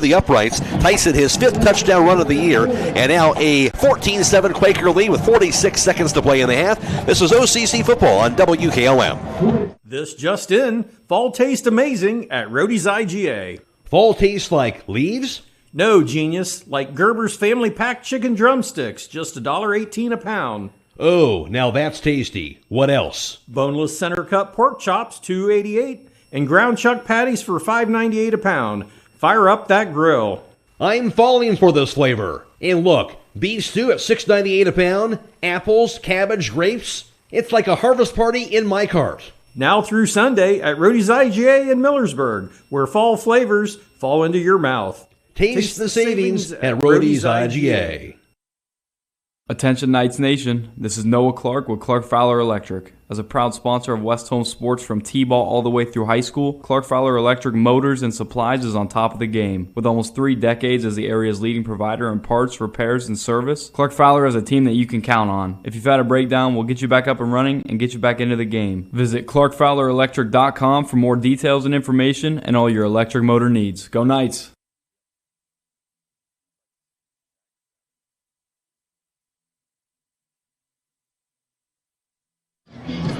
the uprights. Tyson, his 5th touchdown run of the year, and now a 14-7 Quaker lead with 46 seconds to play in the half. This is OCC football on WKLM. This just in, fall tastes amazing at Roadie's IGA. Fall tastes like leaves? No, genius, like Gerber's Family Pack Chicken Drumsticks, just $1.18 a pound. Oh, now that's tasty. What else? Boneless center cut pork chops, $2.88, and ground chuck patties for $5.98 a pound. Fire up that grill. I'm falling for this flavor. And look, beef stew at $6.98 a pound, apples, cabbage, grapes. It's like a harvest party in my cart. Now through Sunday at Roadie's IGA in Millersburg, where fall flavors fall into your mouth. Taste the savings at Roadie's IGA. Attention Knights Nation, this is Noah Clark with Clark Fowler Electric. As a proud sponsor of West Holmes sports from T-ball all the way through high school, Clark Fowler Electric Motors and Supplies is on top of the game. With almost 3 decades as the area's leading provider in parts, repairs, and service, Clark Fowler is a team that you can count on. If you've had a breakdown, we'll get you back up and running and get you back into the game. Visit ClarkFowlerElectric.com for more details and information and all your electric motor needs. Go Knights!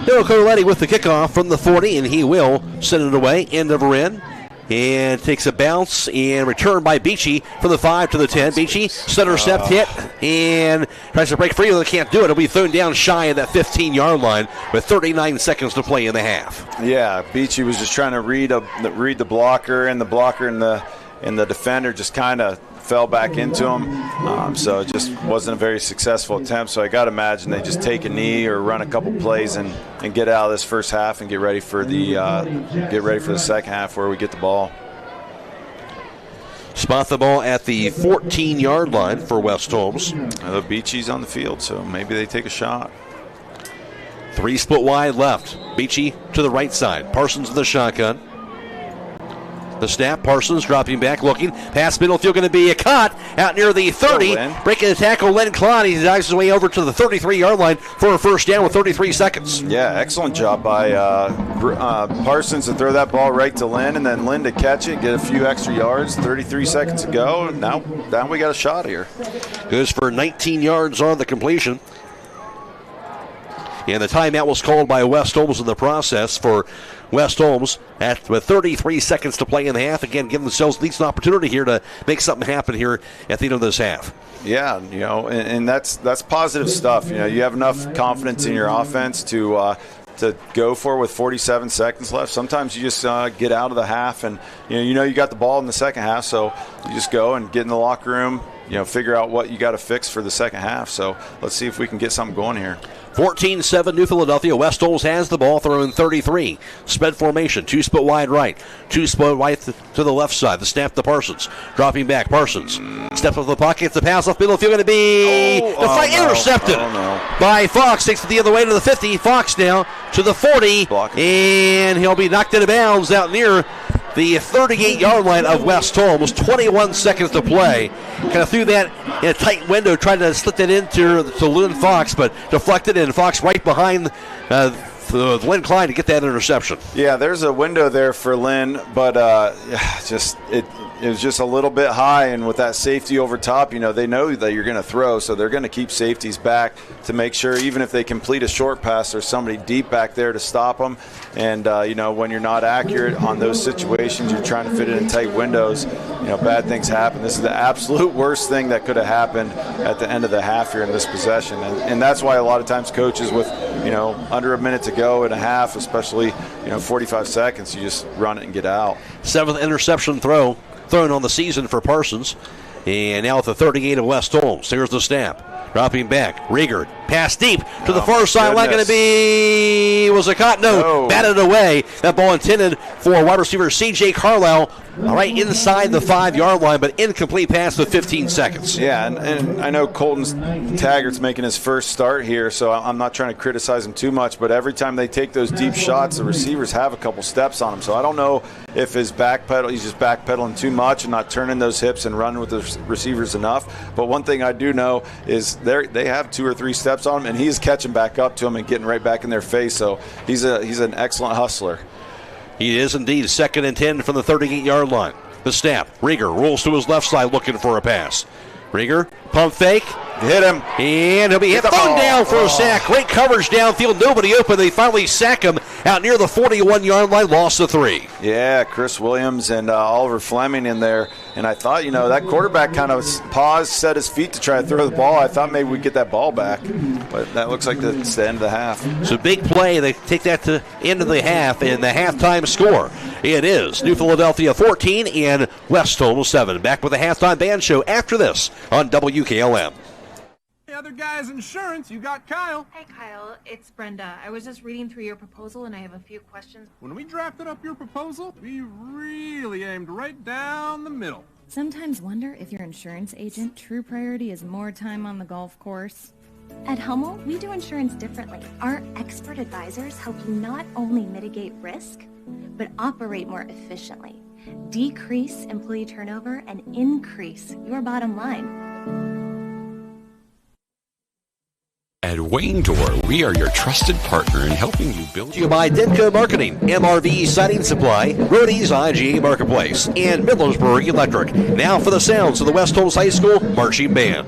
Bill Coletti with the kickoff from the 40, and he will send it away, end over end. And takes a bounce and return by Beachy from the 5 to the 10. Beachy, center step hit, and tries to break free, but can't do it. It'll be thrown down shy of that 15-yard line with 39 seconds to play in the half. Yeah, Beachy was just trying to read the blocker, and the defender just kind of fell back into him, so it just wasn't a very successful attempt. So I got to imagine they just take a knee or run a couple plays and get out of this first half and get ready for the second half where we get the ball. Spot the ball at the 14-yard line for West Holmes. The Beachy's on the field, so maybe they take a shot. 3 split wide left. Beachy to the right side. Parsons in the shotgun. The snap, Parsons dropping back, looking. Pass middle field, going to be a cut out near the 30. Breaking the tackle, Len Claude. He dives his way over to the 33-yard line for a first down with 33 seconds. Yeah, excellent job by Parsons to throw that ball right to Len, and then Len to catch it, get a few extra yards. 33 seconds to go. Now we got a shot here. Goes for 19 yards on the completion. And the timeout was called by West Holmes in the process for West Holmes with 33 seconds to play in the half. Again, giving themselves at least an opportunity here to make something happen here at the end of this half. Yeah, and that's positive stuff. You have enough confidence in your offense to go for with 47 seconds left. Sometimes you just get out of the half, and you got the ball in the second half, so you just go and get in the locker room, figure out what you got to fix for the second half. So let's see if we can get something going here. 14-7 New Philadelphia. West Holmes has the ball, throwing 33. Spread formation, 2 split wide right, 2 split wide to the left side. The snap to Parsons. Dropping back, Parsons. Steps up the pocket, the pass off middle field, going to be intercepted by Fox. Takes it the other way to the 50. Fox now to the 40, and he'll be knocked out of bounds out near the 38-yard line of West Holmes. 21 seconds to play. Kind of threw that in a tight window, tried to slip that into Lynn Fox, but deflected, and Fox right behind Lynn Klein to get that interception. Yeah, there's a window there for Lynn, but it was just a little bit high, and with that safety over top, they know that you're going to throw, so they're going to keep safeties back to make sure even if they complete a short pass, there's somebody deep back there to stop them. And, when you're not accurate on those situations, you're trying to fit it in tight windows, bad things happen. This is the absolute worst thing that could have happened at the end of the half here in this possession. And that's why a lot of times coaches with, under a minute to go and a half, especially, 45 seconds, you just run it and get out. 7th interception thrown on the season for Parsons. And now at the 38 of West Holmes. Here's the snap. Dropping back. Rieger. Pass deep to the far sideline. Going to be. Was it caught? No. Batted away. That ball intended for wide receiver C.J. Carlisle. All right, inside the 5-yard line, but incomplete pass with 15 seconds. Yeah, and I know Colton Taggart's making his first start here, so I'm not trying to criticize him too much, but every time they take those deep shots, the receivers have a couple steps on him. So I don't know if he's just backpedaling too much and not turning those hips and running with the receivers enough. But one thing I do know is they have 2 or 3 steps on him, and he's catching back up to them and getting right back in their face. So he's an excellent hustler. He is indeed 2nd and 10 from the 38-yard line. The snap. Rieger rolls to his left side looking for a pass. Rieger, pump fake. Hit him. And he'll be hit. Thrown down for a sack. Great coverage downfield. Nobody open. They finally sack him out near the 41-yard line. Lost to 3. Yeah, Chris Williams and Oliver Fleming in there. And I thought, that quarterback kind of paused, set his feet to try to throw the ball. I thought maybe we'd get that ball back. But that looks like it's the end of the half. So big play. They take that to end of the half and the halftime score. It is New Philadelphia 14 and West Holmes 7. Back with the halftime band show after this on WKLM. Hey, other guys, insurance, you got Kyle. Hey, Kyle, it's Brenda. I was just reading through your proposal, and I have a few questions. When we drafted up your proposal, we really aimed right down the middle. Sometimes wonder if your insurance agent true priority is more time on the golf course. At Hummel, we do insurance differently. Our expert advisors help you not only mitigate risk, but operate more efficiently, decrease employee turnover, and increase your bottom line. At Wayne Door, we are your trusted partner in helping you build you by Denko Marketing, MRV Siding Supply, Rody's IGA Marketplace, and Middlesbury Electric. Now for the sounds of the West Holmes High School Marching Band.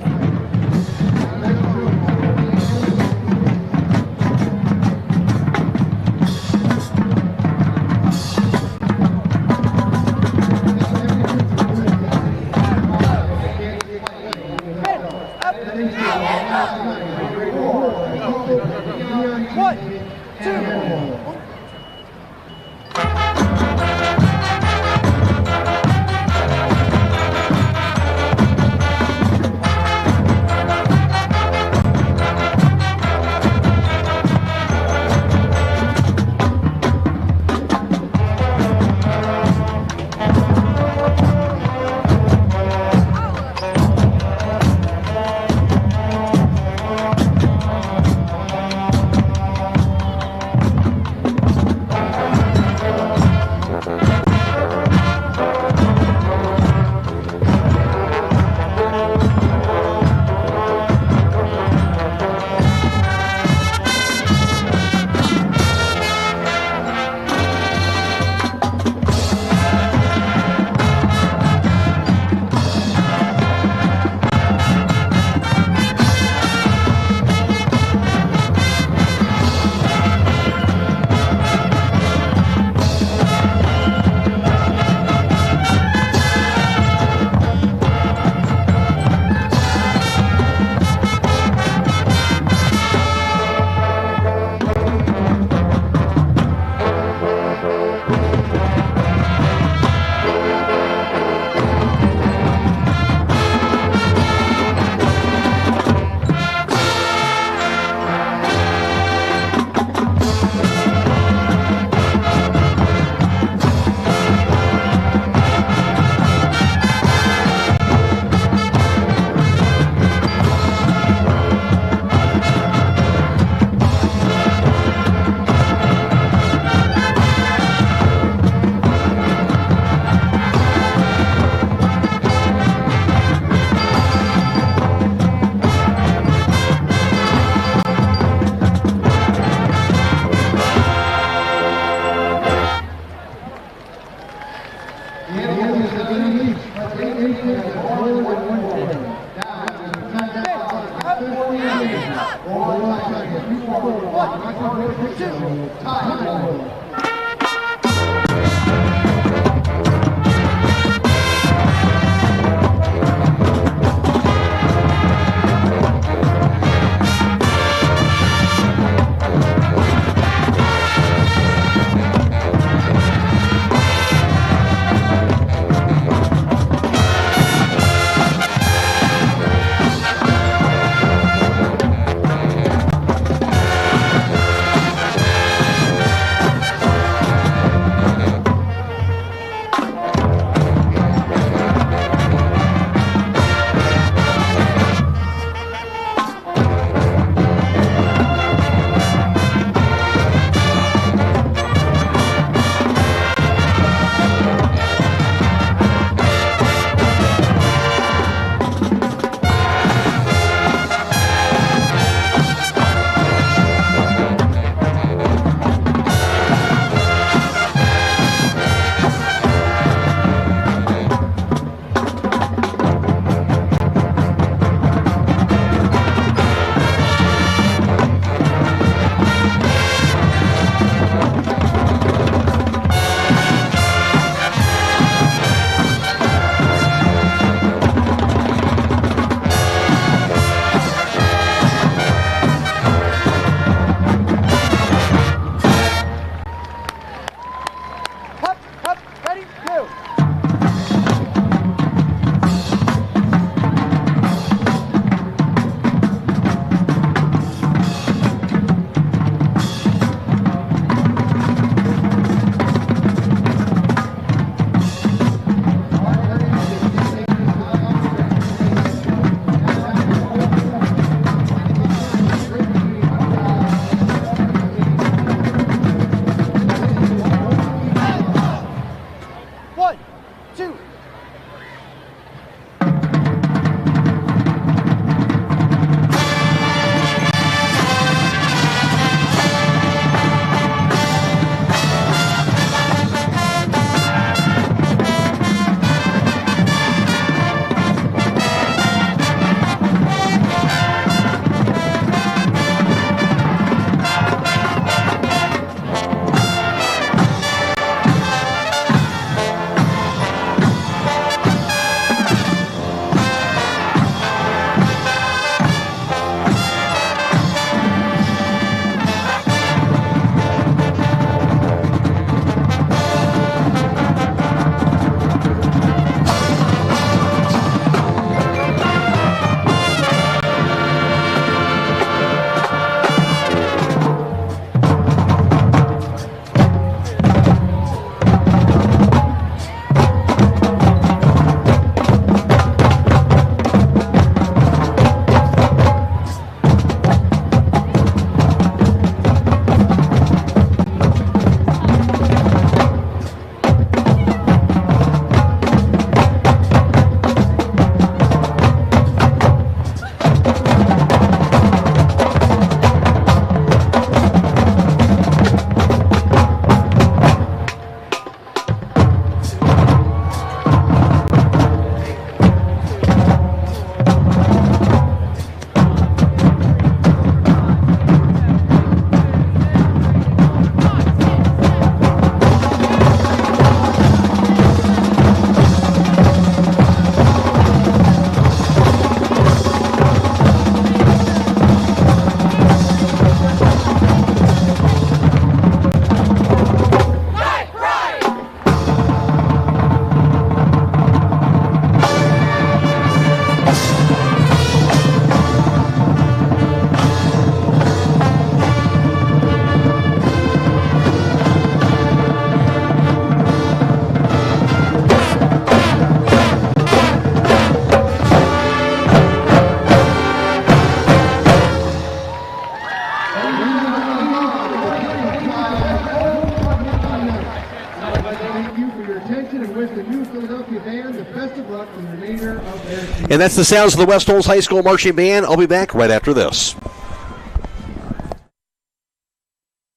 Thank you for your attention and wish the New Philadelphia Band the best of luck in the remainder of their season. And that's the sounds of the West Holmes High School Marching Band. I'll be back right after this.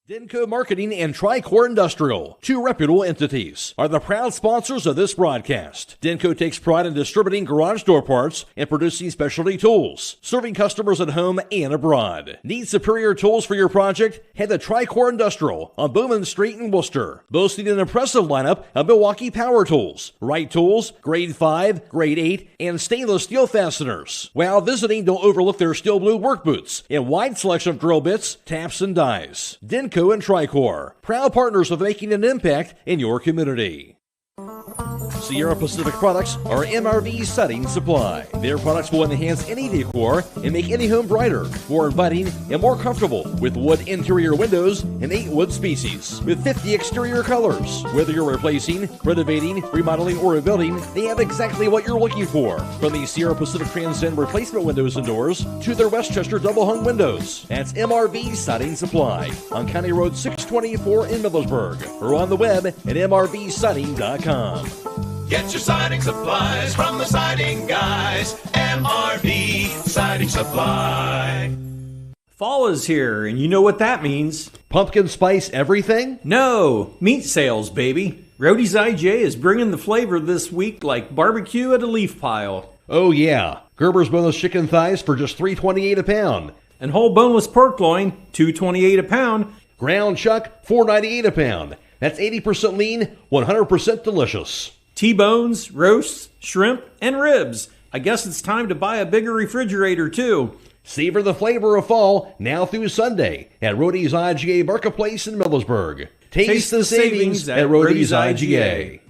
Denko Marketing and Tricor Industrial, two reputable entities, are the proud sponsors of this broadcast. Denko takes pride in distributing garage door parts and producing specialty tools, serving customers at home and abroad. Need superior tools for your project? Head to Tricor Industrial on Bowman Street in Worcester, boasting an impressive lineup of Milwaukee power tools, Wright tools, grade 5, grade 8, and stainless steel fasteners. While visiting, don't overlook their steel blue work boots and wide selection of drill bits, taps, and dies. Denko and Tricor, proud partners of making an impact in your community. Sierra Pacific Products are MRV Siding Supply. Their products will enhance any decor and make any home brighter, more inviting, and more comfortable with wood interior windows and 8 wood species with 50 exterior colors. Whether you're replacing, renovating, remodeling, or rebuilding, they have exactly what you're looking for. From the Sierra Pacific Transcend replacement windows and doors to their Westchester double hung windows. That's MRV Siding Supply on County Road 624 in Millersburg or on the web at mrvsiding.com. Get your siding supplies from the siding guys. MRV Siding Supply. Fall is here, and you know what that means. Pumpkin spice everything? No, meat sales, baby. Rody's IGA is bringing the flavor this week like barbecue at a leaf pile. Oh yeah, Gerber's boneless chicken thighs for just $3.28 a pound. And whole boneless pork loin, $2.28 a pound. Ground chuck, $4.98 a pound. That's 80% lean, 100% delicious. T-bones, roasts, shrimp, and ribs. I guess it's time to buy a bigger refrigerator, too. Savor the flavor of fall now through Sunday at Rody's IGA Marketplace in Millersburg. Taste the savings at Rody's IGA.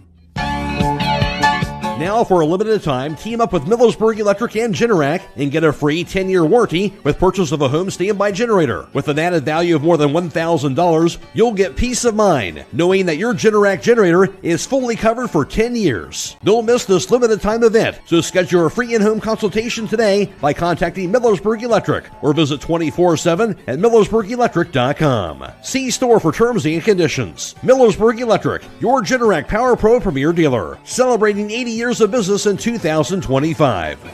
Now, for a limited time, team up with Millersburg Electric and Generac and get a free 10-year warranty with purchase of a home standby generator. With an added value of more than $1,000, you'll get peace of mind knowing that your Generac generator is fully covered for 10 years. Don't miss this limited time event, so schedule a free in-home consultation today by contacting Millersburg Electric or visit 24/7 at millersburgelectric.com. See store for terms and conditions. Millersburg Electric, your Generac Power Pro Premier dealer, celebrating 80 years of business in 2025. Has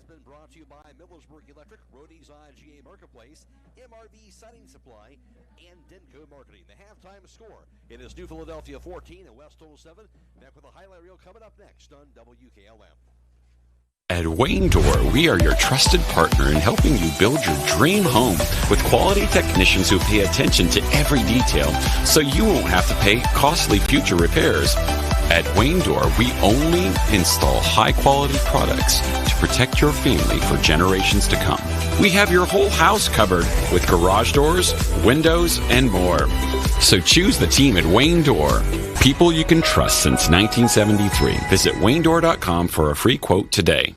been brought to you by Millersburg Electric, Rody's IGA Marketplace, MRV Siding Supply, and Denko Marketing. The halftime score, it is New Philadelphia 14 and West Holmes 7. Back with a highlight reel coming up next on WKLM. At Wayne Door, we are your trusted partner in helping you build your dream home with quality technicians who pay attention to every detail so you won't have to pay costly future repairs. At Wayne Door, we only install high-quality products to protect your family for generations to come. We have your whole house covered with garage doors, windows, and more. So choose the team at Wayne Door. People you can trust since 1973. Visit waynedoor.com for a free quote today.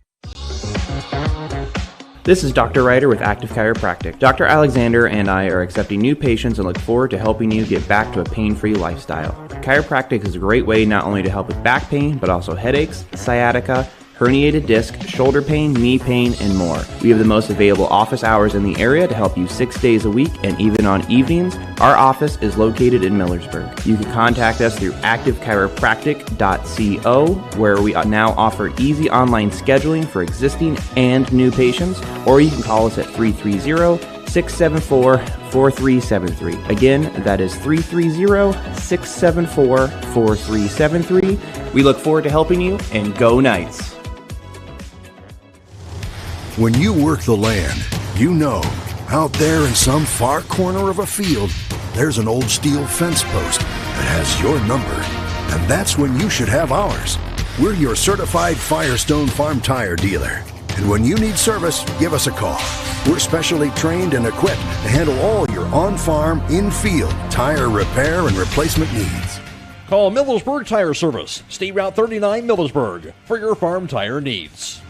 This is Dr. Ryder with Active Chiropractic. Dr. Alexander and I are accepting new patients and look forward to helping you get back to a pain-free lifestyle. Chiropractic is a great way not only to help with back pain, but also headaches, sciatica, herniated disc, shoulder pain, knee pain, and more. We have the most available office hours in the area to help you 6 days a week and even on evenings. Our office is located in Millersburg. You can contact us through activechiropractic.co, where we now offer easy online scheduling for existing and new patients, or you can call us at 330-674-4373. Again, that is 330-674-4373. We look forward to helping you, and go Knights. When you work the land, you know, out there in some far corner of a field, there's an old steel fence post that has your number. And that's when you should have ours. We're your certified Firestone Farm Tire dealer. And when you need service, give us a call. We're specially trained and equipped to handle all your on-farm, in-field tire repair and replacement needs. Call Millersburg Tire Service, State Route 39, Millersburg, for your farm tire needs.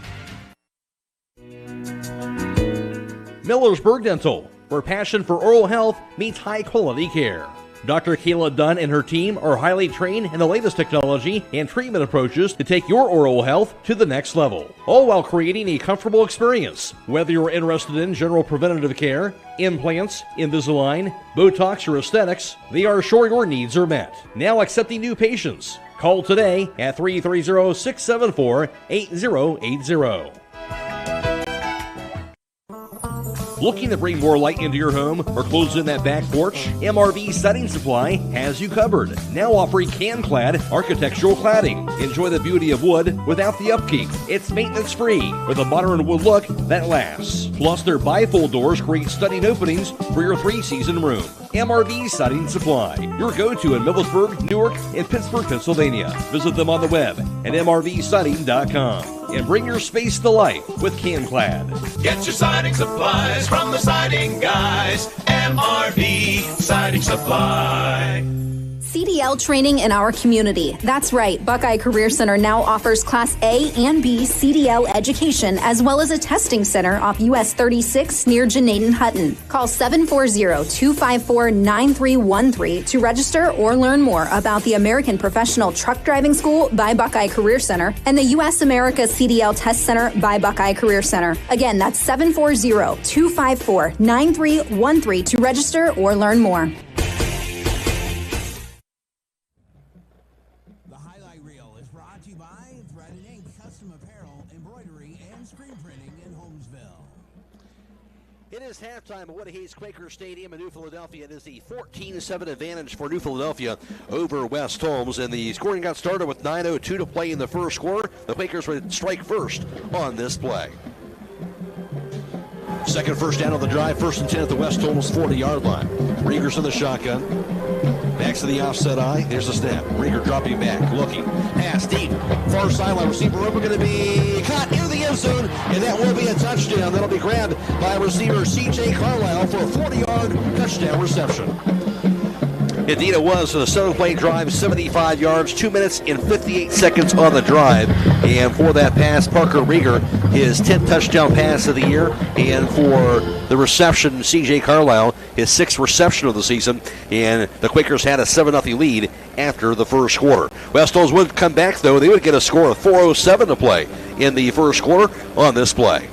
Millersburg Dental, where passion for oral health meets high-quality care. Dr. Kayla Dunn and her team are highly trained in the latest technology and treatment approaches to take your oral health to the next level, all while creating a comfortable experience. Whether you're interested in general preventative care, implants, Invisalign, Botox, or aesthetics, they are sure your needs are met. Now accepting new patients. Call today at 330-674-8080. Looking to bring more light into your home or close in that back porch? MRV Siding Supply has you covered. Now offering can-clad architectural cladding. Enjoy the beauty of wood without the upkeep. It's maintenance-free with a modern wood look that lasts. Plus, their bifold doors create stunning openings for your three-season room. MRV Siding Supply, your go-to in Millersburg, Newark, and Pittsburgh, Pennsylvania. Visit them on the web at mrvsiding.com. And bring your space to life with CanClad. Get your siding supplies from the siding guys. MRV Siding Supply. CDL training in our community. That's right. Buckeye Career Center now offers Class A and B CDL education, as well as a testing center off US 36 near Janaden Hutton. Call 740-254-9313 to register or learn more about the American Professional Truck Driving School by Buckeye Career Center and the US America CDL Test Center by Buckeye Career Center. Again, that's 740-254-9313 to register or learn more. It is halftime at Woody Hayes Quaker Stadium in New Philadelphia. It is the 14-7 advantage for New Philadelphia over West Holmes. And the scoring got started with 9:02 to play in the first quarter. The Quakers would strike first on this play. Second first down on the drive, 1st and 10 at the West Holmes 40-yard line. Rieger's in the shotgun. Backs to the offset eye. There's the snap. Rieger dropping back, looking. Pass deep. Far sideline. Receiver over going to be caught near the end zone, and that will be a touchdown. That'll be grabbed by receiver C.J. Carlisle for a 40-yard touchdown reception. Indeed it was. So the 7-play drive, 75 yards, 2 minutes and 58 seconds on the drive. And for that pass, Parker Rieger, his 10th touchdown pass of the year. And for the reception, C.J. Carlisle, his 6th reception of the season. And the Quakers had a 7-0 lead after the first quarter. West Holmes would come back, though. They would get a score of 4:07 to play in the first quarter on this play.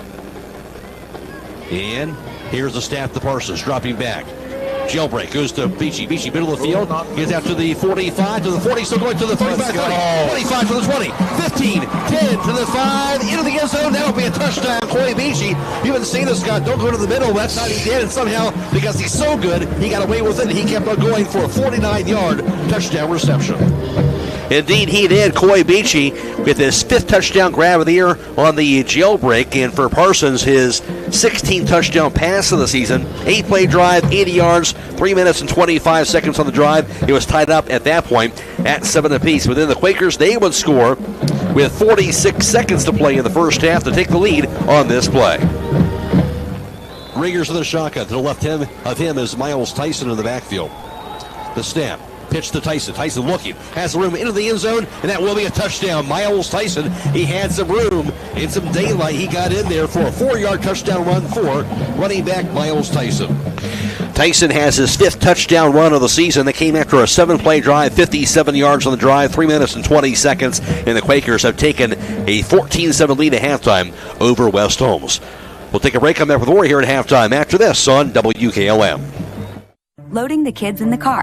And here's the snap to Parsons, dropping back. Jailbreak goes to Beachy. Beachy, middle of the field. Gets out to the 45, to the 40, still going to the 35, 25 to the 20, 15, 10 to the 5, into the end zone. That will be a touchdown. Croy Beachy. You haven't seen this guy. Don't go to the middle. That's not he did. And somehow, because he's so good, he got away with it. He kept on going for a 49-yard touchdown reception. Indeed, he did. Coy Beachy with his 5th touchdown grab of the year on the jailbreak. And for Parsons, his 16th touchdown pass of the season. 8-play drive, 80 yards, 3 minutes and 25 seconds on the drive. It was tied up at that point at 7 apiece. Within the Quakers, they would score with 46 seconds to play in the first half to take the lead on this play. Rieger's in the shotgun. To the left of him is Miles Tyson in the backfield. The snap. Pitch to Tyson. Tyson looking. Has the room into the end zone, and that will be a touchdown. Miles Tyson, he had some room and some daylight. He got in there for a 4-yard touchdown run for running back Miles Tyson. Tyson has his 5th touchdown run of the season. That came after a 7-play drive, 57 yards on the drive, 3 minutes and 20 seconds, and the Quakers have taken a 14-7 lead at halftime over West Holmes. We'll take a break. Come back with more here at halftime after this on WKLM. Loading the kids in the car,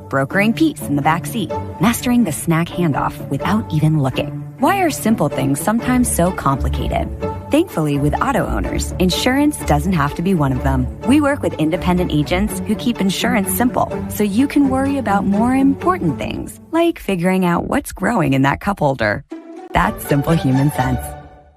brokering peace in the back seat, mastering the snack handoff without even looking. Why are simple things sometimes so complicated? Thankfully, with auto owners, insurance doesn't have to be one of them. We work with independent agents who keep insurance simple, so you can worry about more important things, like figuring out what's growing in that cup holder. That's simple human sense.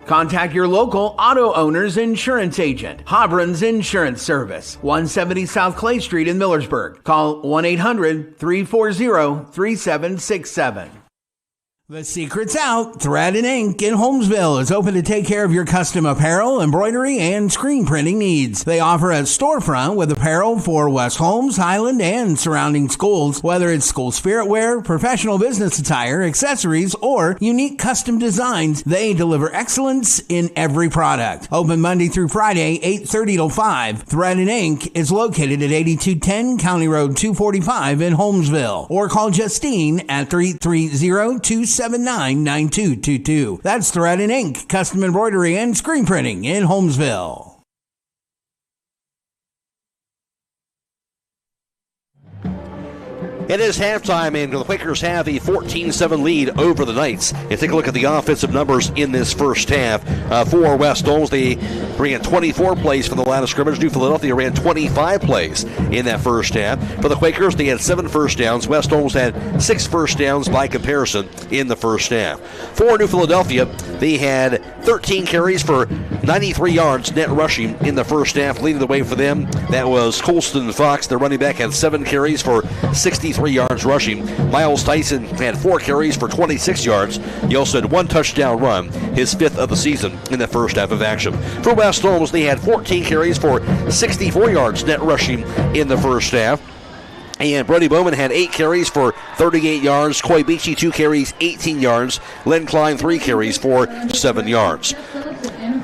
Contact your local auto owner's insurance agent. Hobron's Insurance Service, 170 South Clay Street in Millersburg. Call 1-800-340-3767. The secret's out. Thread and Ink in Holmesville is open to take care of your custom apparel, embroidery, and screen printing needs. They offer a storefront with apparel for West Holmes, Highland, and surrounding schools. Whether it's school spirit wear, professional business attire, accessories, or unique custom designs, they deliver excellence in every product. Open Monday through Friday, 8:30 till 5. Thread and Ink is located at 8210 County Road 245 in Holmesville. Or call Justine at 330-279-9222. That's Thread and Ink, custom embroidery and screen printing in Holmesville. It is halftime, and the Quakers have a 14-7 lead over the Knights. And take a look at the offensive numbers in this first half. For West Holmes, they ran 24 plays from the line of scrimmage. New Philadelphia ran 25 plays in that first half. For the Quakers, they had 7 first downs. West Holmes had 6 first downs by comparison in the first half. For New Philadelphia, they had 13 carries for 93 yards net rushing in the first half. Leading the way for them, that was Colston Fox. Their running back had 7 carries for 63 yards rushing. Miles Tyson had 4 carries for 26 yards. He also had 1 touchdown run, his 5th of the season in the first half of action. For West Holmes, they had 14 carries for 64 yards net rushing in the first half. And Brody Bowman had 8 carries for 38 yards. Coy Beachy, 2 carries, 18 yards. Len Klein, 3 carries for 7 yards.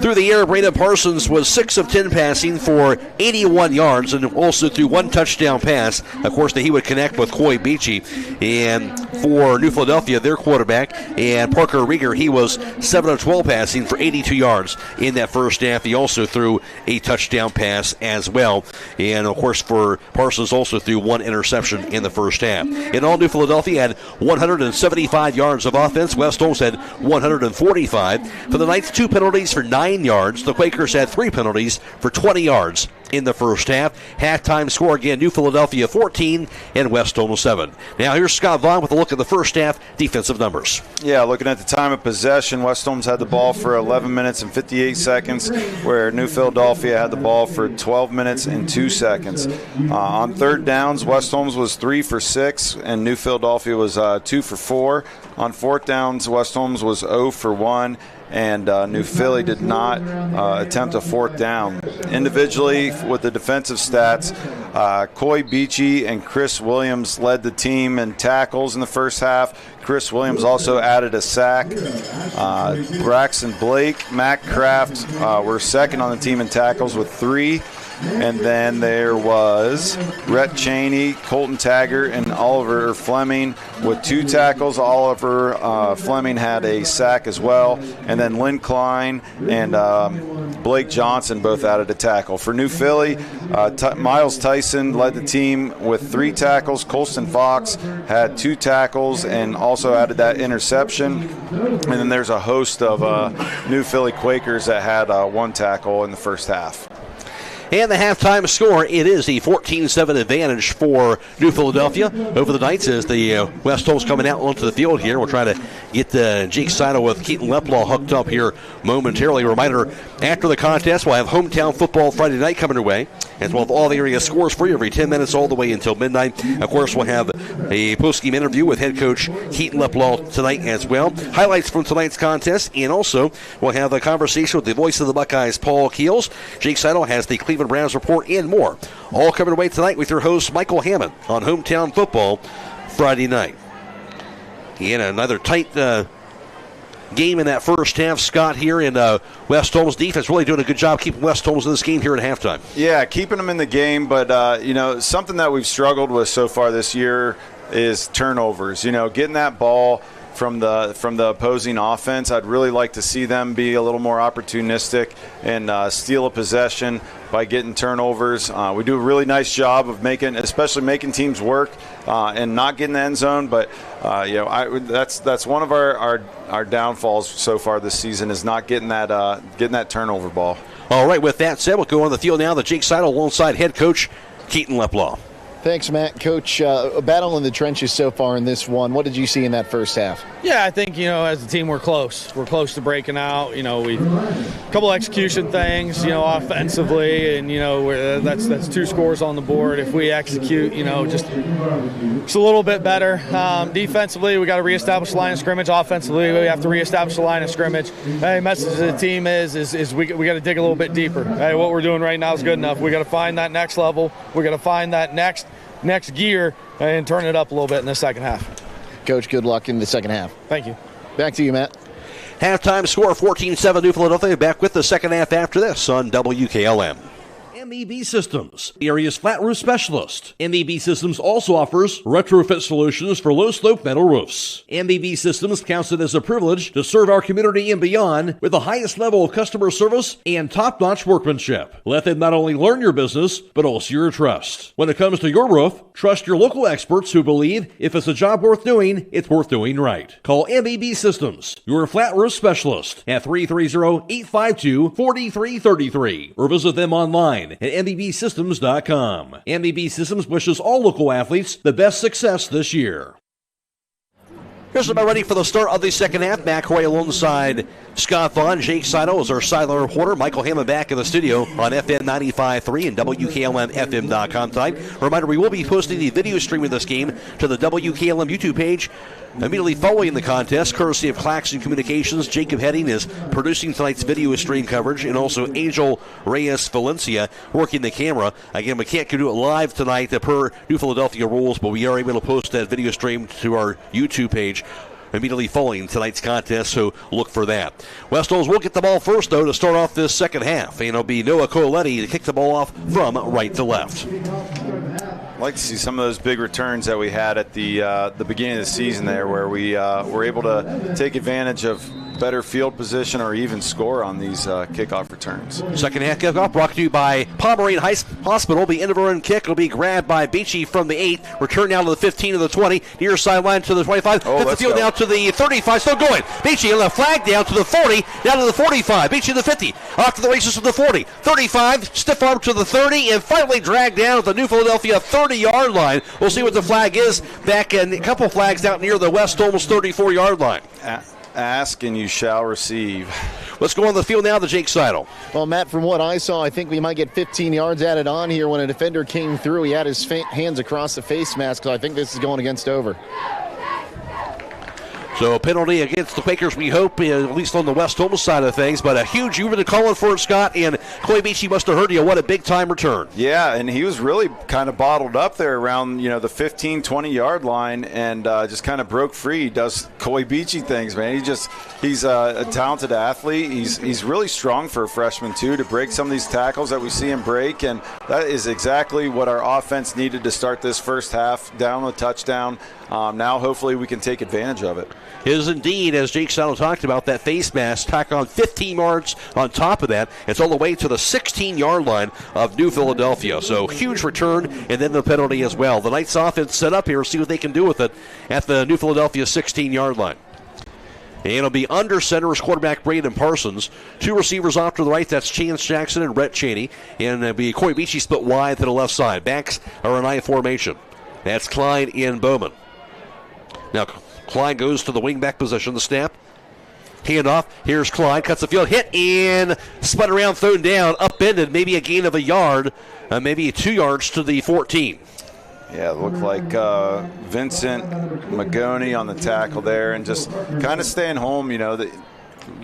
Through the air, Brandon Parsons was 6 of 10 passing for 81 yards and also threw 1 touchdown pass. Of course, that he would connect with Coy Beachy. And for New Philadelphia, their quarterback, and Parker Rieger, he was 7 of 12 passing for 82 yards in that first half. He also threw a touchdown pass as well. And, of course, for Parsons, also threw 1 interception in the first half. In all, New Philadelphia had 175 yards of offense. West Holmes had 145. For the Knights, 2 penalties for 9 yards. The Quakers had 3 penalties for 20 yards in the first half. Halftime score again, New Philadelphia 14 and West Holmes 7. Now here's Scott Vaughn with a look at the first half defensive numbers. Yeah, looking at the time of possession, West Holmes had the ball for 11 minutes and 58 seconds, where New Philadelphia had the ball for 12 minutes and 2 seconds. On third downs, West Holmes was 3 for 6 and New Philadelphia was 2 for 4. On fourth downs, West Holmes was 0 for 1. And New Philly did not attempt a fourth down. Individually, with the defensive stats, Coy Beachy and Chris Williams led the team in tackles in the first half. Chris Williams also added a sack. Braxton Blake, Matt Kraft were second on the team in tackles with 3. And then there was Rhett Cheney, Colton Taggart, and Oliver Fleming with 2 tackles. Oliver Fleming had a sack as well. And then Lynn Klein and Blake Johnson both added a tackle. For New Philly, Miles Tyson led the team with 3 tackles. Colston Fox had 2 tackles and also added that interception. And then there's a host of New Philly Quakers that had 1 tackle in the first half. And the halftime score, it is the 14-7 advantage for New Philadelphia over the Knights as the West Holmes coming out onto the field here. We'll try to get Jake Seidel with Keaton Leplaw hooked up here momentarily. Reminder, after the contest, we'll have hometown football Friday night coming your way, as well as all the area scores for you every 10 minutes all the way until midnight. Of course, we'll have a post-game interview with head coach Keaton Leplaw tonight as well. Highlights from tonight's contest, and also we'll have a conversation with the voice of the Buckeyes, Paul Keels. Jake Seidel has the Cleveland Browns report and more. All coming away tonight with your host, Michael Hammond, on Hometown Football Friday night. And another tight game in that first half. Scott here in West Holmes defense really doing a good job keeping West Holmes in this game here at halftime. Yeah, keeping them in the game, but something that we've struggled with so far this year is turnovers. Getting that ball from the opposing offense. I'd really like to see them be a little more opportunistic and steal a possession by getting turnovers. We do a really nice job of especially making teams work and not getting the end zone. But that's one of our downfalls so far this season is not getting that turnover ball. All right. With that said, we'll go on the field now. The Jake Seidel alongside head coach Keaton Leplaw. Thanks, Matt. Coach, battle in the trenches so far in this one. What did you see in that first half? Yeah, I think, as a team, we're close. We're close to breaking out. We a couple execution things, offensively, and, that's 2 scores on the board. If we execute, just a little bit better. Defensively, we got to reestablish the line of scrimmage. Offensively, we have to reestablish the line of scrimmage. Hey, message to the team is we got to dig a little bit deeper. Hey, what we're doing right now is good enough. We got to find that next level. We got to find that next gear and turn it up a little bit in the second half. Coach, good luck in the second half. Thank you. Back to you, Matt. Halftime score 14-7 New Philadelphia. Back with the second half after this on WKLM. MEB Systems, the area's flat roof specialist. MEB Systems also offers retrofit solutions for low-slope metal roofs. MEB Systems counts it as a privilege to serve our community and beyond with the highest level of customer service and top-notch workmanship. Let them not only learn your business, but also your trust. When it comes to your roof, trust your local experts who believe if it's a job worth doing, it's worth doing right. Call MEB Systems, your flat roof specialist, at 330-852-4333, or visit them online at mbsystems.com. MEB Systems wishes all local athletes the best success this year. Here's about ready for the start of the second half. Matt Croy alongside Scott Vaughn. Jake Seidel is our sideline reporter. Michael Hammond back in the studio on FM 95.3 and WKLM-FM.com tonight. Reminder, we will be posting the video stream of this game to the WKLM YouTube page immediately following the contest, courtesy of Claxon Communications. Jacob Heading is producing tonight's video stream coverage, and also Angel Reyes-Valencia working the camera. Again, we can't do it live tonight per New Philadelphia rules, but we are able to post that video stream to our YouTube page immediately following tonight's contest, so look for that. West Holmes will get the ball first, though, to start off this second half, and it'll be Noah Coletti to kick the ball off from right to left. I'd like to see some of those big returns that we had at the beginning of the season there, where we were able to take advantage of better field position or even score on these kickoff returns. Second half kickoff brought to you by Pomeranian Hospital. The end of a run kick will be grabbed by Beachy from the 8. Return now to the 15 to the 20. Near sideline to the 25. Cut the field now to the 35. Still going. Beachy on the flag down to the 40. Down to the 45. Beachy to the 50. Off to the races to the 40. 35. Stiff arm to the 30. And finally dragged down at the New Philadelphia 30-yard line. We'll see what the flag is. Back in a couple flags out near the West Holmes 34-yard line. Ask and you shall receive. Let's go on the field now to Jake Seidel. Well, Matt, from what I saw, I think we might get 15 yards added on here. When a defender came through, he had his hands across the face mask, so I think this is going against over. So a penalty against the Quakers, we hope, at least on the West Holmes side of things. But a huge, you were calling for it, Scott, and Coy Beachy must have heard you. What a big-time return. Yeah, and he was really kind of bottled up there around, the 15, 20-yard line, and just kind of broke free. He does Coy Beachy things, man. He's a talented athlete. He's really strong for a freshman, too, to break some of these tackles that we see him break, and that is exactly what our offense needed to start this first half, down the touchdown. Now, hopefully, we can take advantage of it. Is indeed, as Jake Seidel talked about, that face mask, tack on 15 yards on top of that. It's all the way to the 16-yard line of New Philadelphia. So huge return, and then the penalty as well. The Knights offense set up here, see what they can do with it at the New Philadelphia 16-yard line. And it'll be under center as quarterback Braden Parsons. 2 receivers off to the right, that's Chance Jackson and Rhett Cheney. And it'll be Coy Beachy split wide to the left side. Backs are in I formation. That's Klein and Bowman. Now, Klein goes to the wingback position, the snap. Hand off. Here's Klein. Cuts the field. Hit and spun around, thrown down, upended. Maybe a gain of a yard. Maybe 2 yards to the 14. Yeah, it looked like Vincent Magoni on the tackle there, and just kind of staying home. You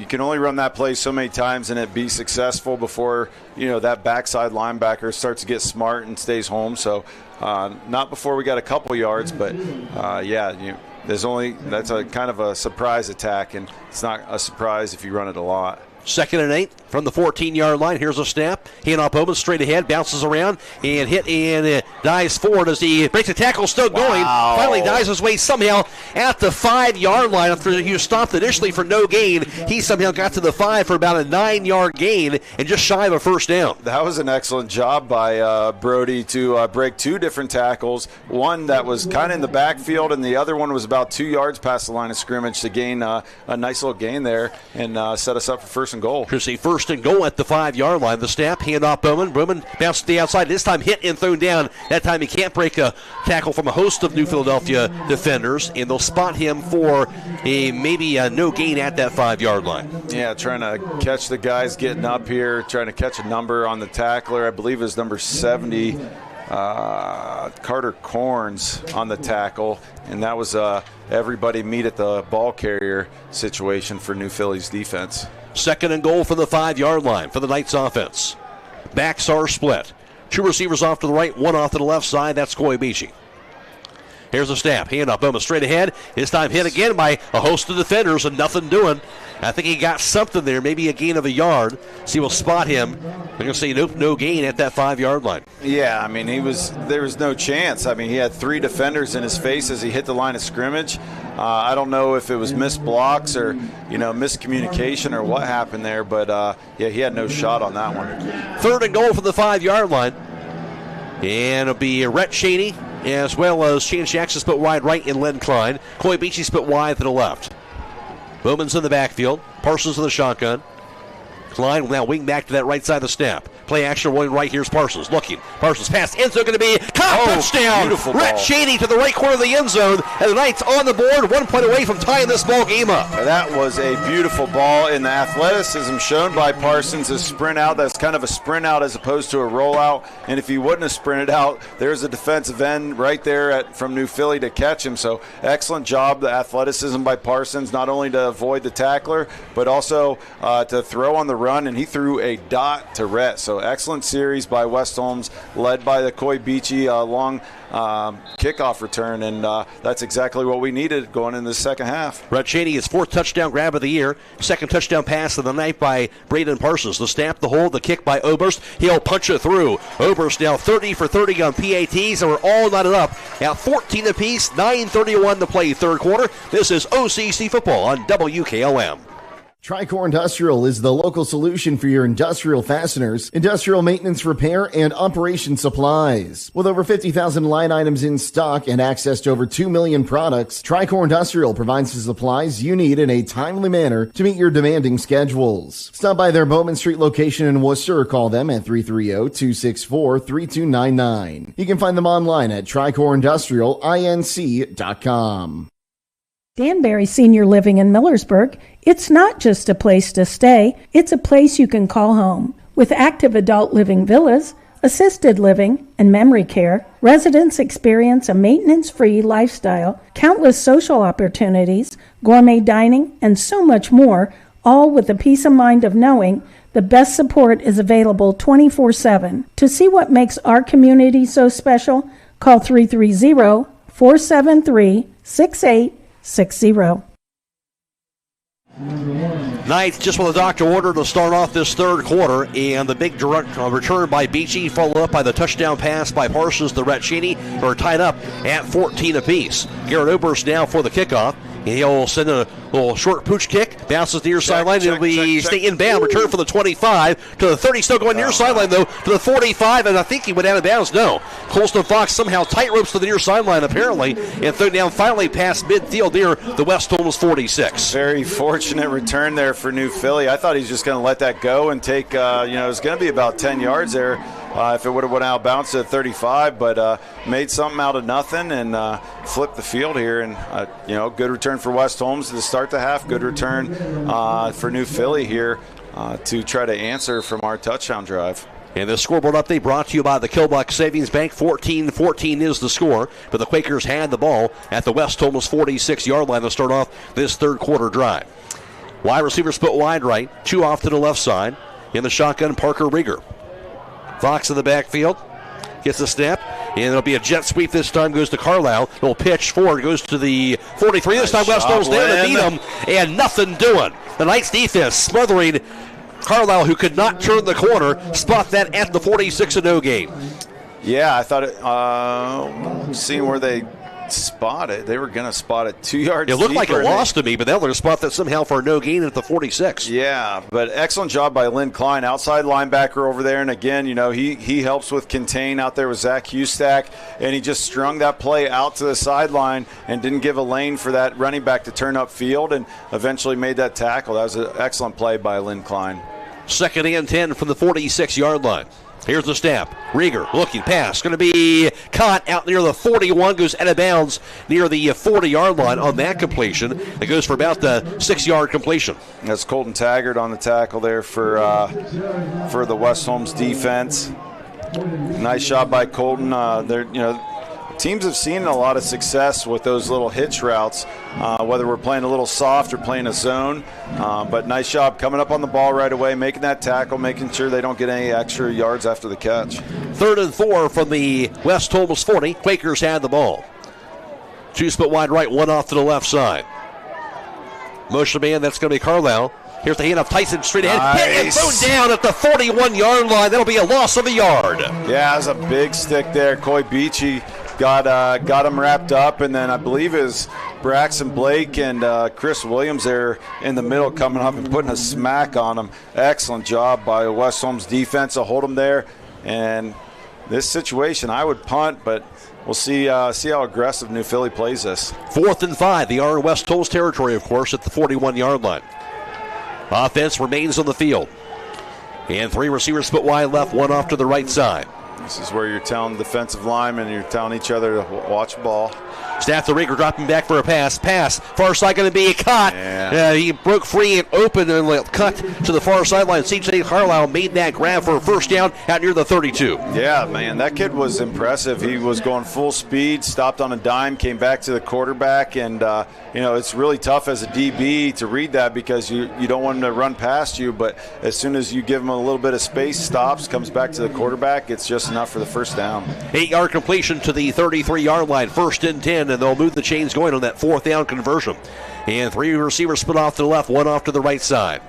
can only run that play so many times and it be successful before that backside linebacker starts to get smart and stays home. So not before we got a couple yards, but that's a kind of a surprise attack, and it's not a surprise if you run it a lot. 2nd and 8 from the 14-yard line. Here's a snap. Hand off Bowman, straight ahead, bounces around, and hit and dives forward as he breaks the tackle, still going. Wow. Finally dives his way somehow at the 5-yard line. After he was stopped initially for no gain, he somehow got to the 5 for about a 9-yard gain and just shy of a first down. That was an excellent job by Brody to break 2 different tackles. One that was kind of in the backfield, and the other one was about 2 yards past the line of scrimmage to gain a nice little gain there and set us up for first first and goal. Should see first and goal at the 5-yard line. The snap, hand off Bowman. Bowman bounced to the outside. This time hit and thrown down. That time he can't break a tackle from a host of New Philadelphia defenders, and they'll spot him for maybe a no gain at that 5-yard line. Yeah, trying to catch the guys getting up here, trying to catch a number on the tackler. I believe it was number 70. Carter Corns on the tackle, and that was everybody meet at the ball carrier situation for New Philly's defense. Second and goal for the 5-yard line for the Knights offense. Backs are split. 2 receivers off to the right, 1 off to the left side. That's Coy Beachy. Here's a snap. Hand off Bowman straight ahead. This time hit again by a host of defenders and nothing doing. I think he got something there, maybe a gain of a yard. So we'll spot him. They're going to say nope, no gain at that 5-yard line. Yeah, I mean, there was no chance. I mean, he had 3 defenders in his face as he hit the line of scrimmage. I don't know if it was missed blocks or, miscommunication or what happened there, but, yeah, he had no shot on that one. Third and goal for the 5-yard line. And it'll be Rhett Cheney, as well as Shane Jackson split wide right and Len Klein. Coy Beachy split wide to the left. Bowman's in the backfield. Parsons in the shotgun. Klein will now wing back to that right side of the snap. Play action rolling right. Here's Parsons looking. Parsons pass. End zone going to be caught. Touchdown. Beautiful Rhett ball. Cheney to the right corner of the end zone. And the Knights on the board. 1 point away from tying this ball game up. That was a beautiful ball, and the athleticism shown by Parsons is sprint out. That's kind of a sprint out as opposed to a rollout. And if he wouldn't have sprinted out, there's a defensive end right there from New Philly to catch him. So excellent job, the athleticism by Parsons, not only to avoid the tackler, but also to throw on the run, and he threw a dot to Rhett. So excellent series by West Holmes, led by the Coy Beachy long kickoff return, and that's exactly what we needed going into the second half. Rhett Cheney, his 4th touchdown grab of the year. Second touchdown pass of the night by Braden Parsons. The snap, the hold, the kick by Oberst. He'll punch it through. Oberst now 30 for 30 on PATs, and we're all knotted up at 14 apiece. 9:31 to play third quarter. This is OCC football on WKLM. Tricor Industrial is the local solution for your industrial fasteners, industrial maintenance, repair, and operation supplies. With over 50,000 line items in stock and access to over 2 million products, Tricor Industrial provides the supplies you need in a timely manner to meet your demanding schedules. Stop by their Bowman Street location in Worcester or call them at 330-264-3299. You can find them online at tricorindustrialinc.com. Danbury Senior Living in Millersburg, it's not just a place to stay, it's a place you can call home. With active adult living villas, assisted living, and memory care, residents experience a maintenance-free lifestyle, countless social opportunities, gourmet dining, and so much more, all with the peace of mind of knowing the best support is available 24/7. To see what makes our community so special, call 330-473-6860. Knights just with a doctor order to start off this third quarter, and the big direct return by Beachy, followed up by the touchdown pass by Parsons to Rhett Cheney, are tied up at 14 apiece. Garrett Oberst now for the kickoff. And he'll send a little short pooch kick, bounces near sideline. It'll be stay inbound, return for the 25 to the 30, still going near sideline though, to the 45, and I think he went out of bounds. No. Colston Fox somehow tight ropes to the near sideline apparently, and threw down finally past midfield near the West Holmes 46. Very fortunate return there for New Philly. I thought he was just going to let that go and take, it was going to be about 10 yards there. If it would have went out, bounced at 35, but made something out of nothing and flipped the field here. And, good return for West Holmes to start the half. Good return for New Philly here to try to answer from our touchdown drive. And the scoreboard update brought to you by the Kilbuck Savings Bank. 14-14 is the score, but the Quakers had the ball at the West Holmes 46-yard line to start off this third quarter drive. Wide receiver split wide right, 2 off to the left side. In the shotgun, Parker Rieger. Fox in the backfield, gets a snap, and it'll be a jet sweep this time, goes to Carlisle. Little pitch forward, goes to the 43. This time West Holmes there to beat him, and nothing doing. The Knights defense smothering Carlisle, who could not turn the corner, spot that at the 46-0 game. Yeah, I thought seeing where they spot it. They were going to spot it 2 yards It looked like a deeper, loss to me, but they'll let her spot that somehow for a no gain at the 46. Yeah, but excellent job by Lynn Klein, outside linebacker over there. And again, he helps with contain out there with Zach Hustack, and he just strung that play out to the sideline and didn't give a lane for that running back to turn upfield, and eventually made that tackle. That was an excellent play by Lynn Klein. 2nd and 10 from the 46-yard line. Here's the snap. Rieger looking pass. Going to be caught out near the 41. Goes out of bounds near the 40-yard line on that completion. It goes for about the 6-yard completion. That's Colton Taggart on the tackle there for the West Holmes defense. Nice shot by Colton. Teams have seen a lot of success with those little hitch routes, whether we're playing a little soft or playing a zone. But nice job coming up on the ball right away, making that tackle, making sure they don't get any extra yards after the catch. 3rd and 4 from the West Holmes 40. Quakers had the ball. 2 split wide right, 1 off to the left side. Motion man, that's going to be Carlisle. Here's the handoff. Tyson straight ahead. Nice. Hit and thrown down at the 41-yard line. That'll be a loss of a yard. Yeah, that's a big stick there. Coy Beachy got him wrapped up, and then I believe it was Braxton Blake and Chris Williams there in the middle coming up and putting a smack on him. Excellent job by West Holmes defense to hold him there. And this situation, I would punt, but we'll see how aggressive New Philly plays this. 4th and 5. They are in West Holmes territory, of course, at the 41-yard line. Offense remains on the field. And 3 receivers split wide left, 1 off to the right side. This is where you're telling defensive linemen, you're telling each other to watch the ball. Snap to Rieger, dropping back for a pass. Far side going to be caught. Yeah. He broke free and open and cut to the far sideline. C.J. Carlisle made that grab for a first down out near the 32. Yeah, man, that kid was impressive. He was going full speed, stopped on a dime, came back to the quarterback, and it's really tough as a DB to read that because you don't want him to run past you, but as soon as you give him a little bit of space, stops, comes back to the quarterback, it's just enough for the first down. 8-yard completion to the 33-yard line. 1st and 10, and they'll move the chains going on that 4th down conversion. And 3 receivers split off to the left, 1 off to the right side.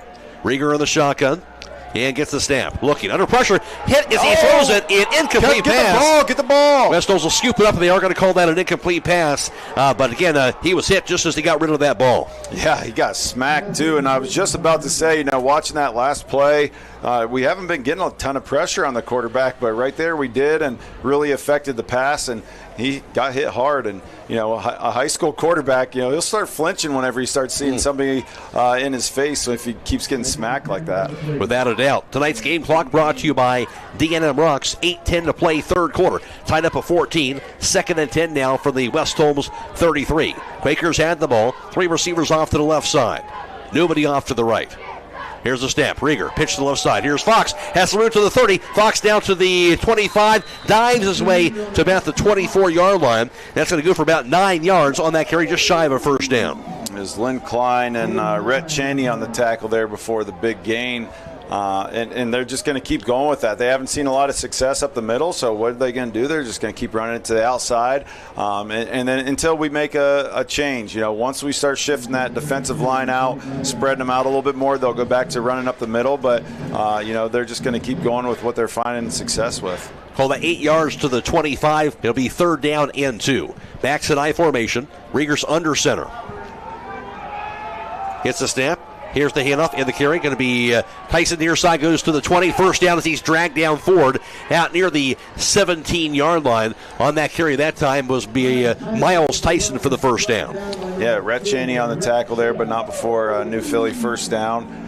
Rieger in the shotgun. And gets the snap. Looking under pressure. Hit as he throws it. An incomplete pass. Get the ball. West Holmes will scoop it up, and they are going to call that an incomplete pass. But again, he was hit just as he got rid of that ball. Yeah, he got smacked too. And I was just about to say, watching that last play, we haven't been getting a ton of pressure on the quarterback, but right there we did, and really affected the pass. And he got hit hard, and a high school quarterback, he'll start flinching whenever he starts seeing somebody in his face. So if he keeps getting smacked like that, without a doubt. Tonight's game clock brought to you by D&M Rocks. 8:10 to play, 3rd quarter. Tied up at 14. 2nd and 10 now for the West Holmes 33. Quakers had the ball. 3 receivers off to the left side. Nobody off to the right. Here's the snap. Rieger, pitch to the left side. Here's Fox. Has the route to the 30. Fox down to the 25. Dives his way to about the 24-yard line. That's going to go for about 9 yards on that carry, just shy of a first down. There's Lynn Klein and Rhett Cheney on the tackle there before the big gain. And they're just going to keep going with that. They haven't seen a lot of success up the middle, so what are they going to do? They're just going to keep running it to the outside. And then until we make a change, once we start shifting that defensive line out, spreading them out a little bit more, they'll go back to running up the middle. But, they're just going to keep going with what they're finding success with. Call that 8 yards to the 25. It'll be 3rd down and 2. Backs in I formation. Rieger's under center. Hits the snap. Here's the handoff and the carry. Going to be Tyson near side, goes to the 20. First down as he's dragged down forward out near the 17-yard line. On that carry that time was Miles Tyson for the first down. Yeah, Rhett Cheney on the tackle there, but not before New Philly first down.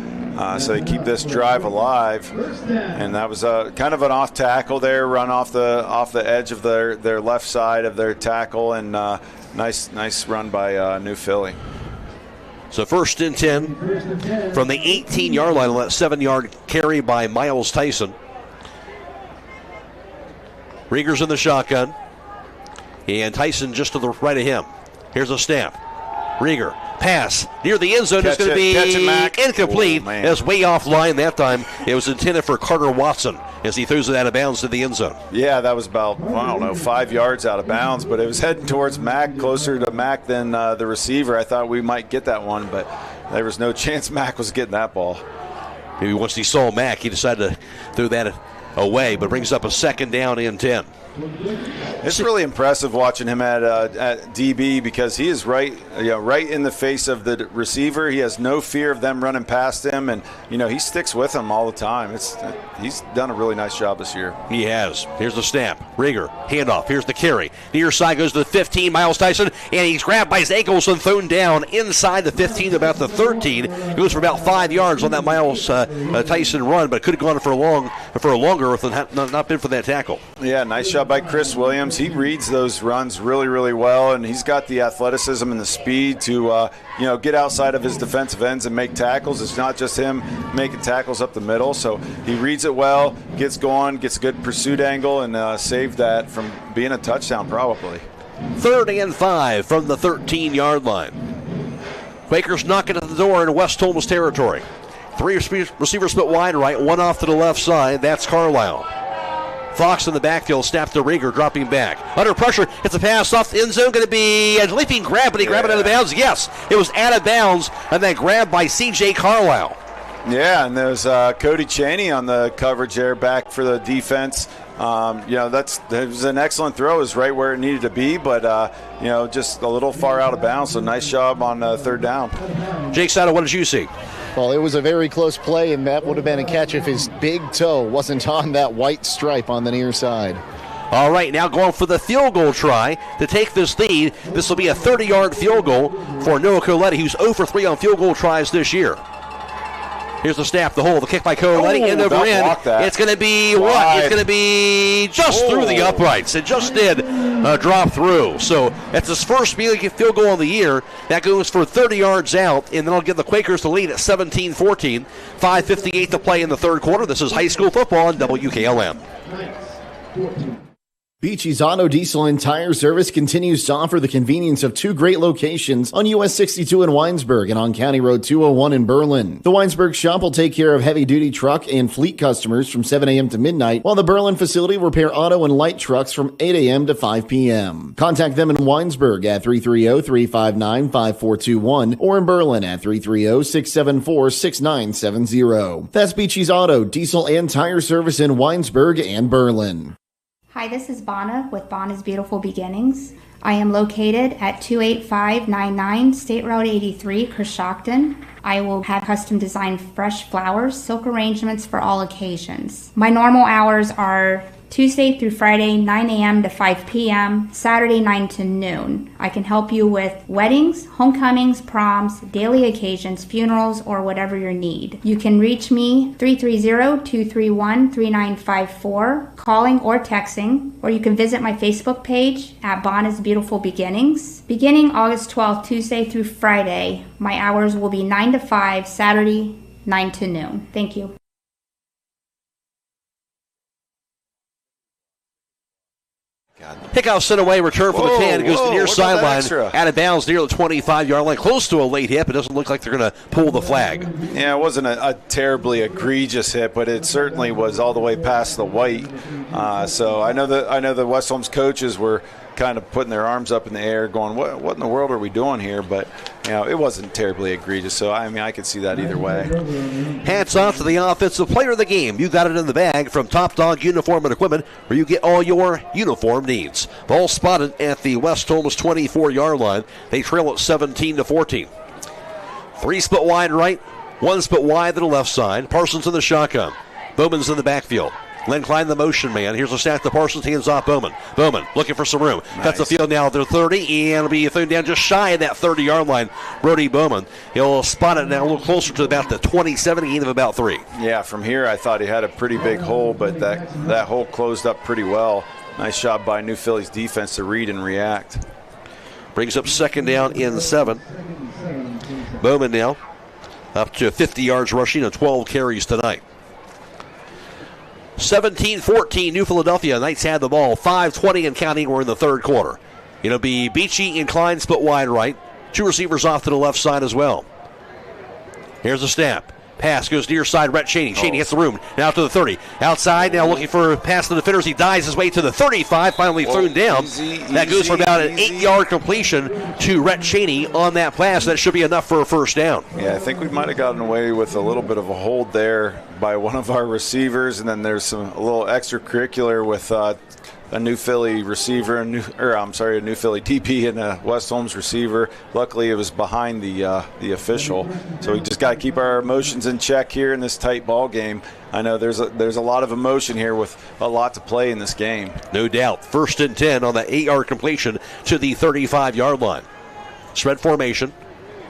So they keep this drive alive. And that was kind of an off tackle there, run off the edge of their left side of their tackle, and nice run by New Philly. So 1st and 10 from the 18-yard line on that 7-yard carry by Miles Tyson. Rieger's in the shotgun. And Tyson just to the right of him. Here's a snap. Rieger, pass near the end zone is going to be incomplete. As way off line that time. It was intended for Carter Watson as he throws it out of bounds to the end zone. Yeah, that was about, 5 yards out of bounds, but it was heading towards Mack, closer to Mack than the receiver. I thought we might get that one, but there was no chance Mack was getting that ball. Maybe once he saw Mack, he decided to throw that away, but brings up a second down and 10. It's really impressive watching him at DB because he is right in the face of the receiver. He has no fear of them running past him, and he sticks with them all the time. He's done a really nice job this year. He has. Here's the snap. Rieger, handoff. Here's the carry. Near side goes to the 15, Miles Tyson, and he's grabbed by his ankles and thrown down inside the 15, about the 13. Goes for about 5 yards on that Miles Tyson run, but could have gone for longer if it had not been for that tackle. Yeah, nice job by Chris Williams. He reads those runs really, really well, and he's got the athleticism and the speed to get outside of his defensive ends and make tackles. It's not just him making tackles up the middle, so he reads it well, gets going, gets a good pursuit angle, and saved that from being a touchdown probably. 3rd and 5 from the 13-yard line. Quakers knocking at the door in West Holmes territory. 3 receivers split wide right, 1 off to the left side. That's Carlisle. Fox in the backfield, snaps to Rieger, dropping back. Under pressure, it's a pass off the end zone, going to be a leaping grab, but he grabbed it out of bounds. Yes, it was out of bounds, and then grabbed by C.J. Carlisle. Yeah, and there's Cody Chaney on the coverage there, back for the defense. That was an excellent throw. It was right where it needed to be, but just a little far out of bounds. So nice job on 3rd down. Jake Sato, what did you see? Well, it was a very close play, and that would have been a catch if his big toe wasn't on that white stripe on the near side. All right, now going for the field goal try to take this lead. This will be a 30-yard field goal for Noah Coletti, who's 0 for 3 on field goal tries this year. Here's the snap, the hole, the kick by Coletti, end over end. It's going to be what? It's going to be just through the uprights. It just did drop through. So that's his first field goal of the year. That goes for 30 yards out, and then I'll give the Quakers the lead at 17-14. 5:58 to play in the 3rd quarter. This is high school football on WKLM. Beachy's Auto Diesel and Tire Service continues to offer the convenience of 2 great locations on US 62 in Winesburg and on County Road 201 in Berlin. The Winesburg shop will take care of heavy-duty truck and fleet customers from 7 a.m. to midnight, while the Berlin facility will repair auto and light trucks from 8 a.m. to 5 p.m. Contact them in Winesburg at 330-359-5421 or in Berlin at 330-674-6970. That's Beachy's Auto, Diesel, and Tire Service in Winesburg and Berlin. Hi, this is Bonna with Bonna's Beautiful Beginnings. I am located at 28599 State Road 83, Coshocton. I will have custom designed fresh flowers, silk arrangements for all occasions. My normal hours are Tuesday through Friday, 9 a.m. to 5 p.m., Saturday, 9 to noon. I can help you with weddings, homecomings, proms, daily occasions, funerals, or whatever your need. You can reach me 330-231-3954, calling or texting, or you can visit my Facebook page at Bonna's Beautiful Beginnings. Beginning August 12th, Tuesday through Friday, my hours will be 9 to 5, Saturday, 9 to noon. Thank you. Kickoff sent away, return for the 10. It goes to the near sideline, out of bounds near the 25-yard line, close to a late hit, but it doesn't look like they're going to pull the flag. Yeah, it wasn't a terribly egregious hit, but it certainly was all the way past the white. So I know the West Holmes coaches were kind of putting their arms up in the air going, what in the world are we doing here? But it wasn't terribly egregious, so I could see that either way. Hats off to the offensive player of the game. You got it in the bag from Top Dog Uniform and Equipment, where you get all your uniform needs. Ball spotted at the West Holmes 24-yard line. They trail at 17-14. 3 split wide right, 1 split wide to the left side. Parsons in the shotgun. Bowman's in the backfield. Len Klein, the motion man. Here's a snap to Parsons, hands off Bowman. Bowman looking for some room. Nice. Cuts the field now. They're 30, and it'll be thrown down just shy of that 30-yard line. Brody Bowman. He'll spot it now a little closer to about the 27, gain of about 3. Yeah, from here I thought he had a pretty big hole, but that hole closed up pretty well. Nice job by New Philly's defense to read and react. Brings up 2nd down in 7. Bowman now up to 50 yards rushing and 12 carries tonight. 17-14, New Philadelphia. Knights had the ball. 5:20 and counting. We're in the 3rd quarter. It'll be Beachy and Klein split wide right. 2 receivers off to the left side as well. Here's the snap. Pass goes near side, Rhett Cheney. Cheney hits the room. Now to the 30. Outside, now looking for a pass to the defenders. He dives his way to the 35, finally thrown down. That goes for about an 8-yard completion to Rhett Cheney on that pass. That should be enough for a first down. Yeah, I think we might have gotten away with a little bit of a hold there by one of our receivers, and then there's a little extracurricular with a New Philly receiver, a New Philly DP and a West Holmes receiver. Luckily, it was behind the official. So we just got to keep our emotions in check here in this tight ball game. I know there's a lot of emotion here with a lot to play in this game. No doubt. 1st and 10 on the 8-yard completion to the 35-yard line. Spread formation.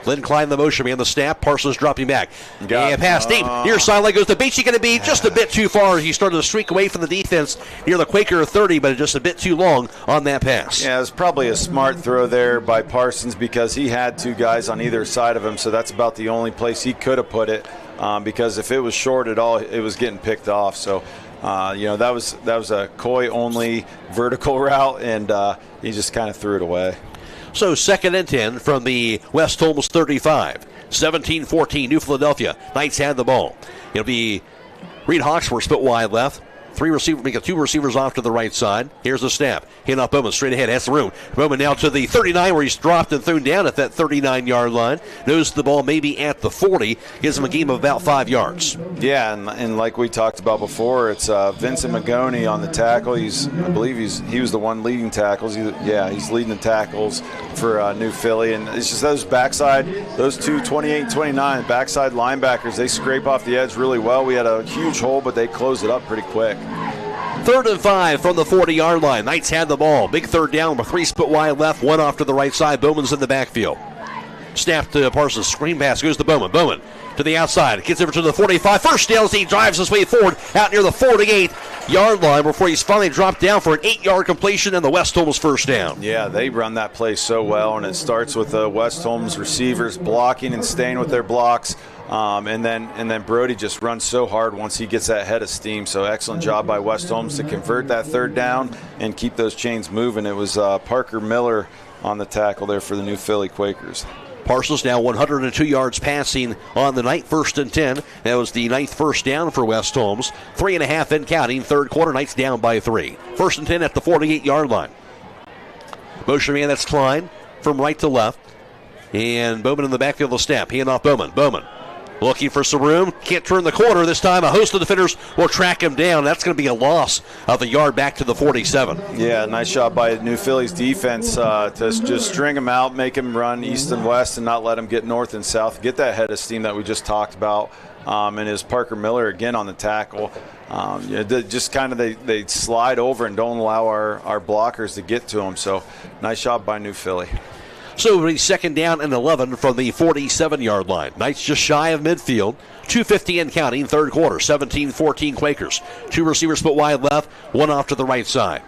Lynn Klein, the motion man, the snap. Parsons dropping back. And pass deep. Near sideline goes to Beachy. Going to be just a bit too far. He started to streak away from the defense near the Quaker 30, but just a bit too long on that pass. Yeah, it was probably a smart throw there by Parsons because he had 2 guys on either side of him, so that's about the only place he could have put it because if it was short at all, it was getting picked off. So, that was a Coy-only vertical route, and he just kind of threw it away. So 2nd and 10 from the West Holmes 35. 17-14, New Philadelphia. Knights had the ball. It'll be Reed Hawksworth split wide left. 2 receivers off to the right side. Here's the snap. Hand off Bowman straight ahead. Has the room. Bowman now to the 39 where he's dropped and thrown down at that 39-yard line. Knows the ball maybe at the 40. Gives him a gain of about 5 yards. Yeah, and like we talked about before, it's Vincent Magoni on the tackle. I believe he was the one leading tackles. He's leading the tackles for New Philly. And it's just those 2 28 29 backside linebackers, they scrape off the edge really well. We had a huge hole, but they closed it up pretty quick. 3rd and 5 from the 40-yard line. Knights had the ball. Big 3rd down with 3 split wide left, 1 off to the right side. Bowman's in the backfield. Snap to Parsons. Screen pass goes to Bowman. Bowman to the outside. Gets over to the 45. First down as he drives his way forward out near the 48-yard line before he's finally dropped down for an 8-yard completion and the West Holmes first down. Yeah, they run that play so well, and it starts with the West Holmes receivers blocking and staying with their blocks. And then Brody just runs so hard once he gets that head of steam. So excellent job by West Holmes to convert that 3rd down and keep those chains moving. It was Parker Miller on the tackle there for the New Philly Quakers. Parsons now 102 yards passing on the night. 1st and 10. That was the 9th first down for West Holmes. 3.5 in counting. 3rd quarter. Knights down by 3. 1st and 10 at the 48-yard line. Motion man, that's Klein from right to left. And Bowman in the backfield will snap. Hand off Bowman. Bowman looking for some room. Can't turn the corner this time. A host of defenders will track him down. That's going to be a loss of a yard back to the 47. Yeah, nice job by New Philly's defense to just string him out, make him run east and west, and not let him get north and south. Get that head of steam that we just talked about. And is Parker Miller again on the tackle. Just kind of they slide over and don't allow our blockers to get to him. So nice job by New Philly. So it'll be 2nd down and 11 from the 47-yard line. Knights just shy of midfield. 2:50 in counting, 3rd quarter. 17-14 Quakers. 2 receivers split wide left, 1 off to the right side.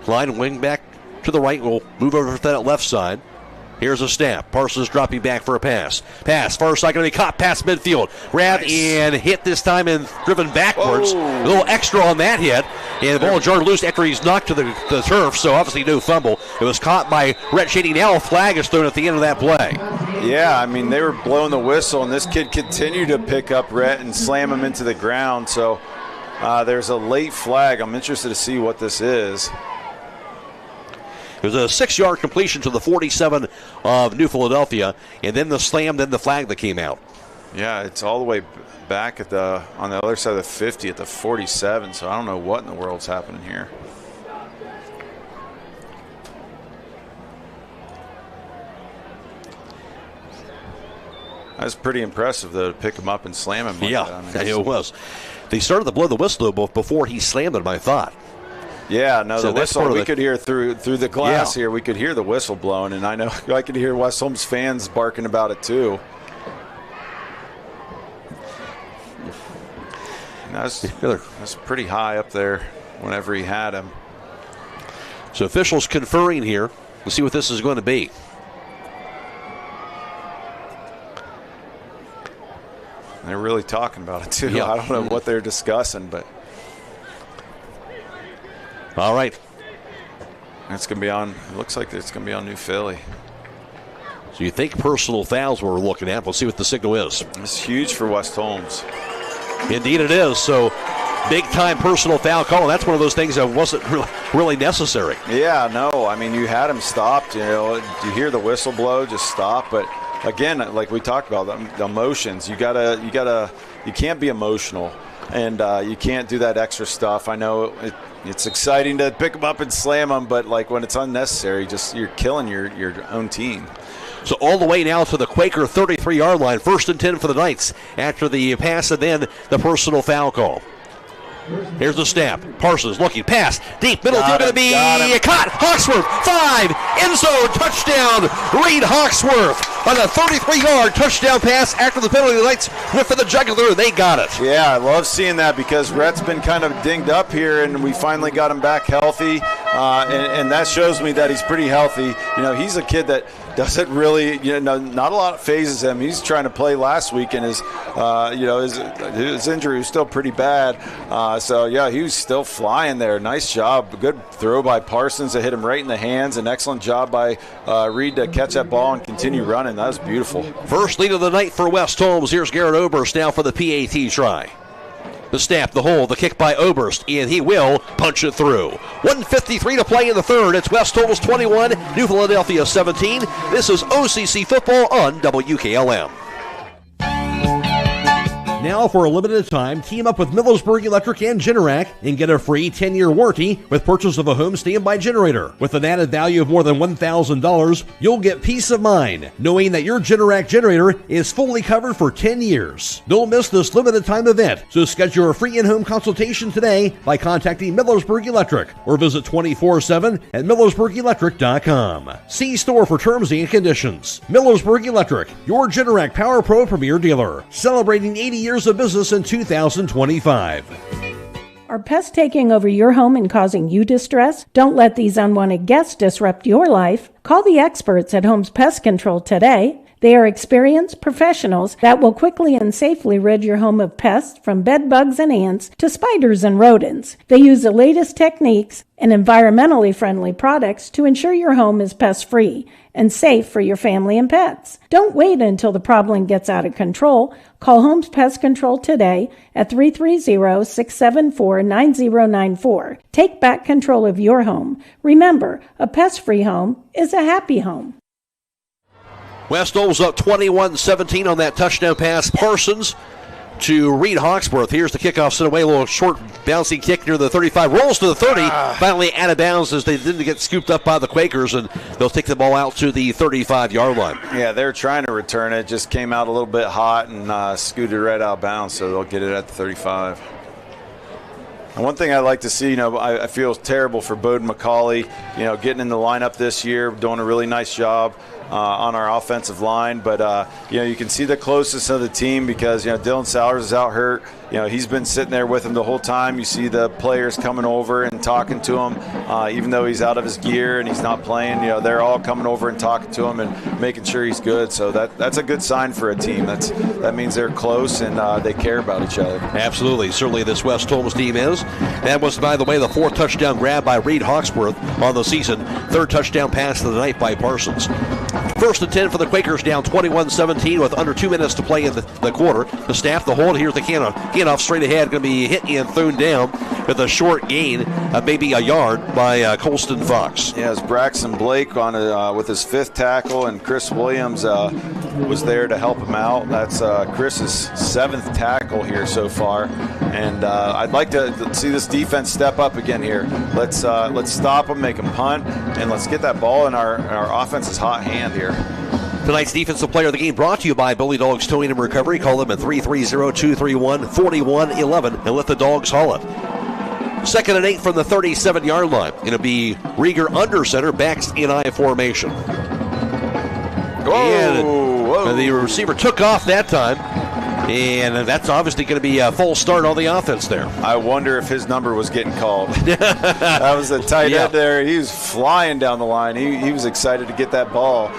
Line wing back to the right. We'll move over to that left side. Here's a snap. Parsons dropping back for a pass. Pass, far side going to be caught past midfield. Grabbed and hit this time and driven backwards. A little extra on that hit. And the ball jarred loose after he's knocked to the turf, so obviously no fumble. It was caught by Rhett Cheney. Now a flag is thrown at the end of that play. Yeah, I mean, they were blowing the whistle, and this kid continued to pick up Rhett and slam him into the ground. So there's a late flag. I'm interested to see what this is. It was a 6-yard completion to the 47 of New Philadelphia, and then the slam, then the flag that came out. Yeah, it's all the way back on the other side of the 50 at the 47, so I don't know what in the world's happening here. That's pretty impressive, though, to pick him up and slam him like that. It was. They started to blow the whistle before he slammed him, I thought. Yeah, no, so the whistle, we could hear through the glass here. We could hear the whistle blowing, and I know I could hear West Holmes fans barking about it too. That's pretty high up there whenever he had him. So officials conferring here. We'll see what this is going to be. They're really talking about it too. Yeah. I don't know what they're discussing, but... All right. It's going to be on, it looks like it's going to be on New Philly. So you think personal fouls we're looking at. We'll see what the signal is. It's huge for West Holmes. Indeed it is. So big-time personal foul call. That's one of those things that wasn't really necessary. Yeah, no. I mean, you had him stopped. You know, you hear the whistle blow, just stop. But again, like we talked about, the emotions. You can't be emotional, and you can't do that extra stuff. I know it's exciting to pick them up and slam them, but like when it's unnecessary, you're killing your own team. So all the way now to the Quaker 33-yard line. 1st and 10 for the Knights after the pass and then the personal foul call. Here's the snap. Parsons looking, pass, deep, middle, going to be caught. Hawksworth, 5, end zone, touchdown. Reed Hawksworth on a 33-yard touchdown pass after the penalty. The Knights went for the jugular, and they got it. Yeah, I love seeing that because Rhett's been kind of dinged up here, and we finally got him back healthy, and that shows me that he's pretty healthy. You know, he's a kid that doesn't really, not a lot phases him. He's trying to play last week, and his injury was still pretty bad. So, yeah, he was still flying there. Nice job. Good throw by Parsons to hit him right in the hands. An excellent job by Reed to catch that ball and continue running. That was beautiful. First lead of the night for West Holmes. Here's Garrett Oberst now for the PAT try. The snap, the hole, the kick by Oberst, and he will punch it through. 1:53 to play in the third. It's West Holmes 21, New Philadelphia 17. This is OCC football on WKLM. Now, for a limited time, team up with Millersburg Electric and Generac and get a free 10-year warranty with purchase of a home standby generator. With an added value of more than $1,000, you'll get peace of mind knowing that your Generac generator is fully covered for 10 years. Don't miss this limited time event, so schedule a free in-home consultation today by contacting Millersburg Electric or visit 24/7 at millersburgelectric.com. See store for terms and conditions. Millersburg Electric, your Generac Power Pro Premier dealer, celebrating 80 years of business in 2025. Are pests taking over your home and causing you distress? Don't let these unwanted guests disrupt your life. Call the experts at Holmes Pest Control today. They are experienced professionals that will quickly and safely rid your home of pests from bed bugs and ants to spiders and rodents. They use the latest techniques and environmentally friendly products to ensure your home is pest-free and safe for your family and pets. Don't wait until the problem gets out of control. Call Holmes Pest Control today at 330-674-9094. Take back control of your home. Remember, a pest-free home is a happy home. West Holmes up 21-17 on that touchdown pass. Parsons to Reed Hawksworth. Here's the kickoff sent away. A little short bouncing kick near the 35. Rolls to the 30. Finally out of bounds as they didn't get scooped up by the Quakers, and they'll take the ball out to the 35-yard line. Yeah, they were trying to return it. Just came out a little bit hot and scooted right out of bounds, so they'll get it at the 35. And one thing I'd like to see, I feel terrible for Bowden McCauley, getting in the lineup this year, doing a really nice job on our offensive line. But, you can see the closeness of the team because, Dylan Sowers is out hurt. He's been sitting there with him the whole time. You see the players coming over and talking to him, even though he's out of his gear and he's not playing. They're all coming over and talking to him and making sure he's good. So that's a good sign for a team. That means they're close and they care about each other. Absolutely. Certainly this West Holmes team is. That was, by the way, the 4th touchdown grab by Reed Hawksworth on the season. 3rd touchdown pass of the night by Parsons. 1st and 10 for the Quakers, down 21-17 with under 2 minutes to play in the quarter. The snap, the hold, here's the handoff straight ahead, going to be hit and thrown down with a short gain of maybe a yard by Colston Fox. Yeah, it's Braxton Blake on with his 5th tackle, and Chris Williams was there to help him out. That's Chris's 7th tackle here so far, and I'd like to see this defense step up again here. Let's stop them, make them punt, and let's get that ball in our offense's hot hand here. Tonight's defensive player of the game brought to you by Billy Dogs Towing and Recovery. Call them at 330-231-4111 and let the dogs haul it. 2nd and 8 from the 37-yard line. It'll be Rieger under center, backs in I formation. Whoa. And the receiver took off that time. And that's obviously going to be a full start on the offense there. I wonder if his number was getting called. That was a tight end there. He was flying down the line. He was excited to get that ball.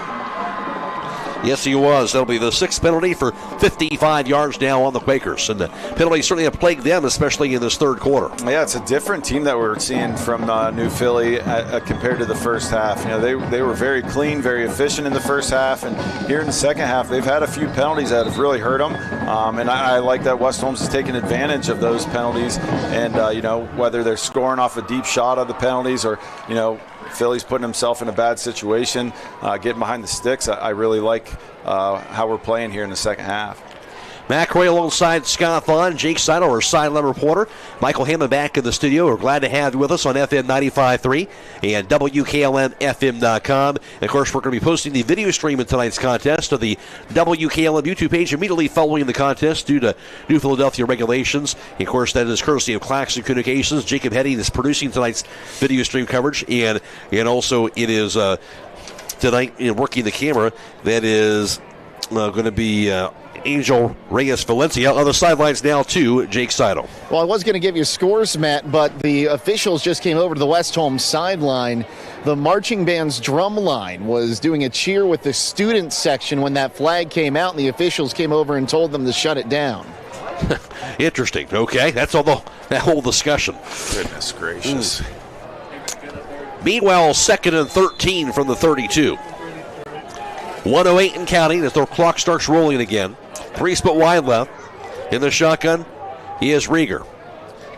Yes, he was. That'll be the 6th penalty for 55 yards now on the Quakers. And the penalties certainly have plagued them, especially in this third quarter. Yeah, it's a different team that we're seeing from New Philly compared to the first half. They were very clean, very efficient in the first half. And here in the second half, they've had a few penalties that have really hurt them. And I like that West Holmes is taking advantage of those penalties. And, whether they're scoring off a deep shot of the penalties or, Philly's putting himself in a bad situation, getting behind the sticks. I really like how we're playing here in the second half. Matt Croy alongside Scott Vaughn, Jake Seidel, our sideline reporter. Michael Hammond back in the studio. We're glad to have you with us on FM 95.3 and WKLM-FM.com. And of course, we're going to be posting the video stream in tonight's contest to the WKLM YouTube page immediately following the contest due to New Philadelphia regulations. And of course, that is courtesy of Claxon Communications. Jacob Heading is producing tonight's video stream coverage. And also, it is tonight in working the camera. That is going to be Angel Reyes-Valencia on the sidelines now to Jake Seidel. Well, I was going to give you scores, Matt, but the officials just came over to the West Holmes sideline. The marching band's drum line was doing a cheer with the student section when that flag came out, and the officials came over and told them to shut it down. Interesting. Okay, that's all that whole discussion. Goodness gracious. Meanwhile, 2nd and 13 from the 32. 1:08 and counting as the clock starts rolling again. 3 split wide left. In the shotgun, he is Rieger.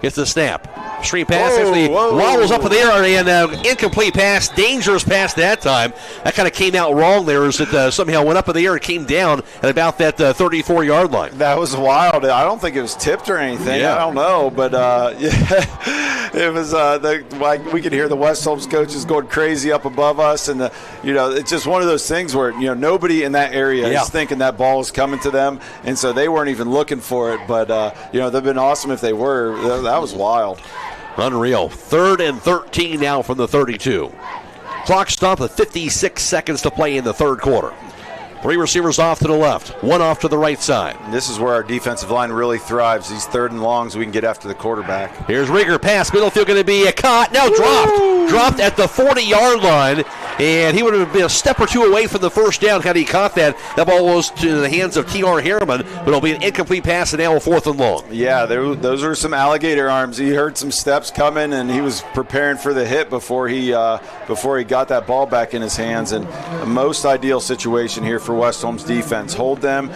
Gets the snap. Stream pass actually wobbles up in the air and incomplete pass. Dangerous pass that time. That kind of came out wrong there as it somehow went up in the air and came down at about that 34-yard line. That was wild. I don't think it was tipped or anything. Yeah. I don't know. But, it was we could hear the West Holmes coaches going crazy up above us. And, it's just one of those things where, nobody in that area is thinking that ball is coming to them. And so they weren't even looking for it. But, they've been awesome if they were. That was wild. Unreal. 3rd and 13 now from the 32. Clock stop with 56 seconds to play in the third quarter. 3 receivers off to the left, 1 off to the right side. And this is where our defensive line really thrives. These 3rd and longs, we can get after the quarterback. Here's Rieger, pass, middle field going to be caught. Now dropped at the 40-yard line. And he would have been a step or two away from the first down had he caught that. That ball was to the hands of T.R. Harriman, but it'll be an incomplete pass and now a 4th and long. Yeah, those are some alligator arms. He heard some steps coming, and he was preparing for the hit before he got that ball back in his hands. And the most ideal situation here for West Holmes defense. Hold them,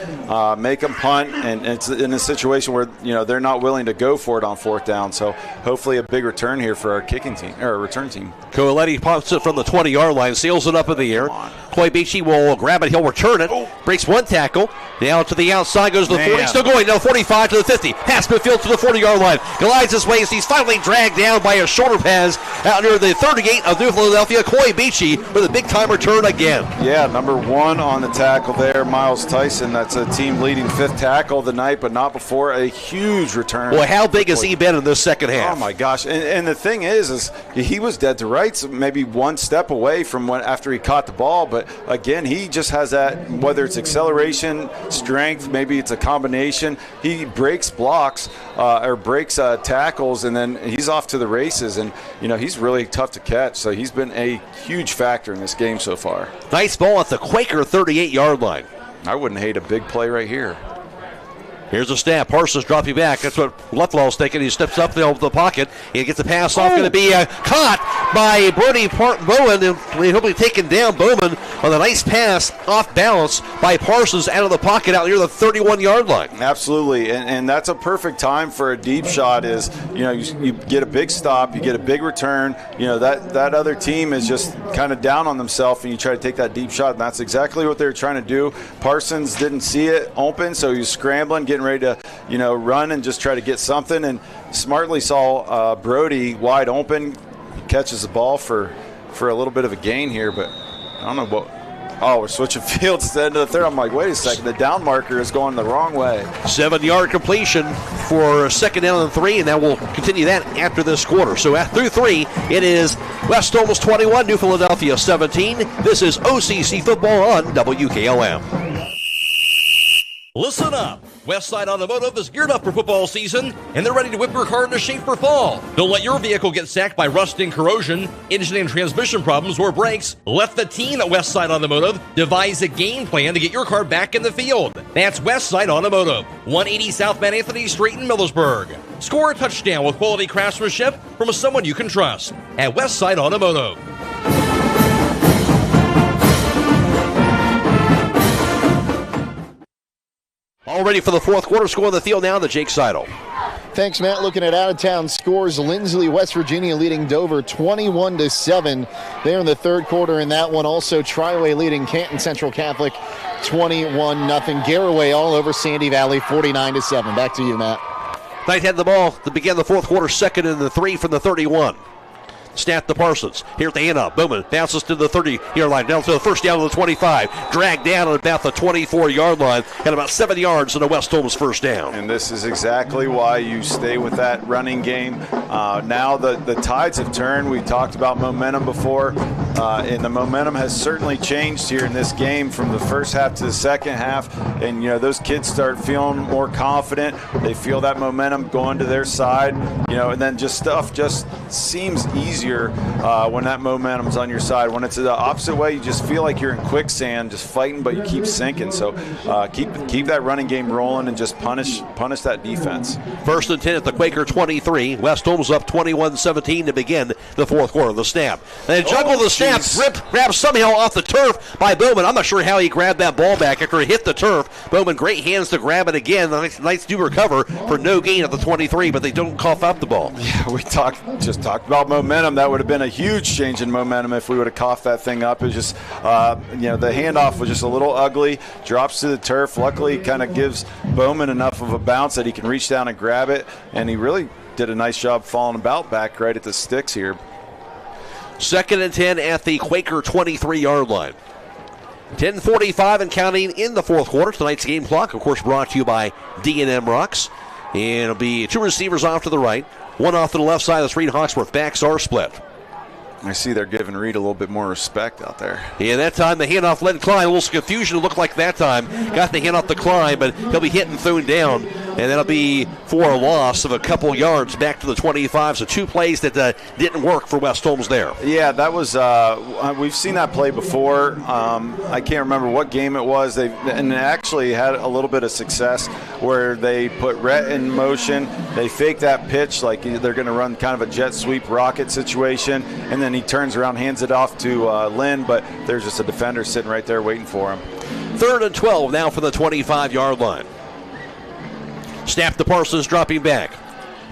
make them punt, and it's in a situation where they're not willing to go for it on 4th down. So hopefully a big return here for our kicking team or return team. Coletti pops it from the 20-yard line, sails it up in the air. Clay Beachy will grab it. He'll return it. Breaks one tackle. Now to the outside goes to the 40. Still going. Now 45 to the 50. Pass midfield to the 40-yard line. Glides his way as he's finally dragged down by a shoulder pass out near the 38 of New Philadelphia. Clay Beachy with a big-time return again. Yeah, number 1 on the tackle there, Miles Tyson. That's a team-leading 5th tackle of the night, but not before a huge return. Well, how big has he been in this second half? Oh, my gosh. And the thing is he was dead to rights, maybe 1 step away from after he caught the ball, but again, he just has that, whether it's acceleration, strength, maybe it's a combination. He breaks blocks or breaks tackles, and then he's off to the races. And, he's really tough to catch. So he's been a huge factor in this game so far. Nice ball at the Quaker 38-yard line. I wouldn't hate a big play right here. Here's a snap. Parsons dropping back. That's what Leflaw's thinking. He steps up the pocket. He gets the pass off. Going to be caught by Brody Bowen. And he'll be taken down. Bowman on a nice pass off balance by Parsons out of the pocket out near the 31-yard line. Absolutely. And that's a perfect time for a deep shot is, you get a big stop. You get a big return. That other team is just kind of down on themselves, and you try to take that deep shot. And that's exactly what they were trying to do. Parsons didn't see it open, so he was scrambling, getting ready to, run and just try to get something, and smartly saw Brody wide open. He catches the ball for a little bit of a gain here, but I don't know what. Oh, we're switching fields at the end of the third. I'm like, wait a second, the down marker is going the wrong way. 7-yard completion for 2nd down and 3, and that will continue that after this quarter. So through 3, it is West Holmes 21, New Philadelphia 17. This is OCC football on WKLM. Listen up. Westside Automotive is geared up for football season, and they're ready to whip your car into shape for fall. Don't let your vehicle get sacked by rust and corrosion, engine and transmission problems, or brakes. Let the team at Westside Automotive devise a game plan to get your car back in the field. That's Westside Automotive, 180 South Van Anthony Street in Millersburg. Score a touchdown with quality craftsmanship from someone you can trust at Westside Automotive. All ready for the fourth quarter. Score on the field now to Jake Seidel. Thanks, Matt. Looking at out-of-town scores, Lindsley, West Virginia leading Dover 21-7 there in the third quarter in that one. Also, Triway leading Canton Central Catholic 21-0. Garaway all over Sandy Valley 49-7. Back to you, Matt. Knight had the ball to begin the fourth quarter, second and the 3 from the 31. Snap to Parsons. Here at the handoff. Bowman bounces to the 30-yard line. Down to the first down to the 25. Dragged down at about the 24-yard line. And about 7 yards in the West Holmes first down. And this is exactly why you stay with that running game. Now the tides have turned. We talked about momentum before. And the momentum has certainly changed here in this game from the first half to the second half. And, those kids start feeling more confident. They feel that momentum going to their side. And then stuff just seems easier when that momentum's on your side. When it's the opposite way, you just feel like you're in quicksand, just fighting, but you keep sinking. So keep that running game rolling and just punish that defense. First and 10 at the Quaker 23. West Holmes up 21-17 to begin the fourth quarter. The snap. And juggle the snap. Grabbed somehow off the turf by Bowman. I'm not sure how he grabbed that ball back after it hit the turf. Bowman, great hands to grab it again. The Knights do recover for no gain at the 23, but they don't cough up the ball. Yeah, we just talked about momentum. That would have been a huge change in momentum if we would have coughed that thing up. It was just, the handoff was just a little ugly. Drops to the turf. Luckily, kind of gives Bowman enough of a bounce that he can reach down and grab it. And he really did a nice job falling about back right at the sticks here. Second and 10 at the Quaker 23-yard line. 10:45 and counting in the fourth quarter. Tonight's game clock, of course, brought to you by D&M Rocks. And it'll be two receivers off to the right, one off to the left side. That's Reed Hawksworth. Backs are split. I see they're giving Reed a little bit more respect out there. Yeah, that time the handoff led Klein. A little confusion. It looked like that time. Got the handoff to Klein, but he'll be hit and thrown down. And that'll be for a loss of a couple yards back to the 25. So two plays that didn't work for West Holmes there. Yeah, that was we've seen that play before. I can't remember what game it was. They actually had a little bit of success where they put Rhett in motion. They fake that pitch like they're going to run kind of a jet sweep rocket situation, and then he turns around, hands it off to Lynn, but there's just a defender sitting right there waiting for him. 3rd and 12 now for the 25-yard line. Snap to Parsons, dropping back.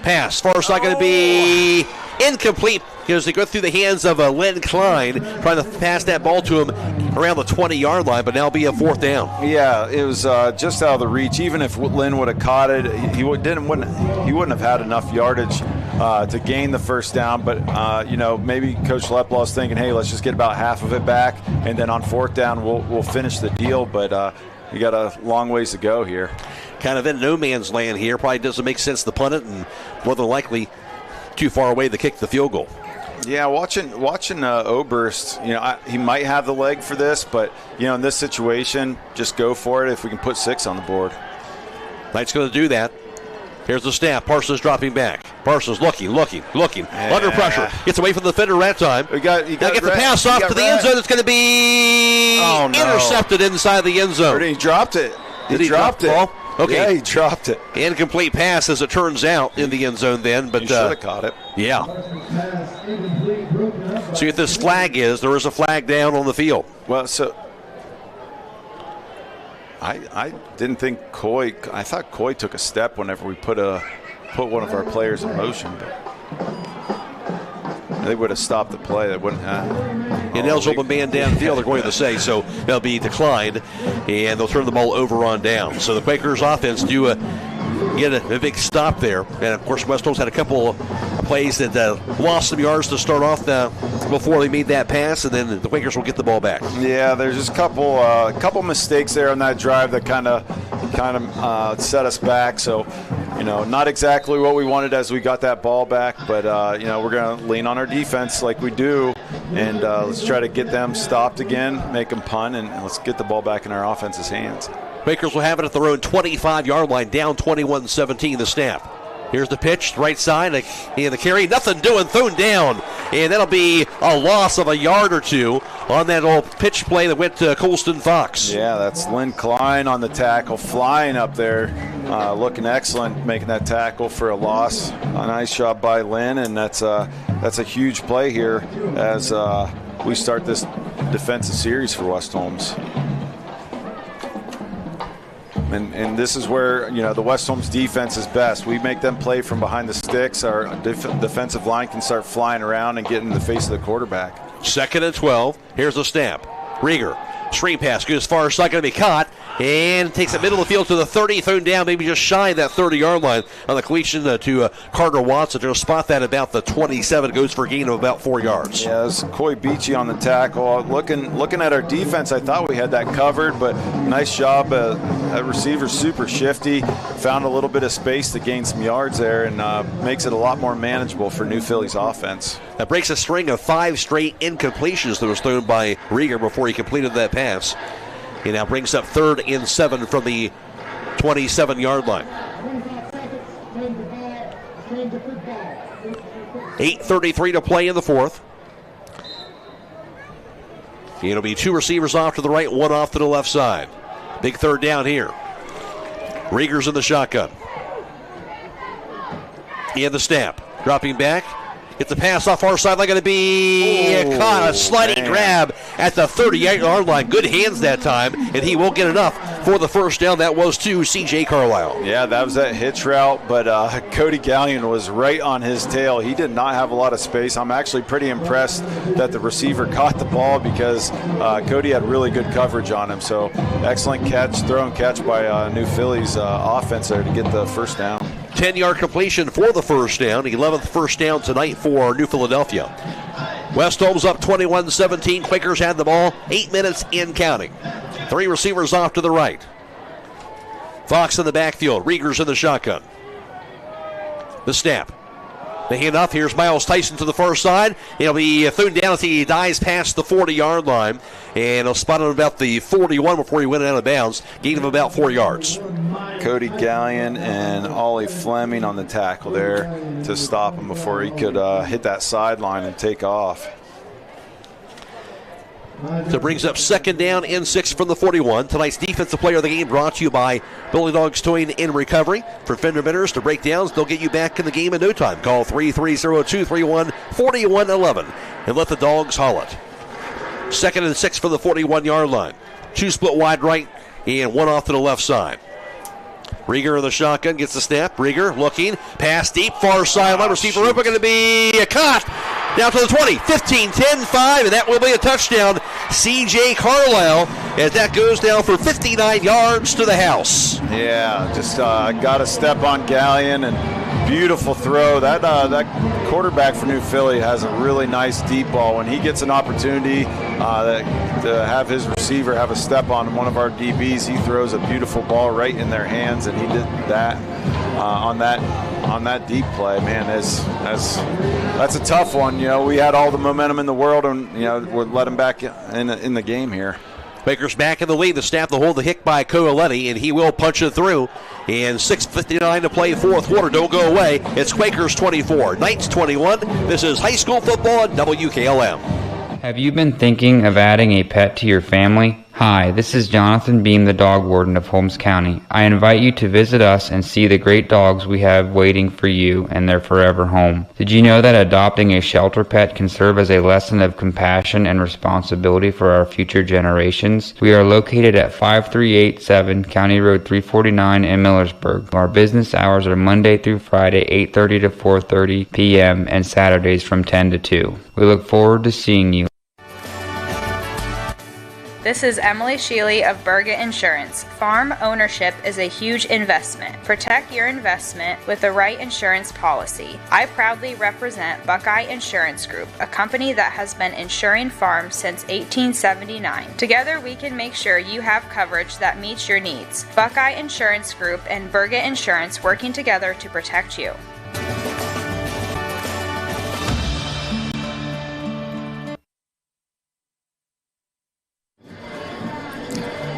Pass, far side going to be incomplete because they go through the hands of Lynn Klein, trying to pass that ball to him around the 20-yard line, but now be a 4th down. Yeah, it was just out of the reach. Even if Lynn would have caught it, he wouldn't have had enough yardage to gain the first down. But maybe Coach Leplaw's thinking, hey, let's just get about half of it back, and then on 4th down we'll finish the deal. But we got a long ways to go here. Kind of in no man's land here. Probably doesn't make sense to punt it, and more than likely too far away to kick the field goal. Yeah, watching Oberst, he might have the leg for this, but in this situation, just go for it if we can put 6 on the board. Knight's going to do that. Here's the snap. Parsons dropping back. Parsons looking. Under pressure. Gets away from the defender that time. You got the pass off to the end zone. It's going to be intercepted inside the end zone. He dropped it. He dropped it. Okay. Yeah, he dropped it. Incomplete pass, as it turns out, in the end zone then. But he should have caught it. Yeah. See what this flag is. There is a flag down on the field. Well, so I didn't think Coy. I thought Coy took a step whenever we put one of our players in motion, but they would have stopped the play. They wouldn't have. Ineligible man downfield, they're going to say, so they'll be declined, and they'll turn the ball over on down. So the Quakers offense do get a big stop there. And, of course, West Holmes had a couple of plays that lost some yards to start off before they made that pass, and then the Quakers will get the ball back. Yeah, there's just a couple mistakes there on that drive that kind of set us back. So, not exactly what we wanted as we got that ball back, but, we're going to lean on our defense like we do, and let's try to get them stopped again, make them punt, and let's get the ball back in our offense's hands. Quakers will have it at their own 25-yard line, down 21-17 the snap. Here's the pitch, right side, and the carry, nothing doing, thrown down. And that'll be a loss of a yard or two on that old pitch play that went to Colston Fox. Yeah, that's Lynn Klein on the tackle, flying up there, looking excellent, making that tackle for a loss. A nice job by Lynn, and that's a huge play here as we start this defensive series for West Holmes. And this is where, the West Holmes defense is best. We make them play from behind the sticks. Our defensive line can start flying around and get in the face of the quarterback. 2nd and 12. Here's the snap. Rieger, screen pass, goes far side, going to be caught, and takes it middle of the field to the 30, thrown down, maybe just shy of that 30-yard line on the collection to Carter Watson. They'll spot that about the 27, goes for a gain of about 4 yards. Yeah, it's Coy Beachy on the tackle. Looking at our defense, I thought we had that covered, but nice job. That receiver super shifty, found a little bit of space to gain some yards there, and makes it a lot more manageable for New Philly's offense. That breaks a string of 5 straight incompletions that was thrown by Rieger before he completed that pass. He now brings up 3rd and 7 from the 27-yard line. 8:33 to play in the 4th. It'll be 2 receivers off to the right, 1 off to the left side. Big 3rd down here. Rieger's in the shotgun. In the snap. Dropping back. Gets the pass off far sideline, going to be caught. A sliding grab at the 38-yard line. Good hands that time, and he won't get enough for the first down. That was to C.J. Carlisle. Yeah, that was that hitch route, but Cody Gallion was right on his tail. He did not have a lot of space. I'm actually pretty impressed that the receiver caught the ball because Cody had really good coverage on him. So excellent catch, throw and catch by New Philly's offense there to get the first down. 10-yard completion for the first down. 11th first down tonight for New Philadelphia. West Holmes up 21-17. Quakers had the ball. 8 minutes in counting. 3 receivers off to the right. Fox in the backfield. Rieger's in the shotgun. The snap. The handoff. Here's Miles Tyson to the far side. He'll be thrown down as he dives past the 40-yard line. And he'll spot him about the 41 before he went out of bounds. Gain of about 4 yards. Cody Gallion and Ollie Fleming on the tackle there to stop him before he could hit that sideline and take off. So brings up 2nd down and 6 from the 41. Tonight's defensive player of the game brought to you by Billy Dogs Towing in Recovery. For fender benders to breakdowns, they'll get you back in the game in no time. Call 330-231-4111 and let the dogs haul it. 2nd and 6 from the 41-yard line. 2 split wide right and 1 off to the left side. Rieger in the shotgun, gets the snap. Rieger looking, pass deep, far sideline. Receiver open, going to be a caught. Down to the 20, 15, 10, 5, and that will be a touchdown. C.J. Carlisle, as that goes down for 59 yards to the house. Yeah, just got a step on Gallion, and beautiful throw. That quarterback for New Philly has a really nice deep ball. When he gets an opportunity to have his receiver have a step on one of our DBs, he throws a beautiful ball right in their hands, and he did that on that deep play. Man, that's a tough one. We had all the momentum in the world, and we're let him back in the game here. Baker's back in the lead. The snap, the hold, the hick by Coaletti, and he will punch it through. And 6:59 to play, 4th quarter. Don't go away. It's Quakers 24, Knights 21. This is high school football at WKLM. Have you been thinking of adding a pet to your family? Hi, this is Jonathan Beam, the dog warden of Holmes County. I invite you to visit us and see the great dogs we have waiting for you and their forever home. Did you know that adopting a shelter pet can serve as a lesson of compassion and responsibility for our future generations? We are located at 5387 County Road 349 in Millersburg. Our business hours are Monday through Friday, 8:30 to 4:30 p.m. and Saturdays from 10 to 2. We look forward to seeing you. This is Emily Sheely of Burgett Insurance. Farm ownership is a huge investment. Protect your investment with the right insurance policy. I proudly represent Buckeye Insurance Group, a company that has been insuring farms since 1879. Together we can make sure you have coverage that meets your needs. Buckeye Insurance Group and Burgett Insurance working together to protect you.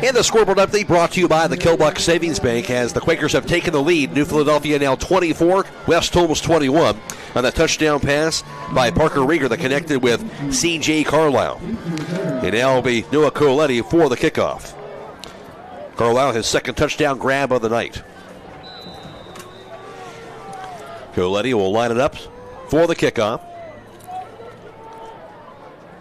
And the scoreboard update brought to you by the Killbuck Savings Bank as the Quakers have taken the lead. New Philadelphia now 24, West Holmes 21 on that touchdown pass by Parker Rieger that connected with C.J. Carlisle. And now it'll be Noah Coletti for the kickoff. Carlisle, his second touchdown grab of the night. Coletti will line it up for the kickoff.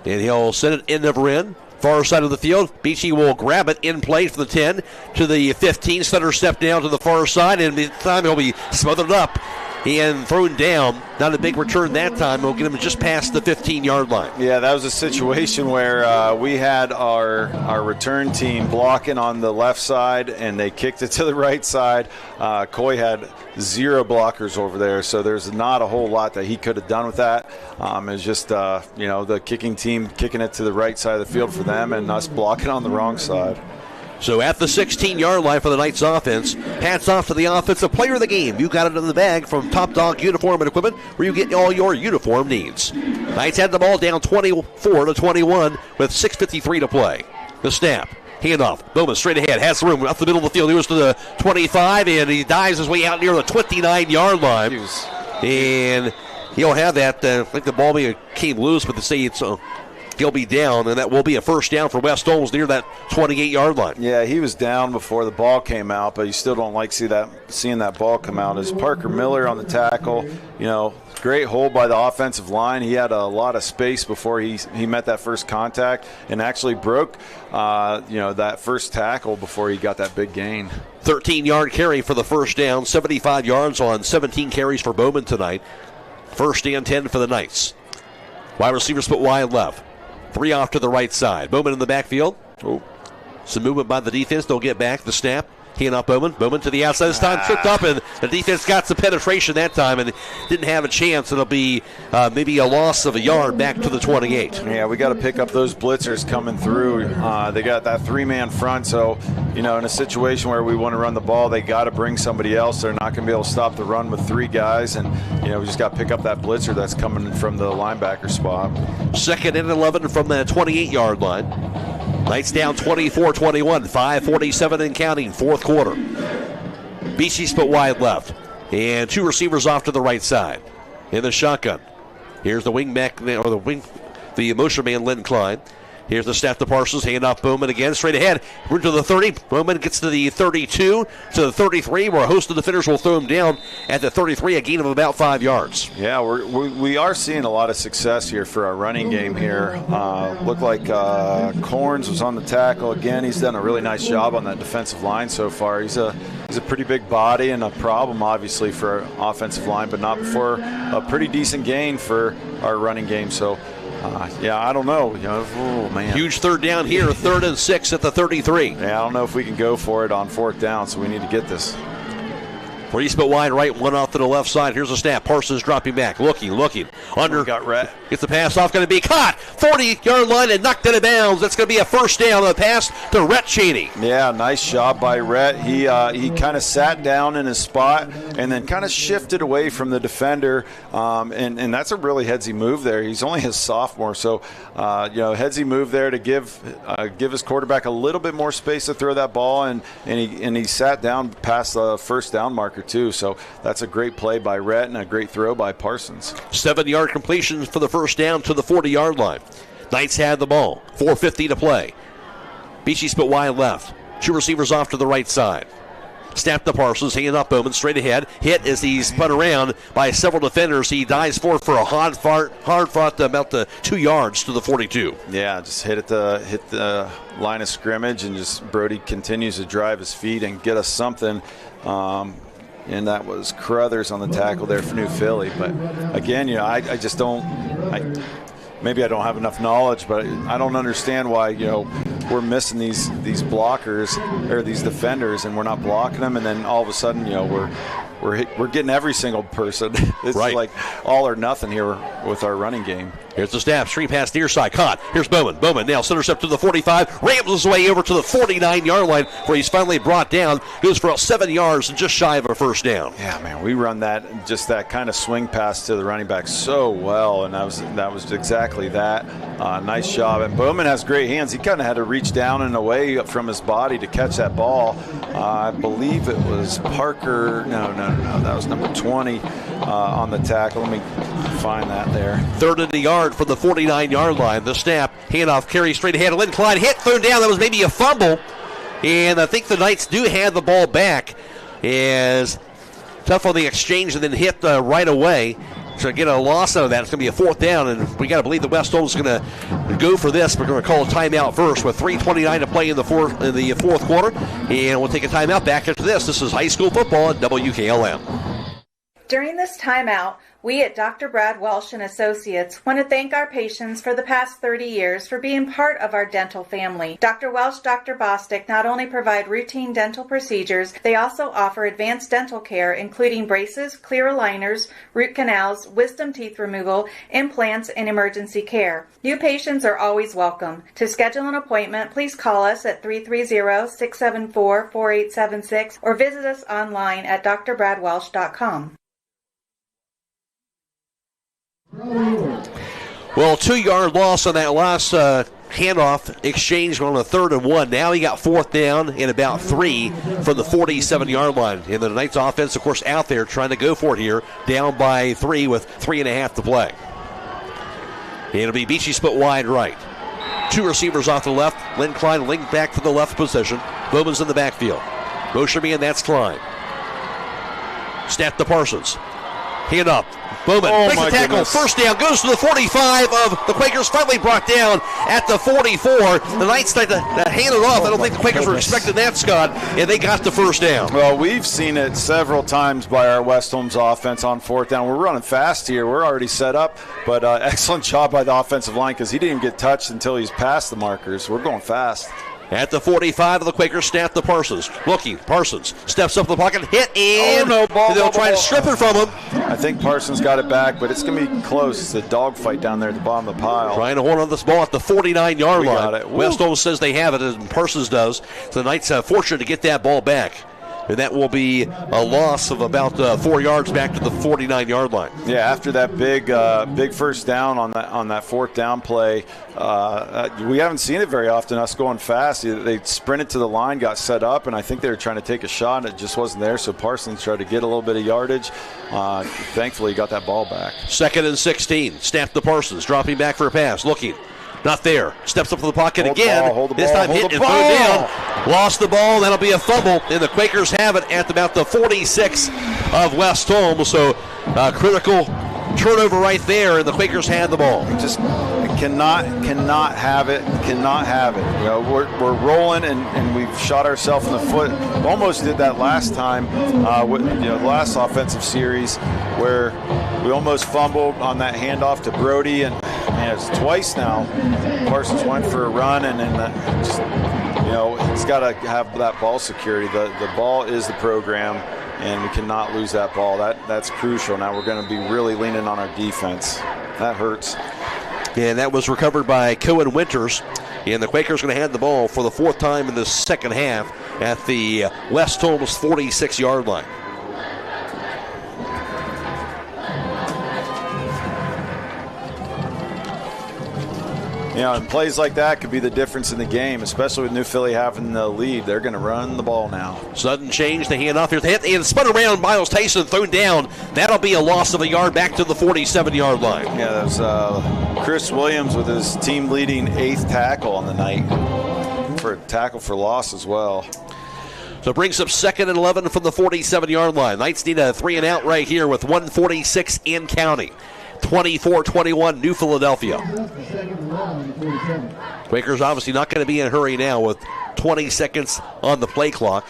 And he'll send it in over in. Far side of the field. Beachy will grab it in play for the 10 to the 15. Center step down to the far side, and this time he'll be smothered up and thrown down. Not a big return that time. We'll get him just past the 15-yard line. Yeah, that was a situation where we had our return team blocking on the left side, and they kicked it to the right side. Coy had 0 blockers over there, so there's not a whole lot that he could have done with that. It's just, the kicking team kicking it to the right side of the field for them and us blocking on the wrong side. So at the 16-yard line for the Knights offense, hats off to the offensive player of the game. You got it in the bag from Top Dog Uniform and Equipment, where you get all your uniform needs. Knights had the ball down 24-21 with 6:53 to play. The snap. Handoff. Bowman straight ahead. Has the room up the middle of the field. He goes to the 25, and he dives his way out near the 29-yard line. And he'll have that. I think the ball may came loose, but they say it's he'll be down, and that will be a first down for West Holmes near that 28-yard line. Yeah, he was down before the ball came out, but you still don't like seeing that ball come out. As Parker Miller on the tackle, great hold by the offensive line. He had a lot of space before he met that first contact and actually broke, that first tackle before he got that big gain. 13-yard carry for the first down, 75 yards on 17 carries for Bowman tonight. First and 10 for the Knights. Wide receiver split wide left. 3 off to the right side. Bowman in the backfield. Some movement by the defense. They'll get back the snap. Hand off Bowman. Bowman to the outside this time. Tripped up, and the defense got some penetration that time and didn't have a chance. It'll be maybe a loss of a yard back to the 28. Yeah, we got to pick up those blitzers coming through. They got that 3-man front, so, in a situation where we want to run the ball, they got to bring somebody else. They're not going to be able to stop the run with 3 guys, and, we just got to pick up that blitzer that's coming from the linebacker spot. Second and 11 from the 28-yard line. Knights down 24-21, 5:47 and counting, fourth quarter. Beachy split wide left, and 2 receivers off to the right side. In the shotgun, here's the wingback, or the motion man, Lynn Klein. Here's the snap to Parsons, hand off Bowman again, straight ahead, route to the 30. Bowman gets to the 32, to the 33, where a host of defenders will throw him down at the 33, a gain of about 5 yards. Yeah, we are seeing a lot of success here for our running game here. Looked like Corns was on the tackle again. He's done a really nice job on that defensive line so far. He's a pretty big body and a problem, obviously, for our offensive line, but not before a pretty decent gain for our running game. So, I don't know. Oh, man. Huge third down here, 3rd and 6 at the 33. Yeah, I don't know if we can go for it on 4th down, so we need to get this. 3 split wide right, 1 off to the left side. Here's a snap. Parsons dropping back, looking. Under. Got Rhett. Gets the pass off, going to be caught. 40-yard line and knocked out of bounds. That's going to be a first down on the pass to Rhett Cheney. Yeah, nice job by Rhett. He kind of sat down in his spot and then kind of shifted away from the defender. And that's a really headsy move there. He's only his sophomore, so headsy move there to give his quarterback a little bit more space to throw that ball, and he sat down past the first down marker too. So that's a great play by Rhett and a great throw by Parsons. 7-yard completion for the first down to the 40-yard line. Knights had the ball. 4:50 to play. Beachy split wide left. 2 receivers off to the right side. Snap to Parsons, hanging up Bowman straight ahead. Hit as he's spun around by several defenders. He dives forward for a hard fought about the 2 yards to the 42. Yeah, just hit the line of scrimmage, and just Brody continues to drive his feet and get us something. And that was Crothers on the tackle there for New Philly. But again, I just don't. Maybe I don't have enough knowledge, but I don't understand why we're missing these blockers or these defenders, and we're not blocking them, and then all of a sudden we're getting every single person. It's right. Like all or nothing here with our running game. Here's the snap, screen pass near side, caught. Here's Bowman. Bowman now centers up to the 45, rams his way over to the 49-yard line where he's finally brought down. Goes for 7 yards and just shy of a first down. Yeah, man, we run that kind of swing pass to the running back so well, and that was exactly that. Nice job. And Bowman has great hands. He kind of had to reach down and away from his body to catch that ball. I believe it was Parker. No, that was number 20 on the tackle. Let me find that there. Third and a yard from the 49-yard line. The snap, handoff, carry straight ahead. Lynn Klein hit, thrown down. That was maybe a fumble. And I think the Knights do have the ball back. Is tough on the exchange and then hit right away. So get a loss out of that. It's going to be a fourth down, and we got to believe the West Holmes is going to go for this. We're going to call a timeout first with 3:29 to play in the fourth quarter, and we'll take a timeout back after this. This is high school football at WKLM. During this timeout, we at Dr. Brad Welsh and Associates want to thank our patients for the past 30 years for being part of our dental family. Dr. Welsh, Dr. Bostic not only provide routine dental procedures, they also offer advanced dental care, including braces, clear aligners, root canals, wisdom teeth removal, implants, and emergency care. New patients are always welcome. To schedule an appointment, please call us at 330-674-4876 or visit us online at drbradwelsh.com. Well, 2-yard loss on that last handoff exchange on a 3rd and 1. Now he got fourth down and about 3 from the 47-yard line. And the Knights offense, of course, out there trying to go for it here, down by 3 with 3.5 to play. And it'll be Beachy split wide right. 2 receivers off the left. Lynn Klein linked back to the left position. Bowman's in the backfield. Motion man, that's Klein. Snap to Parsons. Hand up. Bowman makes the tackle. Goodness. First down. Goes to the 45 of the Quakers. Finally brought down at the 44. The Knights tried to hand it off. I don't think the Quakers were expecting that, Scott, and they got the first down. Well, we've seen it several times by our West Holmes offense on fourth down. We're running fast here. We're already set up, but excellent job by the offensive line because he didn't even get touched until he's past the markers. We're going fast. At the 45 of the Quakers, snap to Parsons. Looking, Parsons steps up the pocket, hit, and they'll try to strip it from him. I think Parsons got it back, but it's going to be close. It's a dogfight down there at the bottom of the pile. Trying to hold on to this ball at the 49-yard line. West Holmes says they have it, and Parsons does. So the Knights are fortunate to get that ball back. And that will be a loss of about 4 yards back to the 49-yard line. Yeah, after that big first down on that fourth down play, we haven't seen it very often, us going fast. They sprinted to the line, got set up, and I think they were trying to take a shot, and it just wasn't there, so Parsons tried to get a little bit of yardage. Thankfully, he got that ball back. 2nd and 16. Snap to Parsons, dropping back for a pass, looking. Not there. Steps up to the pocket again. This time hit and thrown down. Lost the ball. That'll be a fumble. And the Quakers have it at about the 46 of West Holmes. So critical turnover right there, and the Quakers had the ball. Just cannot have it. Cannot have it. You know, we're rolling, and we've shot ourselves in the foot. Almost did that last time with the last offensive series where we almost fumbled on that handoff to Brody, and it's twice now. Parsons went for a run, and then he's got to have that ball security. The ball is the program, and we cannot lose that ball. That's crucial. Now we're going to be really leaning on our defense. That hurts. And that was recovered by Cohen Winters. And the Quakers going to hand the ball for the 4th time in the second half at the West Holmes 46-yard line. And plays like that could be the difference in the game, especially with New Philly having the lead. They're going to run the ball now. Sudden change, the handoff. Here's the hit, and spun around. Miles Tyson thrown down. That'll be a loss of a yard back to the 47-yard line. Yeah, that was Chris Williams with his team-leading 8th tackle on the night for a tackle for loss as well. So it brings up 2nd and 11 from the 47-yard line. Knights need a 3-and-out right here with 1:46 in counting. 24-21, New Philadelphia. Quakers obviously not going to be in a hurry now with 20 seconds on the play clock.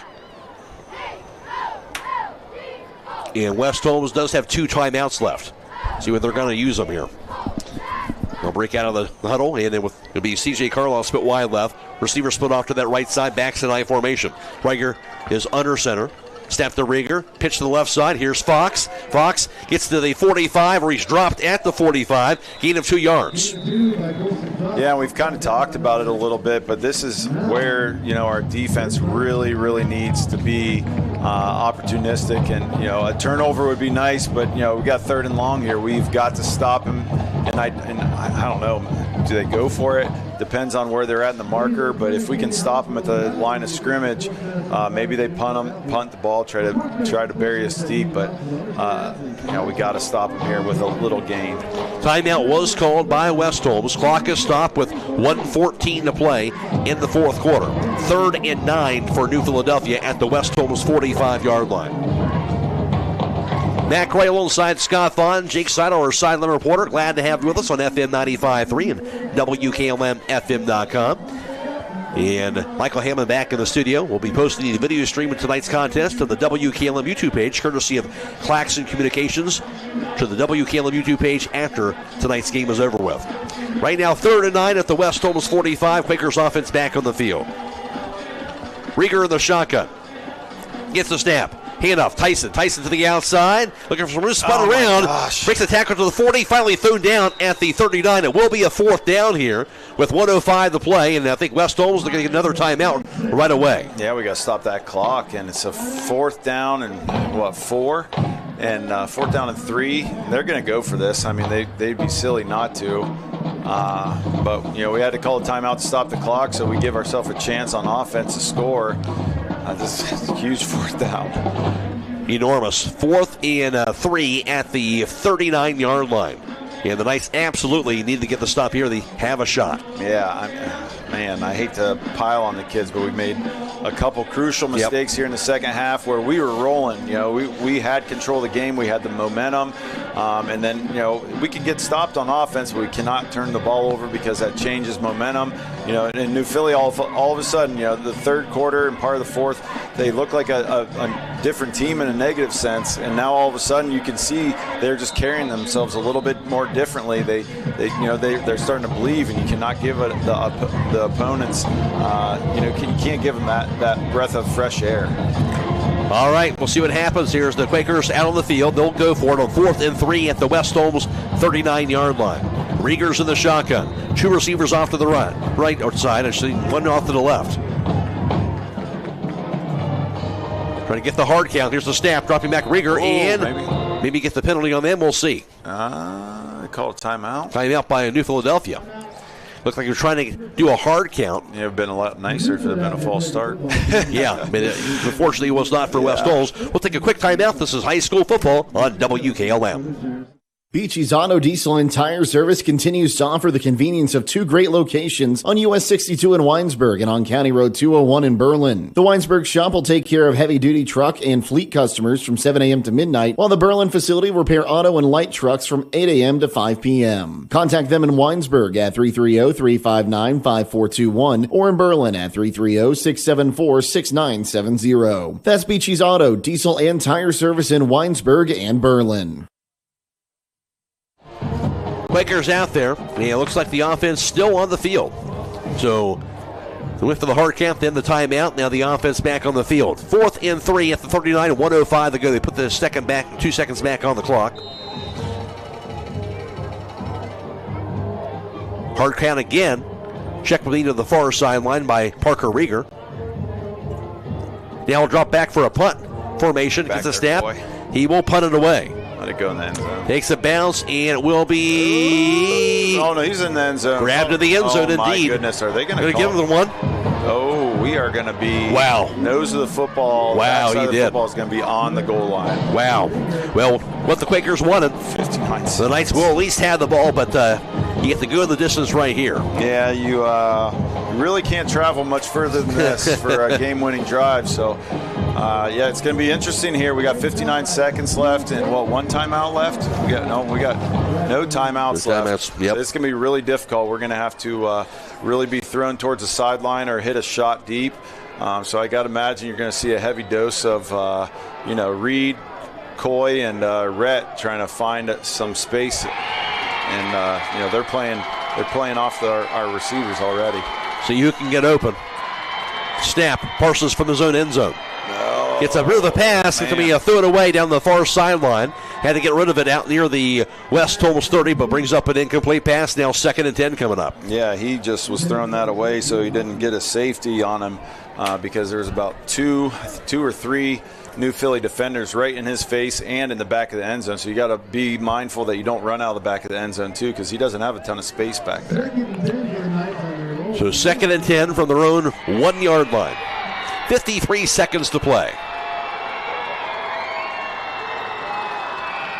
And West Holmes does have 2 timeouts left. See what they're going to use them here. They'll break out of the huddle, and it'll be C.J. Carlisle split wide left. Receiver split off to that right side, backs in I formation. Reiger is under center. Snap to Rieger. Pitch to the left side. Here's Fox. Fox gets to the 45, where he's dropped at the 45. Gain of 2 yards. Yeah, we've kind of talked about it a little bit, but this is where, our defense really, really needs to be opportunistic. And, a turnover would be nice, but, we got 3rd and long here. We've got to stop him. And I don't know, do they go for it? Depends on where they're at in the marker, but if we can stop them at the line of scrimmage, maybe they punt the ball, try to bury us deep, but we got to stop them here with a little gain. Timeout was called by West Holmes. Clock is stopped with 1:14 to play in the 4th quarter. 3rd and 9 for New Philadelphia at the West Holmes 45-yard line. Matt Croy alongside Scott Vaughn, Jake Seidel, our sideline reporter. Glad to have you with us on FM 95.3 and WKLM-FM.com. And Michael Hammond back in the studio. We'll be posting the video stream of tonight's contest to the WKLM YouTube page, courtesy of Claxon Communications, to the WKLM YouTube page after tonight's game is over with. Right now, 3rd and 9 at the West Holmes 45. Quakers offense back on the field. Rieger in the shotgun. Gets the snap. Handoff, Tyson to the outside, looking for some room, spun around, breaks the tackle to the 40, finally thrown down at the 39. It will be a 4th down here with 1:05 to play, and I think West Holmes is going to get another timeout right away. Yeah, we got to stop that clock, and it's a 4th down and 4? And 4th down and 3. They're going to go for this. I mean, they'd be silly not to. But, we had to call a timeout to stop the clock, so we give ourselves a chance on offense to score. This is a huge 4th down. Enormous. 4th and 3 at the 39-yard line. And the Knights absolutely need to get the stop here. They have a shot. Yeah, I hate to pile on the kids, but we made a couple crucial mistakes here in the second half where we were rolling. We had control of the game. We had the momentum. And then, we can get stopped on offense, but we cannot turn the ball over because that changes momentum. In New Philly, all of a sudden, the 3rd quarter and part of the 4th, they look like a different team in a negative sense. And now all of a sudden you can see they're just carrying themselves a little bit more differently. They're starting to believe, and you cannot give the opponents, you can't give them that breath of fresh air. All right, we'll see what happens here as the Quakers out on the field. They'll go for it on 4th and 3 at the West Holmes 39-yard line. Rieger's in the shotgun. 2 receivers off to the right side. Actually, 1 off to the left. Trying to get the hard count. Here's the snap, dropping back Rieger, and maybe get the penalty on them. We'll see. They called a timeout. Timeout by New Philadelphia. Looked like you're trying to do a hard count. It would have been a lot nicer if it had been a false start. Yeah, but unfortunately it was not for West Holmes. We'll take a quick timeout. This is high school football on WKLM. Beachy's Auto Diesel and Tire Service continues to offer the convenience of 2 great locations on US 62 in Winesburg and on County Road 201 in Berlin. The Winesburg shop will take care of heavy-duty truck and fleet customers from 7 a.m. to midnight, while the Berlin facility will repair auto and light trucks from 8 a.m. to 5 p.m. Contact them in Winesburg at 330-359-5421 or in Berlin at 330-674-6970. That's Beachy's Auto, Diesel, and Tire Service in Winesburg and Berlin. Quakers out there. Yeah, it looks like the offense still on the field. So the whiff of the hard count, then the timeout. Now the offense back on the field. 4th and 3 at the 39, 1:05 to go. They put the 2 seconds back on the clock. Hard count again. Check with me to the far sideline by Parker Rieger. Now he'll drop back for a punt formation. Gets a snap. He will punt it away. Let it go in the end zone. Takes a bounce, and it will be... Oh, no, he's in the end zone. Grabbed to the end zone, indeed. Oh, my goodness. Are they going to give him one? Oh, we are going to be... Wow. Nose of the football. Wow, he did. The football is going to be on the goal line. Wow. Well, what the Quakers wanted. 59 seconds. The Knights will at least have the ball, but you get to go the distance right here. Yeah, you really can't travel much further than this for a game-winning drive, so... it's going to be interesting here. We got 59 seconds left, and 1 timeout left? We got no timeouts left. Yep. So it's going to be really difficult. We're going to have to really be thrown towards the sideline or hit a shot deep. So I got to imagine you're going to see a heavy dose of, Reed, Coy, and Rhett trying to find some space. And they're playing off our receivers already. So you can get open. Snap. Parsons from his own end zone. No, Gets a rid of the pass. It's going to be throw it away down the far sideline. Had to get rid of it out near the West Holmes 30, but brings up an incomplete pass. Now 2nd and 10 coming up. Yeah, he just was throwing that away so he didn't get a safety on him because there was about two or three New Philly defenders right in his face and in the back of the end zone. So you got to be mindful that you don't run out of the back of the end zone too, because he doesn't have a ton of space back there. So 2nd and 10 from their own 1 yard line. 53 seconds to play.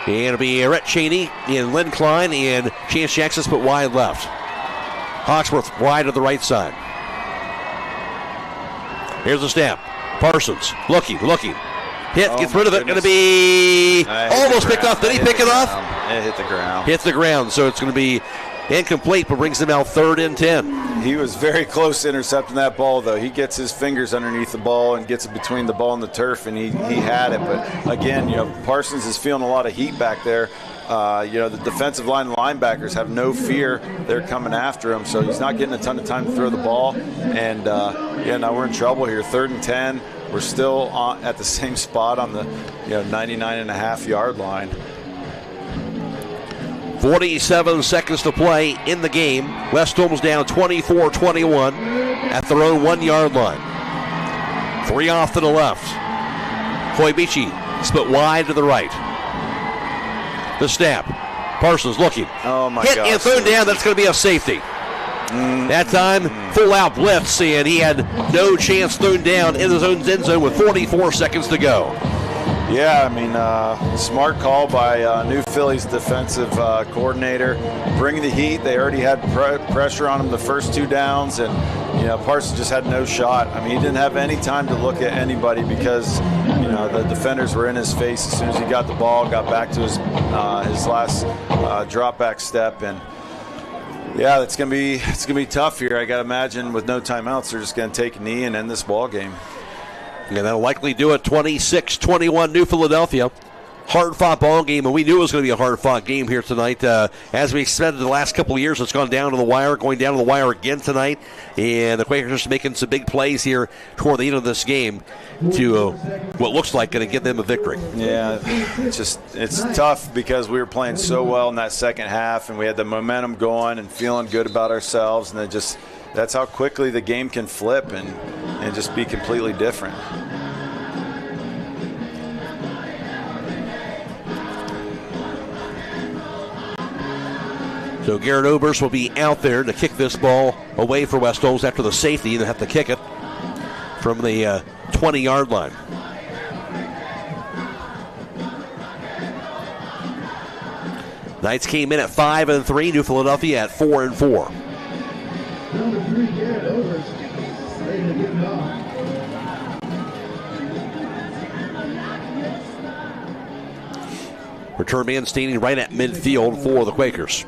And it'll be Rhett Cheney and Lynn Klein and Chance Jackson put wide left. Hawksworth wide to the right side. Here's the snap. Parsons looking. Hit, gets rid of it. Going to be almost picked off. Did he pick it off? It hit the ground. Hit the ground, so it's going to be incomplete, but brings them out 3rd and 10. He was very close to intercepting that ball, though. He gets his fingers underneath the ball and gets it between the ball and the turf, and he had it. But, again, Parsons is feeling a lot of heat back there. The defensive line linebackers have no fear. They're coming after him, so he's not getting a ton of time to throw the ball. And, now we're in trouble here. 3rd and 10. We're still at the same spot on the 99.5-yard line. 47 seconds to play in the game. West Holmes down 24-21 at their own 1 yard line. 3 off to the left. Koibichi split wide to the right. The snap. Parsons looking. Oh, my God. Hit gosh. and thrown down. That's going to be a safety. That time, full-out blitz, and he had no chance thrown down in his own end zone with 44 seconds to go. Yeah, smart call by New Philly's defensive coordinator. Bringing the heat. They already had pressure on him the first 2 downs, and Parsons just had no shot. He didn't have any time to look at anybody because the defenders were in his face as soon as he got the ball, got back to his last drop back step, and yeah, it's gonna be tough here. I gotta imagine with no timeouts, they're just gonna take a knee and end this ball game. Yeah, that'll likely do it. 26-21 New Philadelphia. Hard-fought ball game, and we knew it was going to be a hard-fought game here tonight. As we expected the last couple of years, it's gone down to the wire, going down to the wire again tonight. And the Quakers are making some big plays here toward the end of this game to what looks like going to give them a victory. Yeah, it's tough because we were playing so well in that second half, and we had the momentum going and feeling good about ourselves, and that's how quickly the game can flip and just be completely different. So Garrett Oberst will be out there to kick this ball away for West Holmes after the safety. They'll have to kick it from the 20-yard line. Knights came in at 5-3. New Philadelphia at 4-4. Number 3, Garrett Oberst, ready to get it off. Return man standing right at midfield for the Quakers.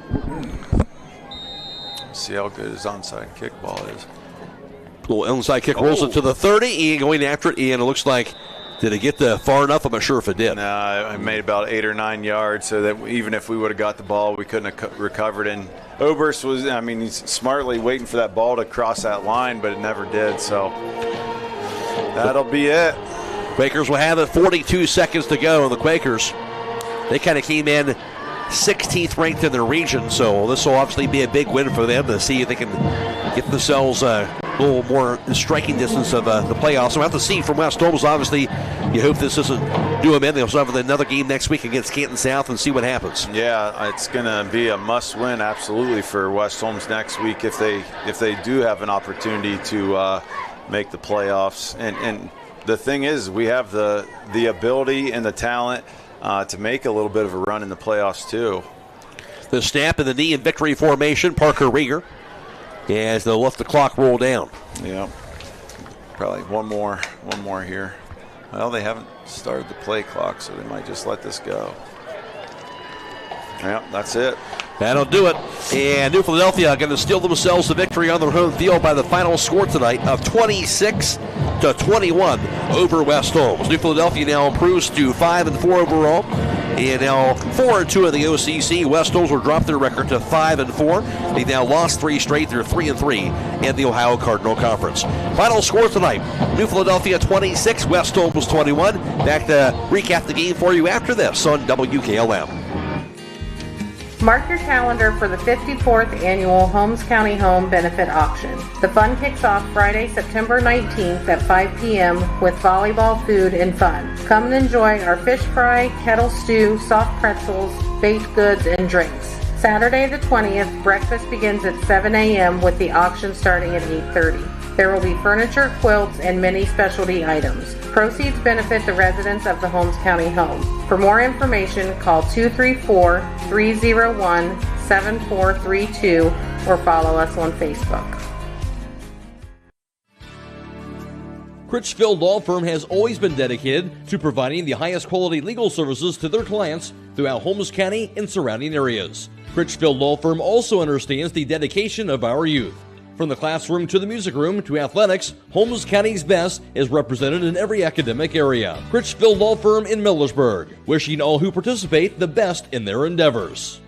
See how good his onside kickball is. Little onside kick rolls it to the 30. Ian going after it. Ian, it looks like, did it get far enough? I'm not sure if it did. No, I made about 8 or 9 yards, so that even if we would have got the ball, we couldn't have recovered. And Oberst was, he's smartly waiting for that ball to cross that line, but it never did. So that'll be it. Quakers will have it. 42 seconds to go. And the Quakers, they kind of came in 16th ranked in their region, so this will obviously be a big win for them to see if they can get themselves a little more striking distance of the playoffs. So we'll have to see from West Holmes. Obviously, you hope this doesn't do them in. They'll have another game next week against Canton South and see what happens. Yeah, it's going to be a must-win, absolutely, for West Holmes next week if they do have an opportunity to make the playoffs. And the thing is, we have the ability and the talent to make a little bit of a run in the playoffs too. The snap and the knee in victory formation. Parker Rieger as they'll let the clock roll down. Yeah, probably one more here. Well, they haven't started the play clock, so they might just let this go. Yeah, that's it. That'll do it. And New Philadelphia going to steal themselves the victory on their home field by the final score tonight of 26-21 over West Holmes. New Philadelphia now improves to 5-4 overall. And now 4-2 in the OCC. West Holmes will drop their record to 5-4. They've now lost 3 straight. They're 3-3 in the Ohio Cardinal Conference. Final score tonight: New Philadelphia 26, West Holmes 21. Back to recap the game for you after this on WKLM. Mark your calendar for the 54th annual Holmes County Home Benefit Auction. The fun kicks off Friday, September 19th at 5 p.m. with volleyball, food, and fun. Come and enjoy our fish fry, kettle stew, soft pretzels, baked goods, and drinks. Saturday the 20th, breakfast begins at 7 a.m. with the auction starting at 8:30. There will be furniture, quilts, and many specialty items. Proceeds benefit the residents of the Holmes County Home. For more information, call 234-301-7432 or follow us on Facebook. Critchfield Law Firm has always been dedicated to providing the highest quality legal services to their clients throughout Holmes County and surrounding areas. Critchfield Law Firm also understands the dedication of our youth. From the classroom to the music room to athletics, Holmes County's best is represented in every academic area. Critchfield Law Firm in Millersburg, wishing all who participate the best in their endeavors.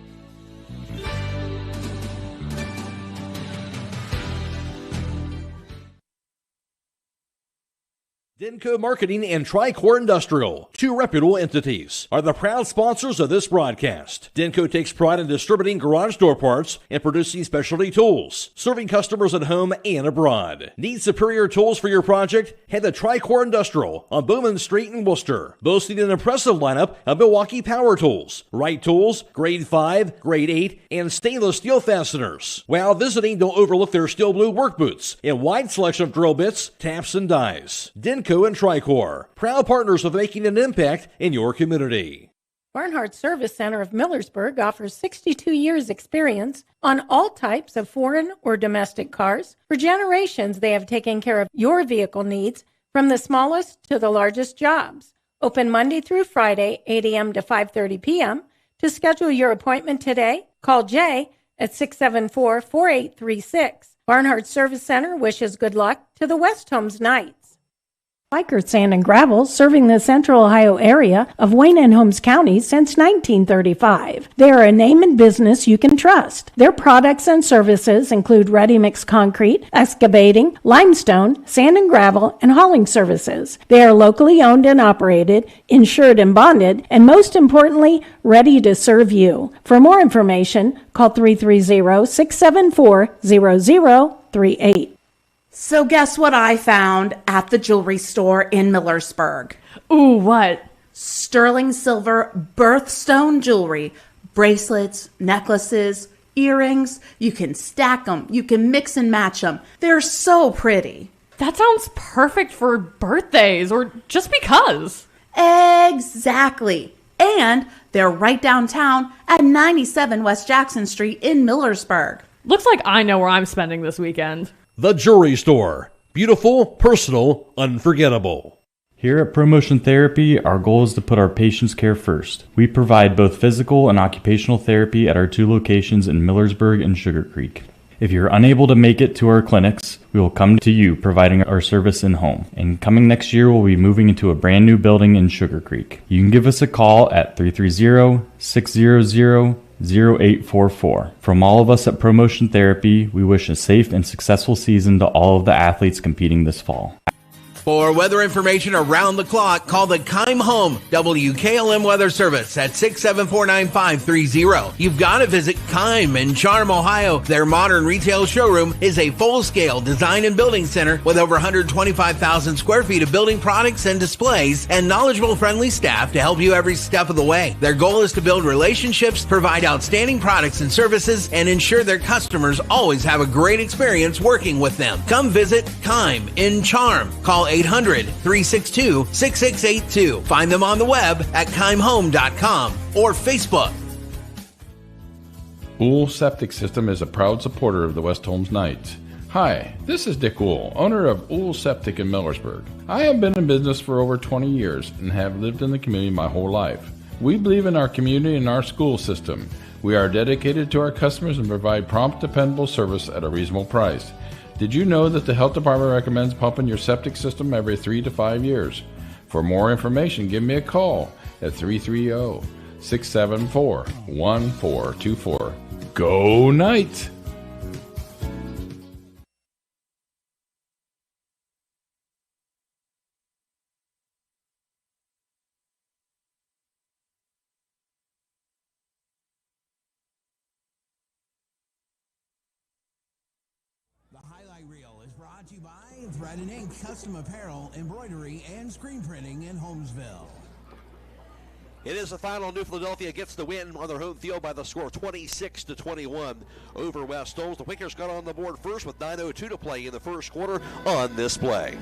Denco Marketing and Tricor Industrial, 2 reputable entities, are the proud sponsors of this broadcast. Denco takes pride in distributing garage door parts and producing specialty tools, serving customers at home and abroad. Need superior tools for your project? Head to Tricor Industrial on Bowman Street in Worcester, boasting an impressive lineup of Milwaukee power tools, Wright tools, grade 5, grade 8, and stainless steel fasteners. While visiting, don't overlook their steel blue work boots and wide selection of drill bits, taps, and dies. Denco and Tricor, proud partners of making an impact in your community. Barnhart Service Center of Millersburg offers 62 years experience on all types of foreign or domestic cars. For generations, they have taken care of your vehicle needs from the smallest to the largest jobs. Open Monday through Friday, 8 a.m. to 5:30 p.m. To schedule your appointment today, call Jay at 674-4836. Barnhart Service Center wishes good luck to the West Holmes Knights. Biker Sand and Gravel, serving the central Ohio area of Wayne and Holmes counties since 1935. They are a name and business you can trust. Their products and services include ready-mix concrete, excavating, limestone, sand and gravel, and hauling services. They are locally owned and operated, insured and bonded, and most importantly, ready to serve you. For more information, call 330-674-0038. So guess what I found at the jewelry store in Millersburg? Ooh, what? Sterling silver birthstone jewelry. Bracelets, necklaces, earrings. You can stack them. You can mix and match them. They're so pretty. That sounds perfect for birthdays or just because. Exactly. And they're right downtown at 97 West Jackson Street in Millersburg. Looks like I know where I'm spending this weekend. The Jewelry Store. Beautiful, personal, unforgettable. Here at ProMotion Therapy, our goal is to put our patients' care first. We provide both physical and occupational therapy at our 2 locations in Millersburg and Sugar Creek. If you're unable to make it to our clinics, we will come to you providing our service in-home. And coming next year, we'll be moving into a brand new building in Sugar Creek. You can give us a call at 330-600-0844. From all of us at ProMotion Therapy, we wish a safe and successful season to all of the athletes competing this fall. For weather information around the clock, call the Keim Home WKLM Weather Service at 674-9530. You've got to visit Keim in Charm, Ohio. Their modern retail showroom is a full-scale design and building center with over 125,000 square feet of building products and displays and knowledgeable, friendly staff to help you every step of the way. Their goal is to build relationships, provide outstanding products and services, and ensure their customers always have a great experience working with them. Come visit Keim in Charm. Call 800-362-6682. Find them on the web at keimhome.com or Facebook. Ool Septic System is a proud supporter of the West Holmes Knights. Hi, this is Dick Ool, owner of Ool Septic in Millersburg. I have been in business for over 20 years and have lived in the community my whole life. We believe in our community and our school system. We are dedicated to our customers and provide prompt, dependable service at a reasonable price. Did you know that the health department recommends pumping your septic system every 3 to 5 years? For more information, give me a call at 330 674-1424. Go Knight! Thread and Ink Custom Apparel, Embroidery, and Screen Printing in Holmesville. It is the final. New Philadelphia gets the win on their home field by the score of 26-21 over West Holmes. The Quakers got on the board first with 9:02 to play in the first quarter on this play.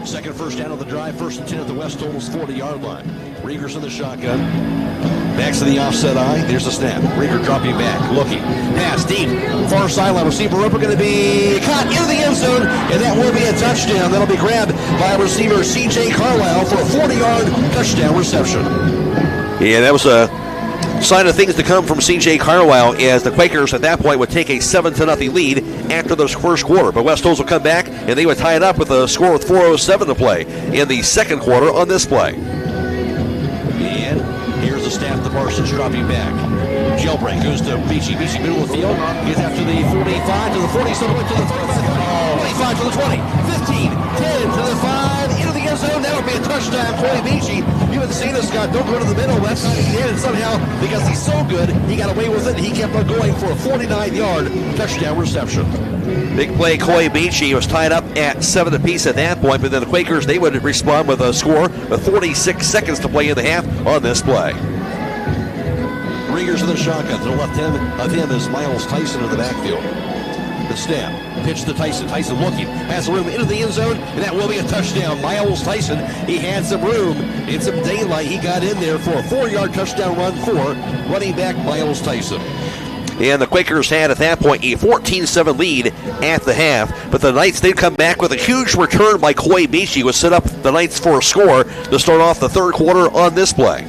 Second first down of the drive, 1st and 10 at the West Holmes 40-yard line. Rieger's in the shotgun. Backs to the offset eye. There's the snap. Rieger dropping back, looking. Pass deep. Far sideline. Receiver Roper going to be caught into the end zone, and that will be a touchdown. That'll be grabbed by receiver C.J. Carlisle for a 40-yard touchdown reception. Yeah, that was a sign of things to come from C.J. Carlisle as the Quakers at that point would take a 7-0 lead after the first quarter. But West Holmes will come back, and they would tie it up with a score with 4:07 to play in the second quarter on this play. And here's the snap to Parsons dropping back. Jailbreak goes to Beachy. Beachy middle of the field. Gets after the 45 to the 47 to the 25 to the 20. 15, 10 to the 5. Into the end zone. That would be a touchdown. Croy Beachy. You haven't seen this guy. Don't go to the middle. That's not the end. And somehow, because he's so good, he got away with it. He kept on going for a 49-yard touchdown reception. Big play, Croy Beachy was tied up at 7 apiece at that point, but then the Quakers, they would respond with a score with 46 seconds to play in the half on this play. Rieger's in the shotgun. To the left hand of him is Miles Tyson in the backfield. The snap. Pitch to Tyson. Tyson looking. Has room into the end zone, and that will be a touchdown. Miles Tyson, he had some room and some daylight. He got in there for a 4-yard touchdown run for running back Miles Tyson. And the Quakers had at that point a 14-7 lead at the half. But the Knights, they'd come back with a huge return by Croy Beachy, who would set up the Knights for a score to start off the third quarter on this play.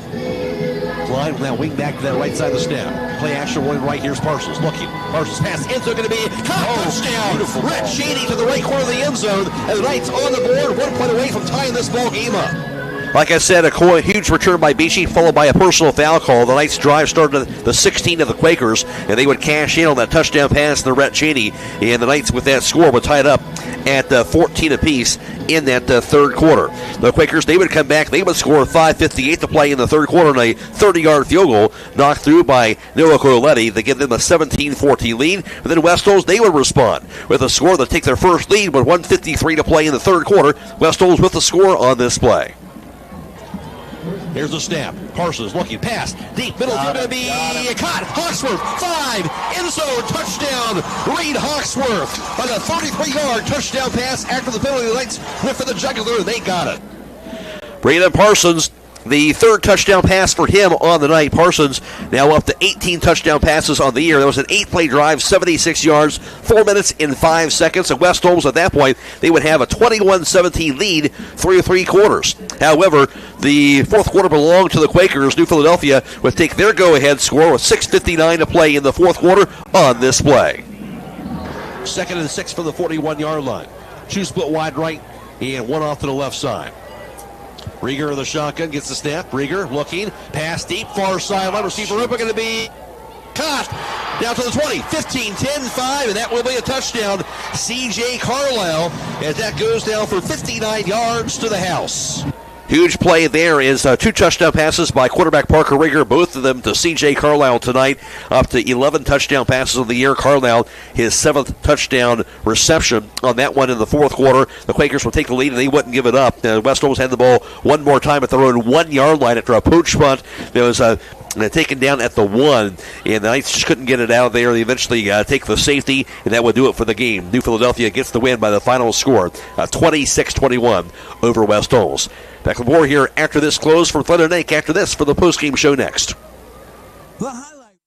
Line will now wing back to that right side of the snap. Play action rolling right. Here's Parsons looking. Parsons pass. End zone going to be caught. Touchdown. Rhett Cheney to the right corner of the end zone. And the Knights on the board, 1 point away from tying this ball game up. Like I said, a huge return by Beachy, followed by a personal foul call. The Knights' drive started at the 16 of the Quakers, and they would cash in on that touchdown pass to Rhett Cheney. And the Knights, with that score, would tie it up at 14 apiece in that third quarter. The Quakers, they would come back. They would score 5:58 to play in the third quarter, and a 30-yard field goal knocked through by Noah Coletti. They give them a 17-14 lead. But then West Holmes, they would respond with a score that take their first lead with 1:53 to play in the third quarter. West Holmes with the score on this play. Here's the snap. Parsons looking, pass, deep, middle, going to be caught. Hawksworth, 5, end zone, touchdown. Reed Hawksworth on a 33-yard touchdown pass after the penalty. The Knights went for the jugular, and they got it. Braden Parsons, the third touchdown pass for him on the night. Parsons now up to 18 touchdown passes on the year. That was an 8-play drive, 76 yards, 4 minutes and 5 seconds. And West Holmes, at that point, they would have a 21-17 lead through 3 quarters. However, the fourth quarter belonged to the Quakers. New Philadelphia would take their go-ahead score with 6:59 to play in the fourth quarter on this play. 2nd and 6 from the 41-yard line. 2 split wide right and 1 off to the left side. Rieger in the shotgun, gets the snap. Rieger looking, pass deep, far sideline. Receiver Ripper going to be caught. Down to the 20, 15, 10, 5, and that will be a touchdown. C.J. Carlisle, as that goes down for 59 yards to the house. Huge play there is 2 touchdown passes by quarterback Parker Rieger, both of them to C.J. Carlisle tonight, up to 11 touchdown passes of the year. Carlisle, his 7th touchdown reception on that one in the fourth quarter. The Quakers will take the lead, and they wouldn't give it up. West Holmes had the ball one more time at their own 1-yard line after a poach punt. There was taken down at the 1, and the Knights just couldn't get it out of there. They eventually take the safety, and that would do it for the game. New Philadelphia gets the win by the final score, 26-21 over West Holmes. Back with more here after this close for Thunder Nick. After this, for the post-game show next. The highlight.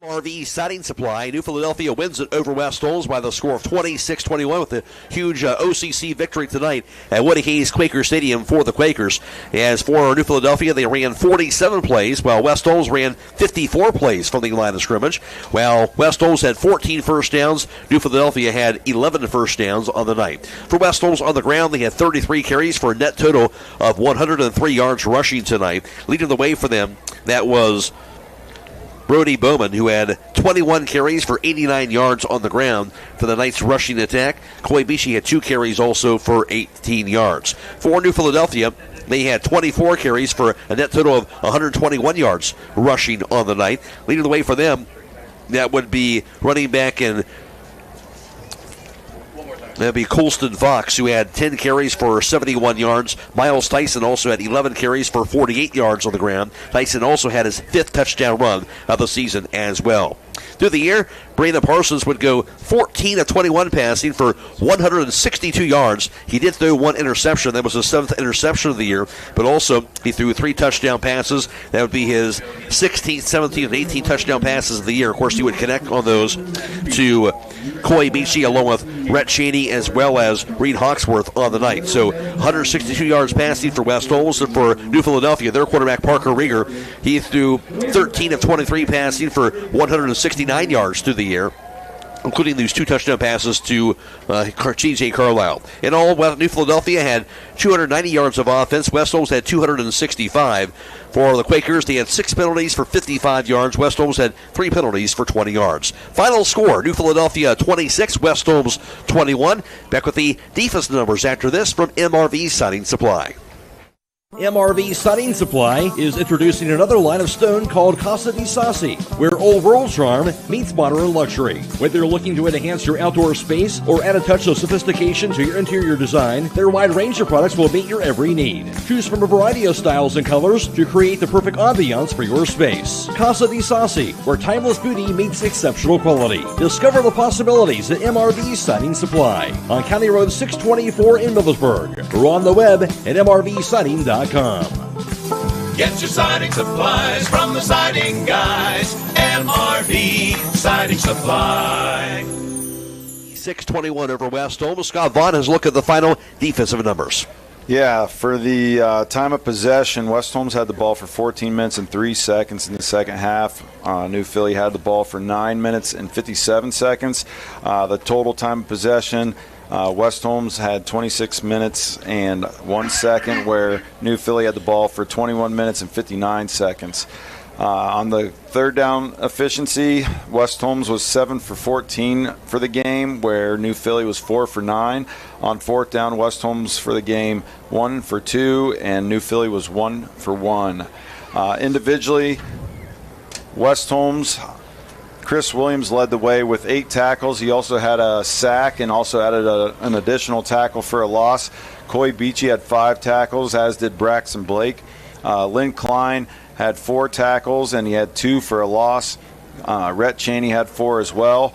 MRV Siding Supply. New Philadelphia wins it over West Holmes by the score of 26-21 with a huge OCC victory tonight at Woody Hayes Quaker Stadium for the Quakers. As for New Philadelphia, they ran 47 plays, while West Holmes ran 54 plays from the line of scrimmage. While West Holmes had 14 first downs, New Philadelphia had 11 first downs on the night. For West Holmes on the ground, they had 33 carries for a net total of 103 yards rushing tonight. Leading the way for them, that was Brody Bowman, who had 21 carries for 89 yards on the ground for the night's rushing attack. Coy Bishi had 2 carries also for 18 yards. For New Philadelphia, they had 24 carries for a net total of 121 yards rushing on the night. Leading the way for them, that would be running back and that'd be Colston Fox, who had 10 carries for 71 yards. Miles Tyson also had 11 carries for 48 yards on the ground. Tyson also had his 5th touchdown run of the season as well. Through the year, Brandon Parsons would go 14 of 21 passing for 162 yards. He did throw 1 interception. That was his 7th interception of the year. But also, he threw 3 touchdown passes. That would be his 16th, 17th, and 18th touchdown passes of the year. Of course, he would connect on those to Coy Bishi along with Rhett Cheney as well as Reed Hawksworth on the night. So 162 yards passing for West Holmes. And for New Philadelphia, their quarterback Parker Rieger, he threw 13 of 23 passing for 169 yards through the year, including these 2 touchdown passes to T.J. Carlisle. In all, New Philadelphia had 290 yards of offense. West Holmes had 265. For the Quakers, they had 6 penalties for 55 yards. West Holmes had 3 penalties for 20 yards. Final score, New Philadelphia 26, West Holmes 21. Back with the defense numbers after this from MRV Siding Supply. MRV Siding Supply is introducing another line of stone called Casa di Sassi, where old world charm meets modern luxury. Whether you're looking to enhance your outdoor space or add a touch of sophistication to your interior design, their wide range of products will meet your every need. Choose from a variety of styles and colors to create the perfect ambiance for your space. Casa di Sassi, where timeless beauty meets exceptional quality. Discover the possibilities at MRV Siding Supply on County Road 624 in Millersburg, or on the web at mrvsiding.com. Get your siding supplies from the siding guys. MRV Siding Supply. 6-21 over West Holmes. Scott Vaughn has a look at the final defensive numbers. Yeah, for the time of possession, West Holmes had the ball for 14 minutes and 3 seconds in the second half. New Philly had the ball for 9 minutes and 57 seconds. The total time of possession, West Holmes had 26 minutes and 1 second, where New Philly had the ball for 21 minutes and 59 seconds. On the third down efficiency, West Holmes was 7 for 14 for the game, where New Philly was 4 for 9. On fourth down, West Holmes for the game 1 for 2, and New Philly was 1 for 1. Individually, West Holmes, Chris Williams led the way with 8 tackles. He also had a sack and also added an additional tackle for a loss. Coy Bishi had 5 tackles, as did Braxton Blake. Lynn Klein had 4 tackles, and he had 2 for a loss. Rhett Cheney had 4 as well.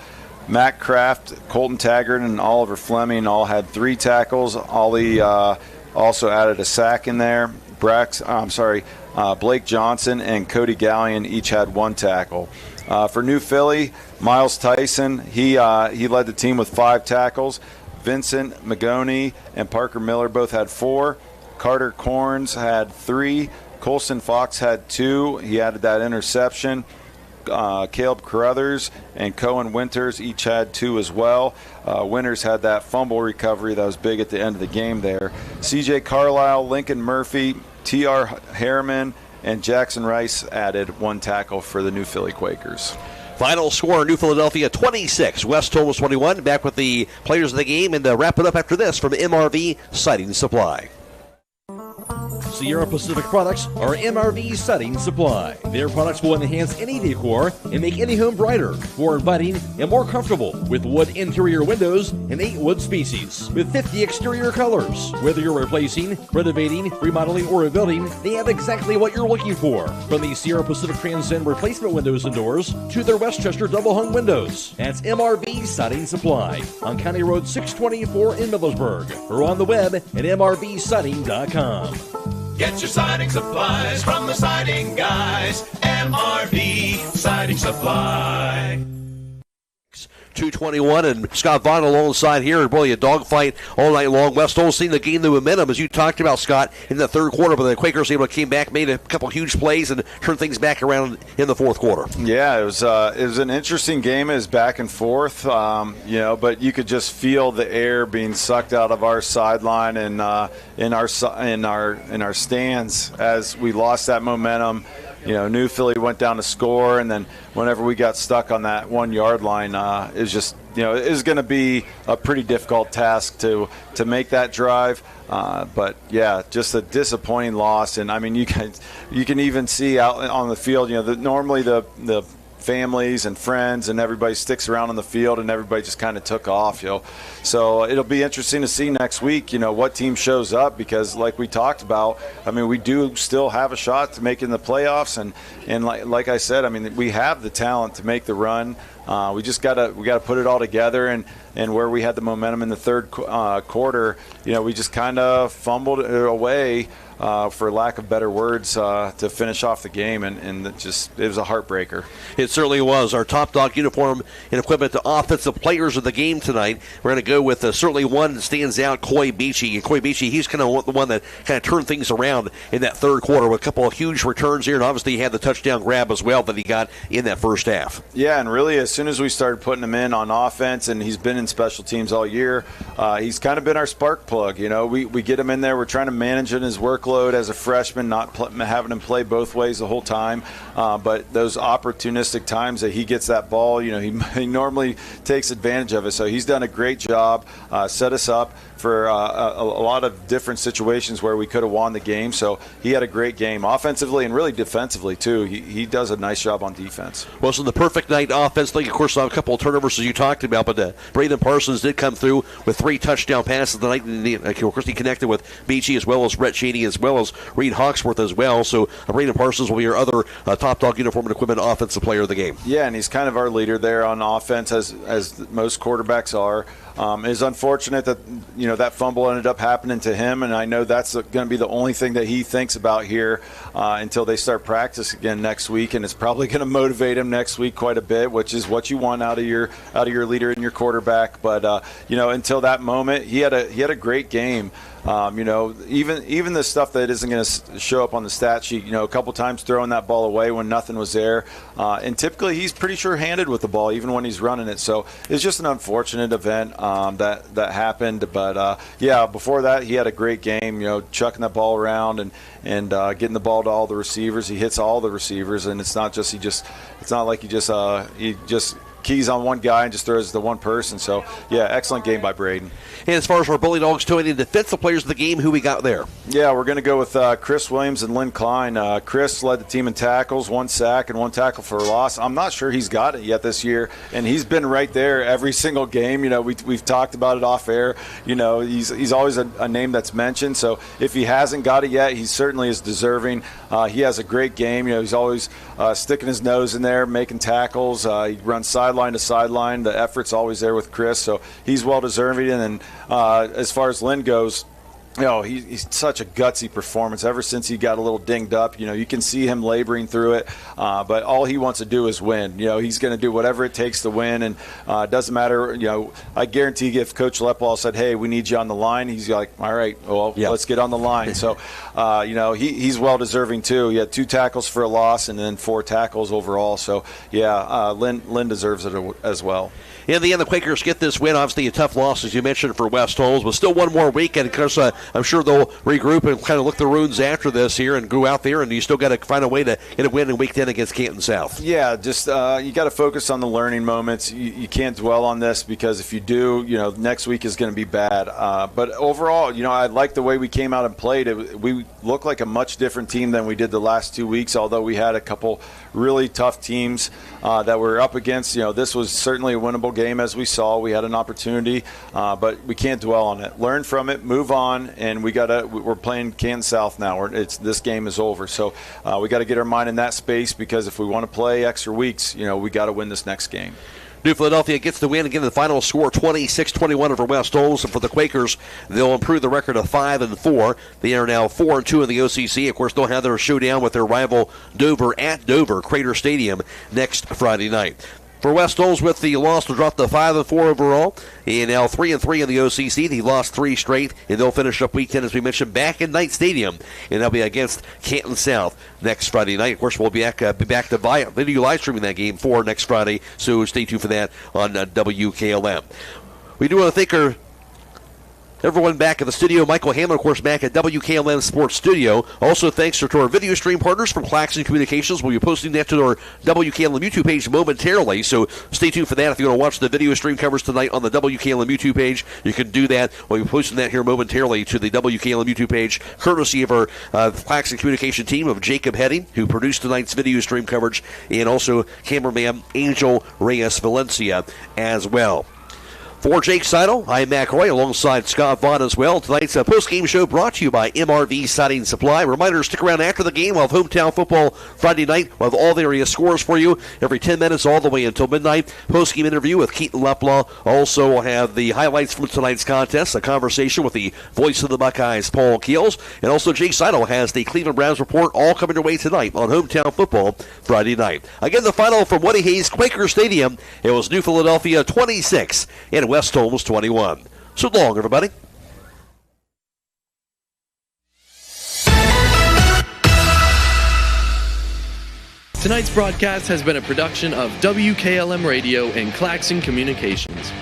Matt Kraft, Colton Taggart, and Oliver Fleming all had 3 tackles. Ollie also added a sack in there. Blake Johnson and Cody Gallion each had 1 tackle. For New Philly, Miles Tyson, he led the team with 5 tackles. Vincent Magoni and Parker Miller both had 4. Carter Corns had 3. Colston Fox had 2. He added that interception. Caleb Carruthers and Cohen Winters each had 2 as well. Winters had that fumble recovery that was big at the end of the game there. C.J. Carlisle, Lincoln Murphy, T.R. Harriman, and Jackson Rice added 1 tackle for the New Philly Quakers. Final score, New Philadelphia 26, West Holmes 21. Back with the players of the game and wrap it up after this from MRV Siding Supply. Sierra Pacific products are MRV Siding Supply. Their products will enhance any decor and make any home brighter, more inviting, and more comfortable with wood interior windows and 8 wood species with 50 exterior colors. Whether you're replacing, renovating, remodeling, or rebuilding, they have exactly what you're looking for. From the Sierra Pacific Transcend replacement windows and doors to their Westchester double-hung windows. That's MRV Siding Supply on County Road 624 in Millersburg, or on the web at mrvsiding.com. Get your siding supplies from the siding guys. MRV Siding Supply. 2:21 and Scott Vaughn alongside here. Really a dogfight all night long. West Holmes seemed to gain the momentum, as you talked about, Scott, in the third quarter, but the Quakers able to came back, made a couple huge plays, and turned things back around in the fourth quarter. Yeah, it was an interesting game. It was back and forth, but you could just feel the air being sucked out of our sideline and in our stands as we lost that momentum. New Philly went down to score, and then whenever we got stuck on that 1 yard line, it was just, it was going to be a pretty difficult task to make that drive. But yeah, just a disappointing loss. And I mean, you can even see out on the field, normally the families and friends and everybody sticks around on the field, and everybody just kind of took off, So it'll be interesting to see next week, what team shows up, because like we talked about, I mean, we do still have a shot to make in the playoffs, and like I said, I mean, we have the talent to make the run. We just gotta put it all together, and where we had the momentum in the third quarter, we just kind of fumbled it away. For lack of better words, to finish off the game, and it was a heartbreaker. It certainly was. Our top dog uniform and equipment to offensive players of the game tonight. We're going to go with certainly one that stands out, Coy Beachy. And Coy Beachy, he's kind of the one that kind of turned things around in that third quarter with a couple of huge returns here, and obviously he had the touchdown grab as well that he got in that first half. Yeah, and really as soon as we started putting him in on offense, and he's been in special teams all year, he's kind of been our spark plug. We get him in there. We're trying to manage in his workload as a freshman, not having him play both ways the whole time, but those opportunistic times that he gets that ball, he normally takes advantage of it. So he's done a great job, set us up for a lot of different situations where we could have won the game. So he had a great game offensively and really defensively too. He does a nice job on defense. Well, so the perfect night offensively. Of course, a couple of turnovers as you talked about, but Braden Parsons did come through with 3 touchdown passes tonight. And of course, he connected with Beachy as well as Brett Shady as well as Reed Hawksworth as well. So Braden Parsons will be your other top dog uniform and equipment offensive player of the game. Yeah, and he's kind of our leader there on offense, as most quarterbacks are. It's unfortunate that that fumble ended up happening to him, and I know that's going to be the only thing that he thinks about here until they start practice again next week, and it's probably going to motivate him next week quite a bit, which is what you want out of your leader and your quarterback. But until that moment, he had a great game. Even the stuff that isn't going to show up on the stat sheet, a couple times throwing that ball away when nothing was there. And typically he's pretty sure-handed with the ball, even when he's running it. So it's just an unfortunate event that happened. But, before that, he had a great game, chucking that ball around and getting the ball to all the receivers. He hits all the receivers, and it's not like he just keys on one guy and just throws it to one person. So, yeah, excellent game by Braden. And as far as our Bully Dogs, towing in defensive players of the game, who we got there? Yeah, we're going to go with Chris Williams and Lynn Klein. Chris led the team in tackles, 1 sack and 1 tackle for a loss. I'm not sure he's got it yet this year, and he's been right there every single game. We've talked about it off air. He's always a name that's mentioned. So if he hasn't got it yet, he certainly is deserving. He has a great game. He's always sticking his nose in there, making tackles. He runs sideline to sideline. The effort's always there with Chris, so he's well deserving. And as far as Lynn goes, he's such a gutsy performance ever since he got a little dinged up. You can see him laboring through it, but all he wants to do is win. He's going to do whatever it takes to win, and it doesn't matter. I guarantee if Coach Lepwell said, hey, we need you on the line, he's like, all right, well, let's get on the line. So, he's well deserving too. He had 2 tackles for a loss and then 4 tackles overall. So, Lynn deserves it as well. In the end, the Quakers get this win. Obviously, a tough loss, as you mentioned, for West Holmes, but still one more week. And, of course, I'm sure they'll regroup and kind of look the runes after this here and go out there, and you still got to find a way to get a win in Week 10 against Canton South. Yeah, just you got to focus on the learning moments. You can't dwell on this, because if you do, next week is going to be bad. But overall, I like the way we came out and played. We look like a much different team than we did the last 2 weeks, although we had a couple really tough teams that we're up against. This was certainly a winnable game, as we saw. We had an opportunity, but we can't dwell on it. Learn from it, move on, and we're playing Canton South now. This game is over, so we got to get our mind in that space, because if we want to play extra weeks, we got to win this next game. New Philadelphia gets the win. Again, the final score 26-21 over West Holmes. And for the Quakers, they'll improve the record of 5-4. They are now 4-2 in the OCC. Of course, they'll have their showdown with their rival Dover at Dover Crater Stadium next Friday night. For West Holmes, with the loss, to drop to 5-4 overall, and now 3-3 in the OCC. They lost 3 straight, and they'll finish up week 10, as we mentioned, back in Knight Stadium, and they'll be against Canton South next Friday night. Of course, we'll be back to video live streaming that game for next Friday, so stay tuned for that on WKLM. We do want to thank everyone back at the studio. Michael Hammond, of course, back at WKLM Sports Studio. Also, thanks to our video stream partners from Claxon Communications. We'll be posting that to our WKLM YouTube page momentarily, so stay tuned for that. If you want to watch the video stream coverage tonight on the WKLM YouTube page, you can do that. We'll be posting that here momentarily to the WKLM YouTube page, courtesy of our Claxon Communication team of Jacob Heading, who produced tonight's video stream coverage, and also cameraman Angel Reyes-Valencia as well. For Jake Seidel, I'm Matt Croy, alongside Scott Vaughn as well. Tonight's post-game show brought to you by MRV Siding Supply. Reminder, stick around after the game. We'll have Hometown Football Friday night. We'll have all the area scores for you every 10 minutes all the way until midnight. Post-game interview with Keaton Leplaw. Also, we'll have the highlights from tonight's contest, a conversation with the voice of the Buckeyes, Paul Keels. And also, Jake Seidel has the Cleveland Browns report, all coming your way tonight on Hometown Football Friday night. Again, the final from Woody Hayes Quaker Stadium. It was New Philadelphia 26 and West Holmes 21. So long, everybody. Tonight's broadcast has been a production of WKLM Radio and Claxon Communications.